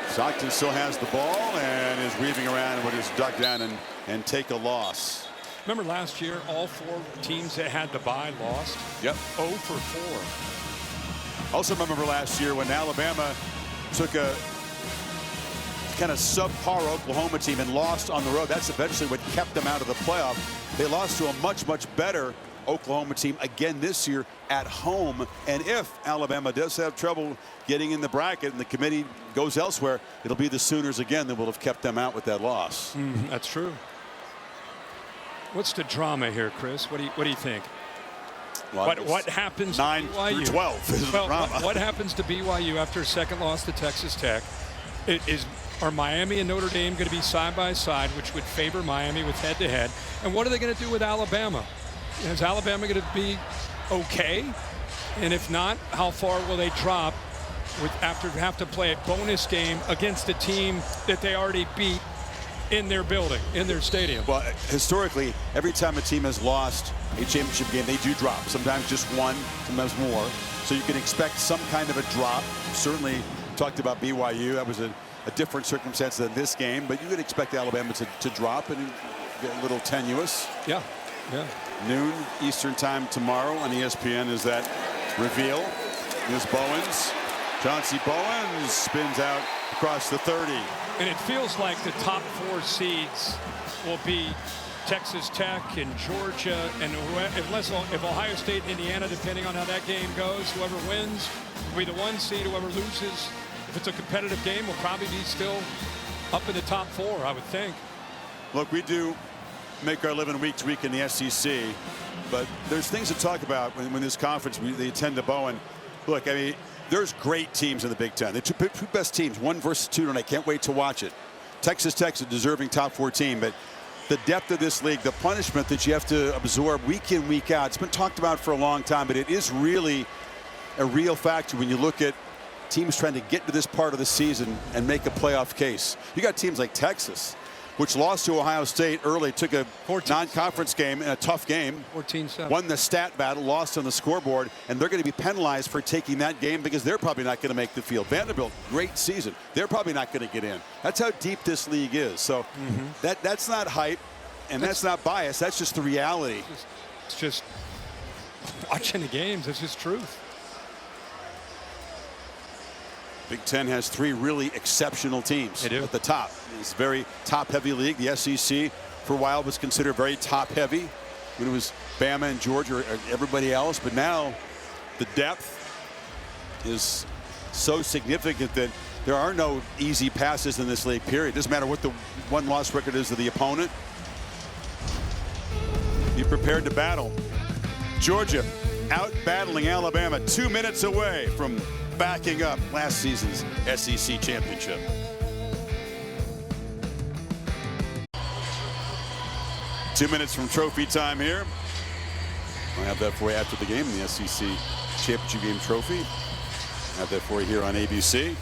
Stockton still has the ball and is weaving around and would just duck down and take a loss. Remember last year, all 4 teams that had the bye lost? Yep. 0 for 4. Also remember last year when Alabama took a kind of subpar Oklahoma team and lost on the road. That's eventually what kept them out of the playoff. They lost to a much, much better Oklahoma team again this year at home. And if Alabama does have trouble getting in the bracket and the committee goes elsewhere, it'll be the Sooners again that will have kept them out with that loss. That's true. What's the drama here, Chris? What do you think? Well, what happens 9 to BYU? through 12 is the drama. What happens to BYU after a second loss to Texas Tech? Are Miami and Notre Dame going to be side by side, which would favor Miami with head-to-head? And what are they going to do with Alabama? Is Alabama going to be okay? And if not, how far will they drop after have to play a bonus game against a team that they already beat in their building, in their stadium? Well, historically, every time a team has lost a championship game, they do drop. Sometimes just one, sometimes more. So you can expect some kind of a drop. Certainly talked about BYU. That was a different circumstance than this game, but you could expect Alabama to drop and get a little tenuous. Yeah. Noon Eastern time tomorrow on ESPN is that reveal. Here's Bowens. Chauncey Bowens spins out across the 30. And it feels like the top 4 seeds will be Texas Tech and Georgia, and if Ohio State and Indiana, depending on how that game goes, whoever wins will be the 1 seed. Whoever loses, if it's a competitive game, will probably be still up in the top 4, I would think. Look, we do make our living week to week in the SEC, but there's things to talk about when this conference they attend to Bowen. Look, I mean, there's great teams in the Big Ten. The two best teams, 1 versus 2, and I can't wait to watch it. Texas Tech's a deserving top 4 team, but the depth of this league, the punishment that you have to absorb week in, week out. It's been talked about for a long time, but it is really a real factor when you look at teams trying to get to this part of the season and make a playoff case. You got teams like Texas, which lost to Ohio State early, took a non-conference game in a tough game, 14-7, won the stat battle, lost on the scoreboard, and they're going to be penalized for taking that game because they're probably not going to make the field. Vanderbilt, great season. They're probably not going to get in. That's how deep this league is. So that's not hype, and that's not bias. That's just the reality. It's just watching the games. It's just truth. Big Ten has 3 really exceptional teams at the top. It's a very top-heavy league. The SEC, for a while, was considered very top-heavy when it was Bama and Georgia or everybody else. But now the depth is so significant that there are no easy passes in this league, period. It doesn't matter what the one-loss record is of the opponent. Be prepared to battle. Georgia out battling Alabama, 2 minutes away from backing up last season's SEC championship. Two minutes from trophy time here. I'll have that for you after the game, the SEC championship game trophy. I'll have that for you here on ABC.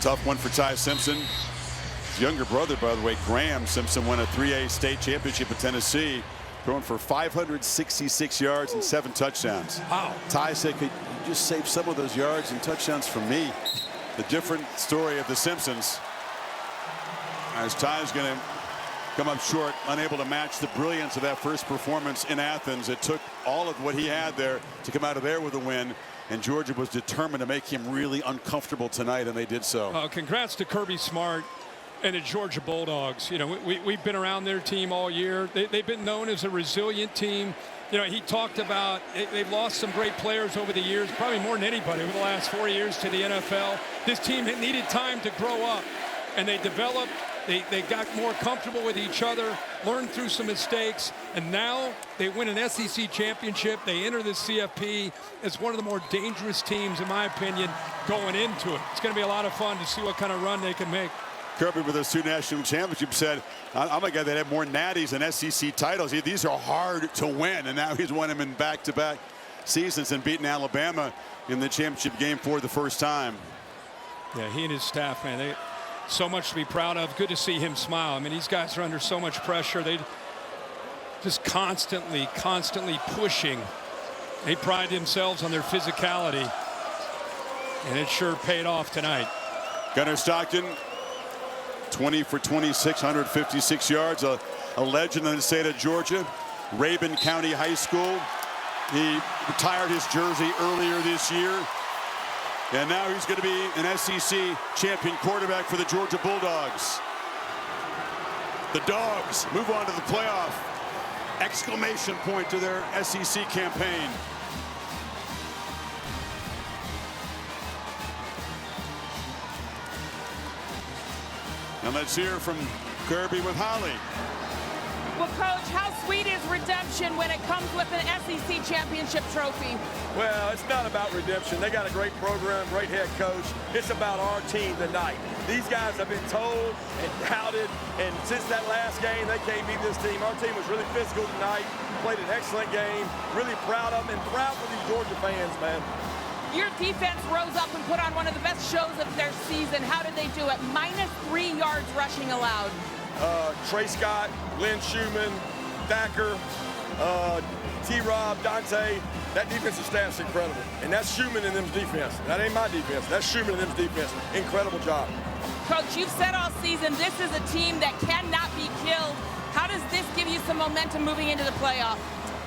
Tough one for Ty Simpson. His younger brother, by the way, Graham Simpson, won a 3A state championship at Tennessee, throwing for 566 yards and 7 touchdowns. Wow. Ty said, could you just save some of those yards and touchdowns for me? The different story of the Simpsons. As Ty's going to come up short, unable to match the brilliance of that first performance in Athens. It took all of what he had there to come out of there with a win. And Georgia was determined to make him really uncomfortable tonight, and they did so. Congrats to Kirby Smart and the Georgia Bulldogs. You know, we've been around their team all year. They've been known as a resilient team. You know, he talked about they've lost some great players over the years, probably more than anybody over the last 4 years to the NFL. This team needed time to grow up, and they developed. They got more comfortable with each other, learned through some mistakes, and now they win an SEC championship. They enter the CFP as one of the more dangerous teams, in my opinion, going into it. It's going to be a lot of fun to see what kind of run they can make. Kirby, with those 2 national championships, said, I'm a guy that had more natties than SEC titles. These are hard to win, and now he's won them in back-to-back seasons and beaten Alabama in the championship game for the first time. Yeah, he and his staff, man, they so much to be proud of. Good to see him smile. I mean, these guys are under so much pressure. They just constantly pushing. They pride themselves on their physicality, and it sure paid off tonight. Gunnar Stockton, 20 for 26, 156 yards, a legend in the state of Georgia. Rabun County High School. He retired his jersey earlier this year. And now he's going to be an SEC champion quarterback for the Georgia Bulldogs. The Dogs move on to the playoff. Exclamation point to their SEC campaign. And let's hear from Kirby with Holly. Well, Coach, how sweet is redemption when it comes with an SEC championship trophy? Well, it's not about redemption. They got a great program, great head coach. It's about our team tonight. These guys have been told and doubted, and since that last game, they can't beat this team. Our team was really physical tonight, played an excellent game, really proud of them, and proud for these Georgia fans, man. Your defense rose up and put on one of the best shows of their season. How did they do it? -3 yards rushing allowed. Trey Scott, Lynn Schumann, Thacker, T-Rob, Dante, that defensive staff's incredible. And that's Schumann and them's defense. That ain't my defense. That's Schumann and them's defense. Incredible job. Coach, you've said all season this is a team that cannot be killed. How does this give you some momentum moving into the playoff?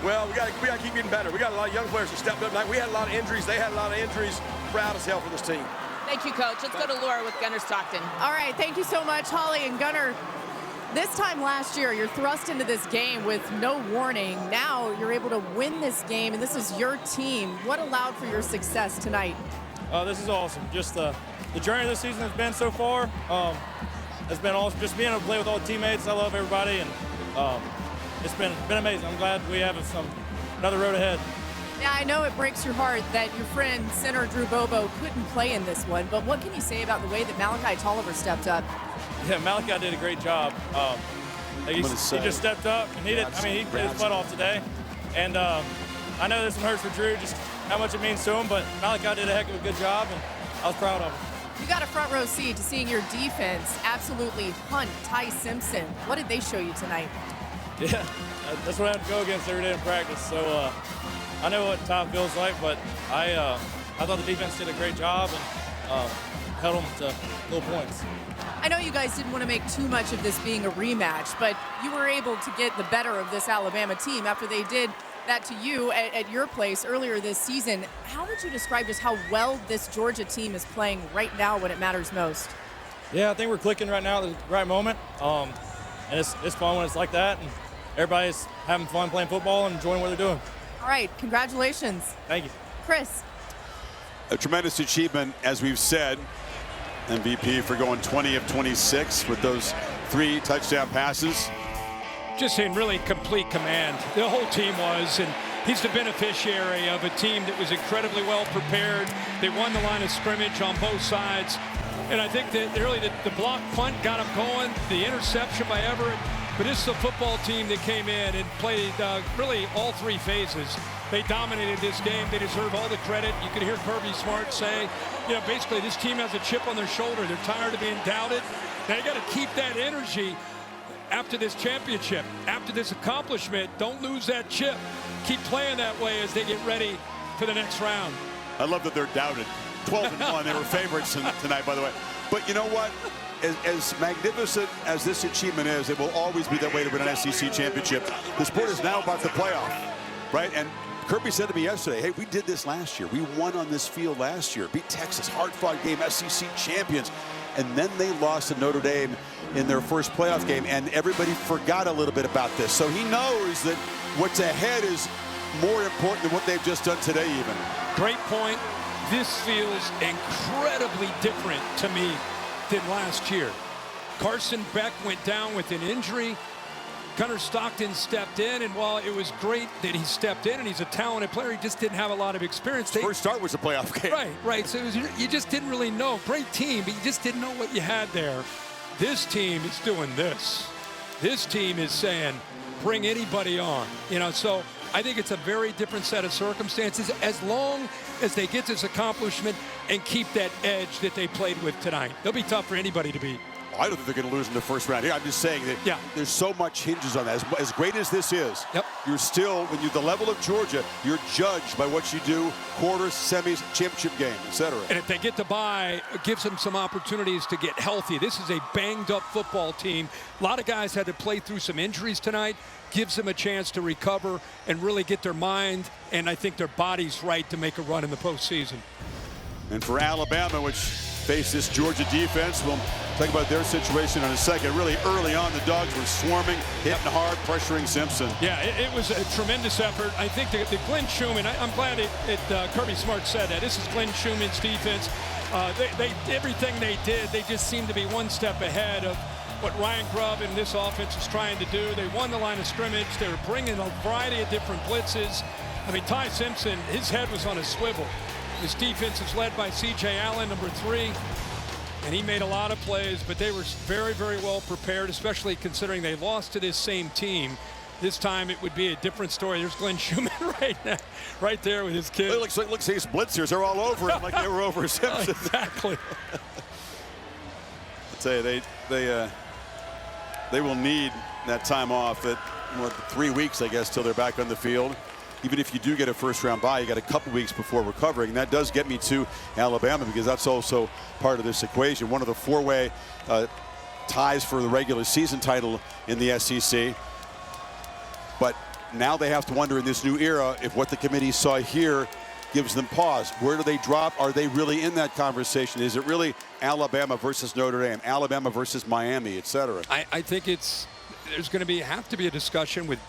Well, we got to keep getting better. We got a lot of young players who stepped up tonight. We had a lot of injuries. They had a lot of injuries. Proud as hell for this team. Thank you, Coach. Let's go to Laura with Gunnar Stockton. All right, thank you so much, Holly and Gunnar. This time last year, you're thrust into this game with no warning. Now you're able to win this game, and this is your team. What allowed for your success tonight? This is awesome. Just the journey of this season has been so far. It's been awesome. Just being able to play with all the teammates. I love everybody, and it's been amazing. I'm glad we have another road ahead. Yeah, I know it breaks your heart that your friend, center Drew Bobo, couldn't play in this one, but what can you say about the way that Malachi Tolliver stepped up? Yeah, Malachi did a great job. He just stepped up and he played his butt off today. And I know this one hurts for Drew, just how much it means to him, but Malachi did a heck of a good job, and I was proud of him. You got a front row seat to seeing your defense absolutely hunt Ty Simpson. What did they show you tonight? Yeah, that's what I had to go against every day in practice. So I know what Ty feels like, but I thought the defense did a great job and held them to little points. I know you guys didn't want to make too much of this being a rematch, but you were able to get the better of this Alabama team after they did that to you at your place earlier this season. How would you describe just how well this Georgia team is playing right now when it matters most? Yeah, I think we're clicking right now at the right moment. And it's fun when it's like that, and everybody's having fun playing football and enjoying what they're doing. All right, congratulations. Thank you. Chris. A tremendous achievement, as we've said. MVP for going 20 of 26 with those 3 touchdown passes. Just in really complete command. The whole team was, and he's the beneficiary of a team that was incredibly well prepared. They won the line of scrimmage on both sides. And I think that really the block punt got them going, the interception by Everett. But this is a football team that came in and played really all 3 phases. They dominated this game. They deserve all the credit. You can hear Kirby Smart say, you know, basically this team has a chip on their shoulder. They're tired of being doubted. Now you got to keep that energy after this championship, after this accomplishment. Don't lose that chip. Keep playing that way as they get ready for the next round. I love that they're doubted. 12-1. They were favorites tonight, by the way. But you know what? As magnificent as this achievement is, it will always be that way to win an SEC championship. The sport is now about the playoff, right? And Kirby said to me yesterday, hey, we did this last year. We won on this field last year. Beat Texas, hard-fought game, SEC champions. And then they lost to Notre Dame in their first playoff game, and everybody forgot a little bit about this. So he knows that what's ahead is more important than what they've just done today even. Great point. This feels incredibly different to me than last year. Carson Beck went down with an injury. Gunnar Stockton stepped in, and while it was great that he stepped in and he's a talented player, he just didn't have a lot of experience. His first start was a playoff game. Right. So it was, you just didn't really know. Great team, but you just didn't know what you had there. This team is doing this. This team is saying, bring anybody on. You know, so I think it's a very different set of circumstances as long as they get this accomplishment and keep that edge that they played with tonight. They'll be tough for anybody to beat. I don't think they're going to lose in the first round here. I'm just saying that there's so much hinges on that. As great as this is, you're still, when you're the level of Georgia, you're judged by what you do, quarters, semis, championship game, etc. And if they get to bye, it gives them some opportunities to get healthy. This is a banged-up football team. A lot of guys had to play through some injuries tonight. Gives them a chance to recover and really get their mind and I think their bodies right to make a run in the postseason. And for Alabama, which faced this Georgia defense, we'll talk about their situation in a second. Really early on, the Dogs were swarming, hitting hard, pressuring Simpson. Yeah, it was a tremendous effort. I think the Glenn Schumann, I'm glad Kirby Smart said that. This is Glenn Schumann's defense. Everything they did, they just seemed to be one step ahead of what Ryan Grubb and this offense is trying to do. They won the line of scrimmage. They were bringing a variety of different blitzes. I mean, Ty Simpson, his head was on a swivel. His defense is led by C.J. Allen, number 3, and he made a lot of plays, but they were very, very well prepared, especially considering they lost to this same team. This time it would be a different story. There's Glenn Schumann right now, right there with his kid. It looks like these blitzers. They're all over him like they were over Simpson. Exactly. I tell you, they will need that time off. At 3 weeks, I guess, till they're back on the field. Even if you do get a first-round bye, you got a couple weeks before recovering. And that does get me to Alabama because that's also part of this equation. One of the 4-way ties for the regular season title in the SEC. But now they have to wonder in this new era if what the committee saw here gives them pause. Where do they drop? Are they really in that conversation? Is it really Alabama versus Notre Dame, Alabama versus Miami, et cetera? I think there's going to have to be a discussion with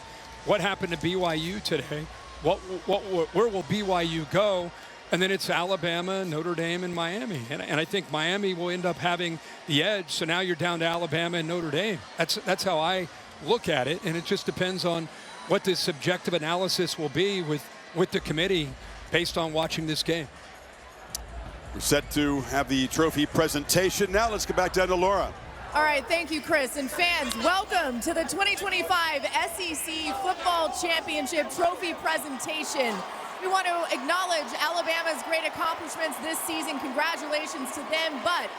what happened to BYU today. Where will BYU go? And then it's Alabama, Notre Dame, and Miami. And I think Miami will end up having the edge. So now you're down to Alabama and Notre Dame. That's how I look at it. And it just depends on what the subjective analysis will be with the committee based on watching this game. We're set to have the trophy presentation. Now let's get back down to Laura. All right, thank you, Chris. And fans, welcome to the 2025 SEC Football Championship Trophy presentation. We want to acknowledge Alabama's great accomplishments this season. Congratulations to them, but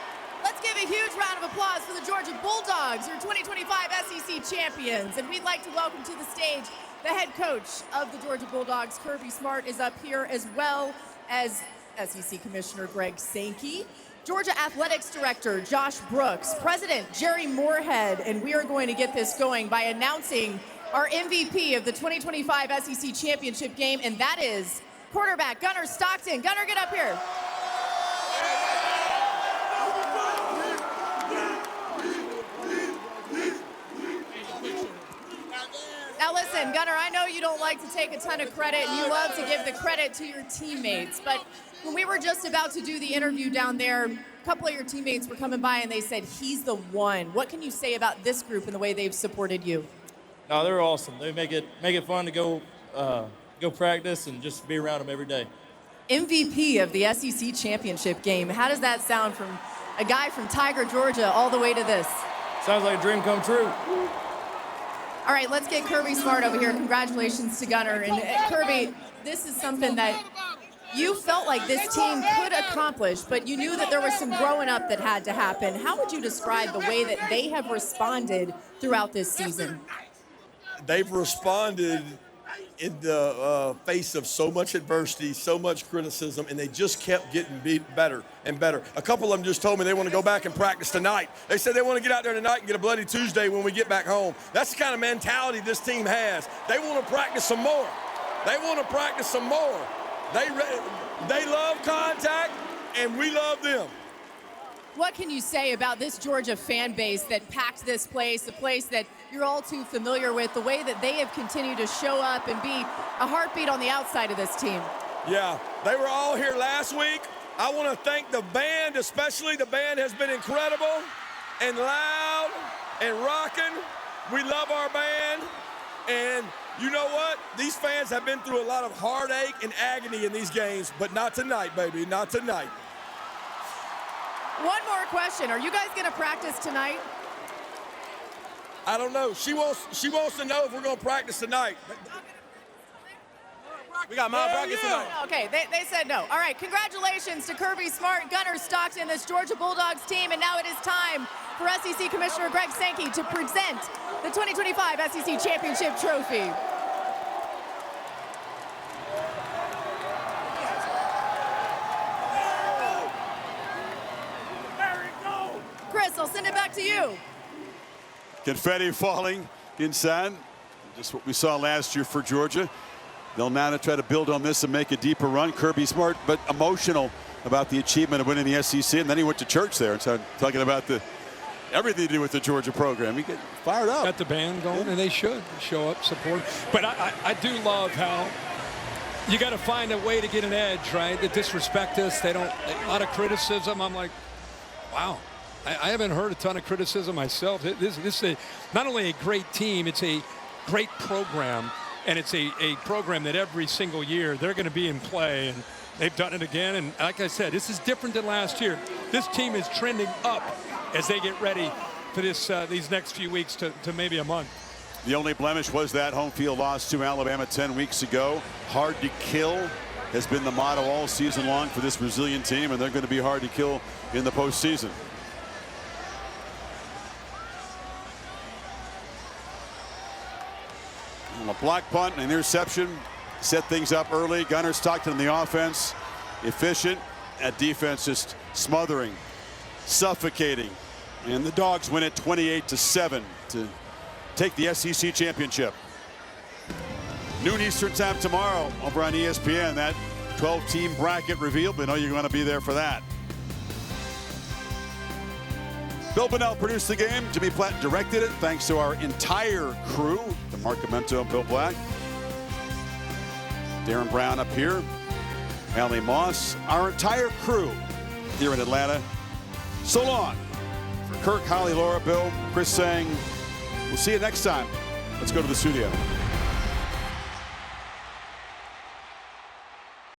let's give a huge round of applause for the Georgia Bulldogs, your 2025 SEC champions. And we'd like to welcome to the stage the head coach of the Georgia Bulldogs, Kirby Smart, is up here, as well as SEC Commissioner Greg Sankey, Georgia Athletics Director Josh Brooks, President Jerry Moorhead, and we are going to get this going by announcing our MVP of the 2025 SEC Championship game, and that is quarterback Gunnar Stockton. Gunnar, get up here. Now listen, Gunnar, I know you don't like to take a ton of credit, and you love to give the credit to your teammates, but when we were just about to do the interview down there, a couple of your teammates were coming by and they said, he's the one. What can you say about this group and the way they've supported you? No, they're awesome. They make it fun to go practice and just be around them every day. MVP of the SEC Championship game. How does that sound from a guy from Tiger, Georgia, all the way to this? Sounds like a dream come true. All right, let's get Kirby Smart over here. Congratulations to Gunnar. And Kirby, this is something that you felt like this team could accomplish, but you knew that there was some growing up that had to happen. How would you describe the way that they have responded throughout this season? They've responded in the face of so much adversity, so much criticism, and they just kept getting better and better. A couple of them just told me they want to go back and practice tonight. They said they want to get out there tonight and get a bloody Tuesday when we get back home. That's the kind of mentality this team has. They want to practice some more. They want to practice some more. They love contact, and we love them. What can you say about this Georgia fan base that packed this place, a place that you're all too familiar with, the way that they have continued to show up and be a heartbeat on the outside of this team? Yeah, they were all here last week. I want to thank the band, especially. The band has been incredible and loud and rocking. We love our band. And you know what? These fans have been through a lot of heartache and agony in these games, but not tonight, baby, not tonight. One more question. Are you guys going to practice tonight? I don't know. She wants to know if we're going to practice tonight. We got malpractice tonight. Okay, they said no. All right, congratulations to Kirby Smart, Gunnar Stockton, this Georgia Bulldogs team, and now it is time for SEC Commissioner Greg Sankey to present the 2025 SEC Championship Trophy. Chris, I'll send it back to you. Confetti falling inside. Just what we saw last year for Georgia. They'll now try to build on this and make a deeper run. Kirby Smart, but emotional about the achievement of winning the SEC. And then he went to church there and started talking about everything to do with the Georgia program. He get fired up. Got the band going, and they should show up, support. But I do love how you got to find a way to get an edge, right? They disrespect us. They don't. A lot of criticism. I'm like, wow. I haven't heard a ton of criticism myself. This is not only a great team, it's a great program, and it's a program that every single year they're going to be in play, and they've done it again. And like I said, this is different than last year. This team is trending up as they get ready for these next few weeks to maybe a month. The only blemish was that home field loss to Alabama 10 weeks ago. Hard to kill has been the motto all season long for this Brazilian team, and they're going to be hard to kill in the postseason. A block punt, an interception, set things up early. Gunnar Stockton in the offense, efficient. At defense, just smothering, suffocating. And the Dogs win it 28-7 to take the SEC championship. Noon Eastern time tomorrow over on ESPN. That 12-team bracket revealed. We know you're going to be there for that. Bill Bonnell produced the game. Jimmy Platt directed it. Thanks to our entire crew, to Mark Amento and Bill Black. Darren Brown up here. Allie Moss. Our entire crew here in Atlanta. So long. For Kirk, Holly, Laura, Bill, Chris saying, we'll see you next time. Let's go to the studio.